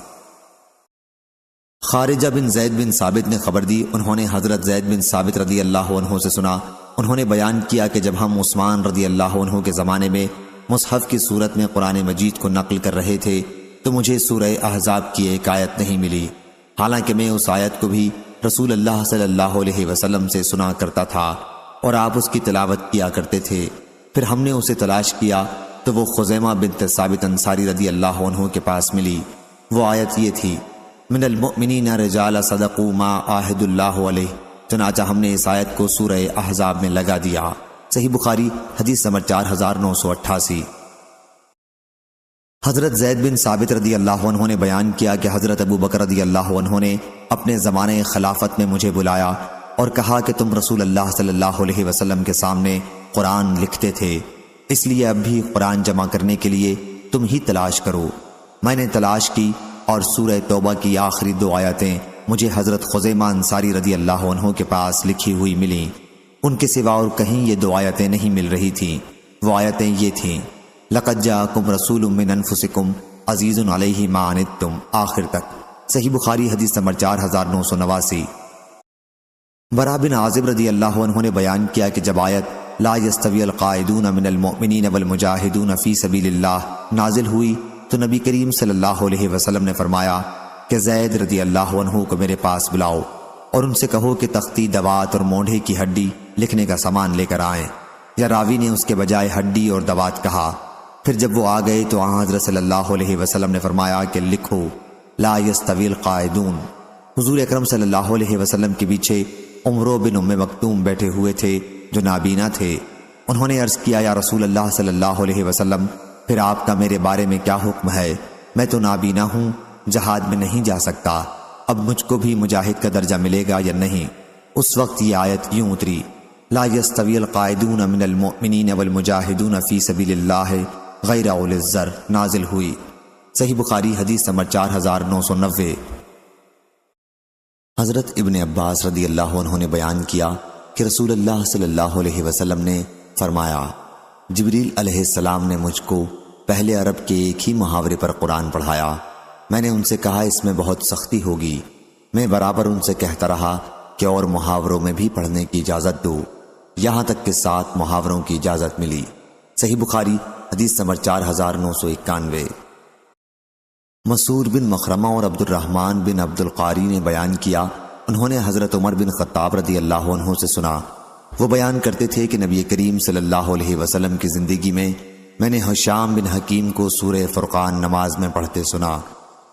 خارجہ بن زید بن ثابت نے خبر دی، انہوں نے حضرت زید بن ثابت رضی اللہ عنہ سے سنا، انہوں نے بیان کیا کہ جب ہم عثمان رضی اللہ عنہ کے زمانے میں مصحف کی صورت میں قرآن مجید کو نقل کر رہے تھے تو مجھے سورہ احزاب کی ایک آیت نہیں ملی، حالانکہ میں اس آیت کو بھی رسول اللہ صلی اللہ علیہ وسلم سے سنا کرتا تھا اور آپ اس کی تلاوت کیا کرتے تھے۔ پھر ہم نے اسے تلاش کیا تو وہ خزیمہ بنت ثابت انصاری رضی اللہ عنہ کے پاس ملی۔ وہ آیت یہ تھی، من المؤمنین رجال صدقوا ما عاہد اللہ علیہ۔ چنانچہ ہم نے اس آیت کو سورہ احزاب میں لگا دیا۔ صحیح بخاری حدیث نمبر 4988۔ حضرت زید بن ثابت رضی اللہ عنہ نے بیان کیا کہ حضرت ابو بکر رضی اللہ عنہ نے اپنے زمانے خلافت میں مجھے بلایا اور کہا کہ تم رسول اللہ صلی اللہ علیہ وسلم کے سامنے قرآن لکھتے تھے، اس لیے اب بھی قرآن جمع کرنے کے لیے تم ہی تلاش کرو۔ میں نے تلاش کی اور سورہ توبہ کی آخری 2 آیتیں مجھے حضرت خزیمہ انصاری رضی اللہ عنہ کے پاس لکھی ہوئی ملیں، ان کے سوا اور کہیں یہ 2 آیتیں نہیں مل رہی تھیں۔ وہ آیتیں یہ تھیں، لَقَدْ جَاءَكُمْ رَسُولٌ مِّنْ أَنفُسِكُمْ عَزِيزٌ عَلَيْهِ مَا عَنِتُّمْ، آخر تک۔ صحیح بخاری حدیث نمبر 4989۔ برا بن عازب رضی اللہ عنہ نے بیان کیا کہ جب آیت لا يستوی القاعدون من المؤمنین والمجاہدون فی سبیل اللہ نازل ہوئی تو نبی کریم صلی اللہ علیہ وسلم نے فرمایا کہ زید رضی اللہ عنہ کو میرے پاس بلاؤ اور ان سے کہو کہ تختی، دوات اور مونڈھے کی ہڈی لکھنے کا سامان لے کر آئیں۔ یا راوی نے اس کے بجائے ہڈی اور دوات کہا۔ پھر جب وہ آ گئے تو حضرت صلی اللہ علیہ وسلم نے فرمایا کہ لکھو لا يستوی القاعدون۔ حضور اکرم صلی اللہ علیہ وسلم کے پیچھے عمرو بن ام مکتوم بیٹھے ہوئے تھے جو نابینا تھے۔ انہوں نے عرض کیا، یا رسول اللہ صلی اللہ علیہ وسلم، پھر آپ کا میرے بارے میں کیا حکم ہے؟ میں تو نابینا ہوں، جہاد میں نہیں جا سکتا۔ اب مجھ کو بھی مجاہد کا درجہ ملے گا یا نہیں؟ اس وقت یہ آیت یوں اتری، لا یستوی القاعدون من المؤمنین والمجاہدون فی سبیل اللہ غیر اولی الضرر نازل ہوئی۔ صحیح بخاری حدیث نمبر 4990۔ حضرت ابن عباس رضی اللہ عنہ نے بیان کیا کہ رسول اللہ صلی اللہ علیہ وسلم نے فرمایا، جبریل علیہ السلام نے مجھ کو پہلے عرب کے ایک ہی محاورے پر قرآن پڑھایا۔ میں نے ان سے کہا اس میں بہت سختی ہوگی۔ میں برابر ان سے کہتا رہا کہ اور محاوروں میں بھی پڑھنے کی اجازت دو، یہاں تک کہ 7 محاوروں کی اجازت ملی۔ صحیح بخاری حدیث نمبر 4991۔ مسعود بن مخرمہ اور عبد الرحمن بن عبد القاری نے بیان کیا، انہوں نے حضرت عمر بن خطاب رضی اللہ عنہ سے سنا، وہ بیان کرتے تھے کہ نبی کریم صلی اللہ علیہ وسلم کی زندگی میں نے حشام بن حکیم کو سورہ فرقان نماز میں پڑھتے سنا۔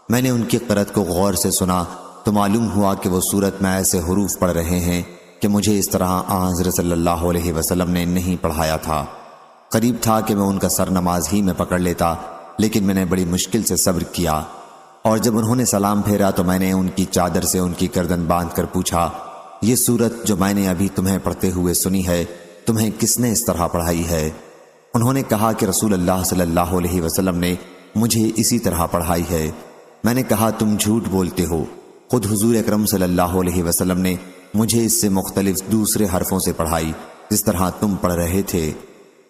میں نے ان کی قرأت کو غور سے سنا تو معلوم ہوا کہ وہ سورت میں ایسے حروف پڑھ رہے ہیں کہ مجھے اس طرح حضرت صلی اللہ علیہ وسلم نے نہیں پڑھایا تھا۔ قریب تھا کہ میں ان کا سر نماز ہی میں پکڑ لیتا، لیکن میں نے بڑی مشکل سے صبر کیا، اور جب انہوں نے سلام پھیرا تو میں نے ان کی چادر سے ان کی گردن باندھ کر پوچھا، یہ سورت جو میں نے ابھی تمہیں پڑھتے ہوئے سنی ہے تمہیں کس نے اس طرح پڑھائی ہے؟ انہوں نے کہا کہ رسول اللہ صلی اللہ علیہ وسلم نے مجھے اسی طرح پڑھائی ہے۔ میں نے کہا تم جھوٹ بولتے ہو، خود حضور اکرم صلی اللہ علیہ وسلم نے مجھے اس سے مختلف دوسرے حرفوں سے پڑھائی جس طرح تم پڑھ رہے تھے۔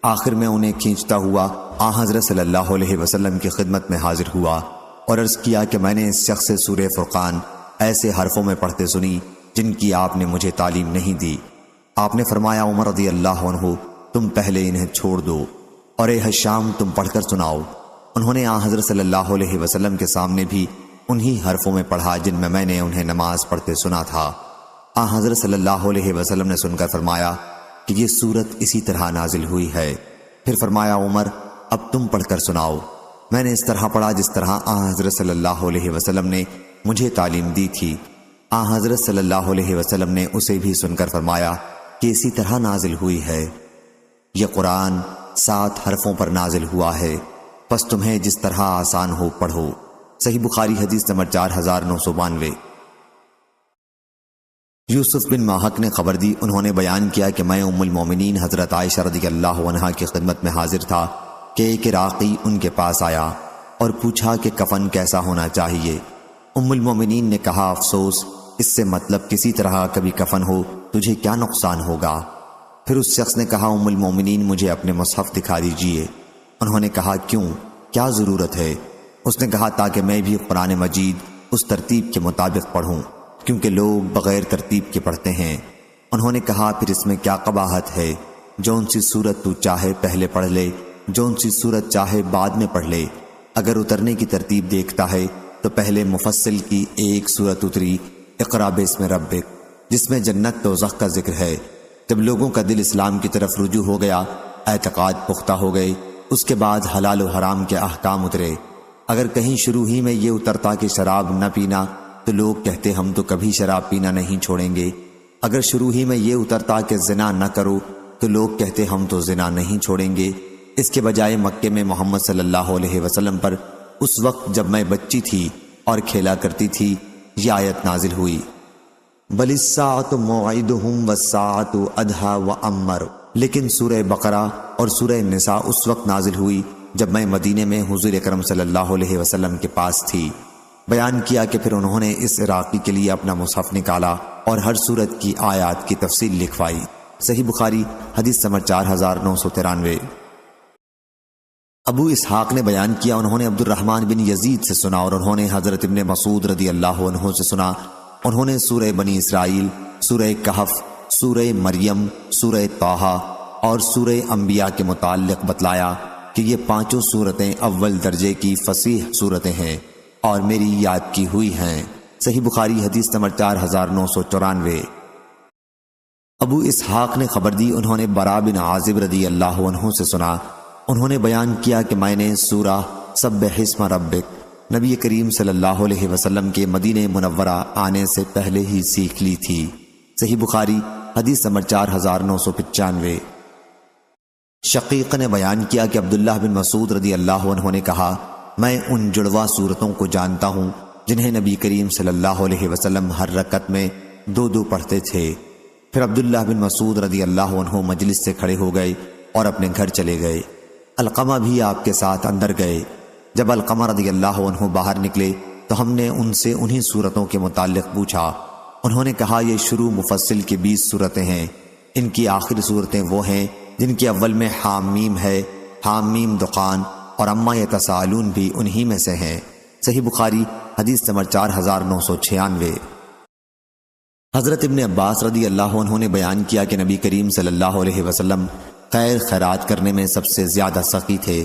آخر میں انہیں کھینچتا ہوا حضرت صلی اللہ علیہ وسلم کی خدمت میں حاضر ہوا اور عرض کیا کہ میں نے اس شخص سے سورہ فرقان ایسے حرفوں میں پڑھتے سنی جن کی آپ نے مجھے تعلیم نہیں دی۔ آپ نے فرمایا، عمر رضی اللہ عنہ تم پہلے انہیں چھوڑ دو، اور اے حشام تم پڑھ کر سناؤ۔ انہوں نے حضرت صلی اللہ علیہ وسلم کے سامنے بھی انہی حرفوں میں پڑھا جن میں نے انہیں نماز پڑھتے سنا تھا۔ حضرت صلی اللہ علیہ وسلم نے سن کر فرمایا کہ یہ سورت اسی طرح نازل ہوئی ہے۔ پھر فرمایا، عمر اب تم پڑھ کر سناؤ۔ میں نے اس طرح پڑھا جس طرح حضرت صلی اللہ علیہ وسلم نے مجھے تعلیم دی تھی۔ حضرت صلی اللہ علیہ وسلم نے اسے بھی سن کر فرمایا کہ اسی طرح نازل ہوئی ہے۔ یہ قرآن 7 حرفوں پر نازل ہوا ہے، پس تمہیں جس طرح آسان ہو پڑھو۔ صحیح بخاری حدیث نمبر 4992۔ یوسف بن ماہک نے خبر دی، انہوں نے بیان کیا کہ میں ام المومنین حضرت عائشہ رضی اللہ عنہا کی خدمت میں حاضر تھا کہ ایک عراقی ان کے پاس آیا اور پوچھا کہ کفن کیسا ہونا چاہیے۔ ام المومنین نے کہا، افسوس، اس سے مطلب کسی طرح کبھی کفن ہو تجھے کیا نقصان ہوگا؟ پھر اس شخص نے کہا، ام المومنین مجھے اپنے مصحف دکھا دیجئے۔ انہوں نے کہا، کیوں، کیا ضرورت ہے؟ اس نے کہا، تاکہ میں بھی قرآن مجید اس ترتیب کے مطابق پڑھوں، کیونکہ لوگ بغیر ترتیب کے پڑھتے ہیں۔ انہوں نے کہا، پھر اس میں کیا قباحت ہے؟ جون سی سورت تو چاہے پہلے پڑھ لے، جون سی سورت چاہے بعد میں پڑھ لے۔ اگر اترنے کی ترتیب دیکھتا ہے تو پہلے مفصل کی ایک سورت اتری، اقرا باسم ربک، جس میں جنت دوزخ کا ذکر ہے۔ جب لوگوں کا دل اسلام کی طرف رجوع ہو گیا، اعتقاد پختہ ہو گئے، اس کے بعد حلال و حرام کے احکام اترے۔ اگر کہیں شروع ہی میں یہ اترتا کہ شراب نہ پینا تو لوگ کہتے ہم تو کبھی شراب پینا نہیں چھوڑیں گے۔ اگر شروع ہی میں یہ اترتا کہ زنا نہ کرو تو لوگ کہتے ہم تو زنا نہیں چھوڑیں گے۔ اس کے بجائے مکے میں محمد صلی اللہ علیہ وسلم پر اس وقت جب میں بچی تھی اور کھیلا کرتی تھی یہ آیت نازل ہوئی، بل الساعۃ موعدہم والساعۃ ادھیٰ وامر۔ لیکن سورہ بقرہ اور سورہ نساء اس وقت نازل ہوئی جب میں مدینے میں حضور اکرم صلی اللہ علیہ وسلم کے پاس تھی۔ بیان کیا کہ پھر انہوں نے اس عراقی کے لیے اپنا مصحف نکالا اور ہر سورت کی آیات کی تفصیل لکھوائی۔ صحیح بخاری حدیث نمبر 4993۔ ابو اسحاق نے بیان کیا، انہوں نے عبد الرحمن بن یزید سے سنا اور انہوں نے حضرت ابن مسعود رضی اللہ عنہ سے سنا، انہوں نے سورہ بنی اسرائیل، سورہ کہف، سورہ مریم، سورہ طٰہٰ اور سورہ انبیاء کے متعلق بتلایا کہ یہ 5 سورتیں اول درجے کی فصیح سورتیں ہیں اور میری یاد کی ہوئی ہیں۔ صحیح بخاری حدیث نمبر 4994۔ ابو اسحاق نے خبر دی، انہوں نے برا بن عازب رضی اللہ عنہ سے سنا، انہوں نے بیان کیا کہ میں نے سورہ سبح اسم ربک نبی کریم صلی اللہ علیہ وسلم کے مدینہ منورہ آنے سے پہلے ہی سیکھ لی تھی۔ صحیح بخاری حدیث نمبر 4995۔ شقیق نے بیان کیا کہ عبداللہ بن مسعود رضی اللہ عنہ نے کہا، میں ان جڑواں صورتوں کو جانتا ہوں جنہیں نبی کریم صلی اللہ علیہ وسلم ہر رکعت میں 2 پڑھتے تھے۔ پھر عبداللہ بن مسعود رضی اللہ عنہ مجلس سے کھڑے ہو گئے اور اپنے گھر چلے گئے۔ علقمہ بھی آپ کے ساتھ اندر گئے۔ جب علقمہ رضی اللہ عنہ باہر نکلے تو ہم نے ان سے انہی صورتوں کے متعلق پوچھا۔ انہوں نے کہا یہ شروع مفصل کی 20 صورتیں ہیں، ان کی آخر صورتیں وہ ہیں جن کے اول میں حامیم ہے، حامیم دخان اور اما یتساءلون بھی انہی میں سے ہیں۔ صحیح بخاری حدیث نمبر 4996۔ حضرت ابن عباس رضی اللہ عنہ نے بیان کیا کہ نبی کریم صلی اللہ علیہ وسلم خیر خیرات کرنے میں سب سے زیادہ سخی تھے،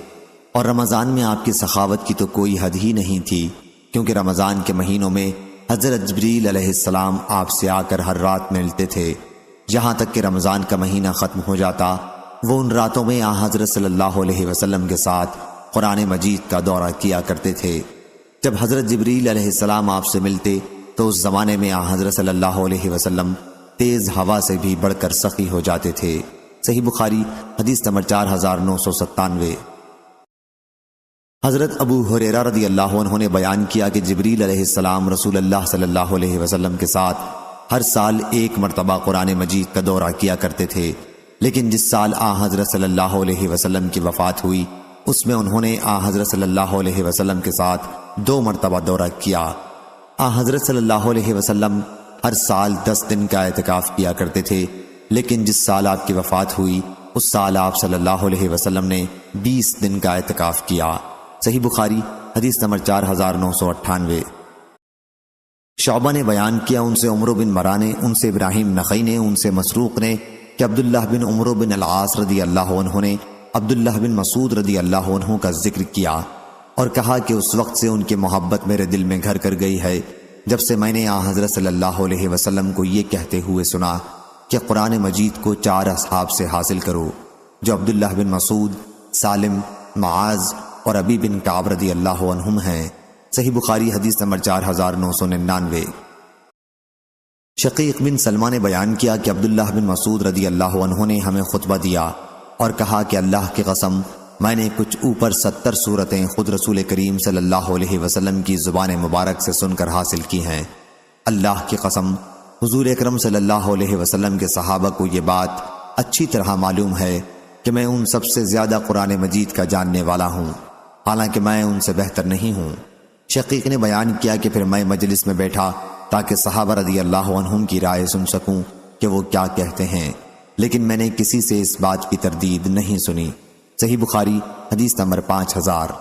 اور رمضان میں آپ کی سخاوت کی تو کوئی حد ہی نہیں تھی، کیونکہ رمضان کے مہینوں میں حضرت جبریل علیہ السلام آپ سے آ کر ہر رات ملتے تھے، یہاں تک کہ رمضان کا مہینہ ختم ہو جاتا وہ ان راتوں میں حضرت صلی اللہ علیہ وسلم کے ساتھ قرآن مجید کا دورہ کیا کرتے تھے۔ جب حضرت جبریل علیہ السلام آپ سے ملتے تو اس زمانے میں حضرت صلی اللہ علیہ وسلم تیز ہوا سے بھی بڑھ کر سخی ہو جاتے تھے۔ صحیح بخاری حدیث نمبر 4997۔ حضرت ابو ہریرہ رضی اللہ عنہ نے بیان کیا کہ جبریل علیہ السلام رسول اللہ صلی اللہ علیہ وسلم کے ساتھ ہر سال 1 مرتبہ قرآن مجید کا دورہ کیا کرتے تھے، لیکن جس سال حضرت صلی اللہ علیہ وسلم کی وفات ہوئی اس میں انہوں نے حضرت صلی اللہ علیہ وسلم کے ساتھ 2 مرتبہ دورہ کیا۔ حضرت صلی اللہ علیہ وسلم ہر سال 10 دن کا اعتکاف کیا کرتے تھے، لیکن جس سال آپ کی وفات ہوئی اس سال آپ صلی اللہ علیہ وسلم نے 20 دن کا اعتکاف کیا۔ صحیح بخاری حدیث نمبر 4998۔ شعبہ نے بیان کیا ان سے عمرو بن مرہ نے، ان سے ابراہیم نخعی نے، ان سے مسروق نے کہ عبداللہ بن عمرو بن العاص رضی اللہ عنہ نے عبداللہ بن مسعود رضی اللہ عنہ کا ذکر کیا اور کہا کہ اس وقت سے ان کی محبت میرے دل میں گھر کر گئی ہے جب سے میں نے حضرت صلی اللہ علیہ وسلم کو یہ کہتے ہوئے سنا کہ قرآن مجید کو 4 اصحاب سے حاصل کرو، جو عبداللہ بن مسعود، سالم، معاذ اور ابی بن کعب رضی اللہ عنہم ہیں۔ صحیح بخاری حدیث نمبر 4999۔ شقیق بن سلمہ نے بیان کیا کہ عبداللہ بن مسعود رضی اللہ عنہ نے ہمیں خطبہ دیا اور کہا کہ اللہ کی قسم میں نے کچھ اوپر 70 صورتیں خود رسول کریم صلی اللہ علیہ وسلم کی زبان مبارک سے سن کر حاصل کی ہیں۔ اللہ کی قسم حضور اکرم صلی اللہ علیہ وسلم کے صحابہ کو یہ بات اچھی طرح معلوم ہے کہ میں ان سب سے زیادہ قرآن مجید کا جاننے والا ہوں، حالانکہ میں ان سے بہتر نہیں ہوں۔ شقیق نے بیان کیا کہ پھر میں مجلس میں بیٹھا تاکہ صحابہ رضی اللہ عنہم کی رائے سن سکوں کہ وہ کیا کہتے ہیں، لیکن میں نے کسی سے اس بات کی تردید نہیں سنی۔ صحیح بخاری حدیث نمبر 5000۔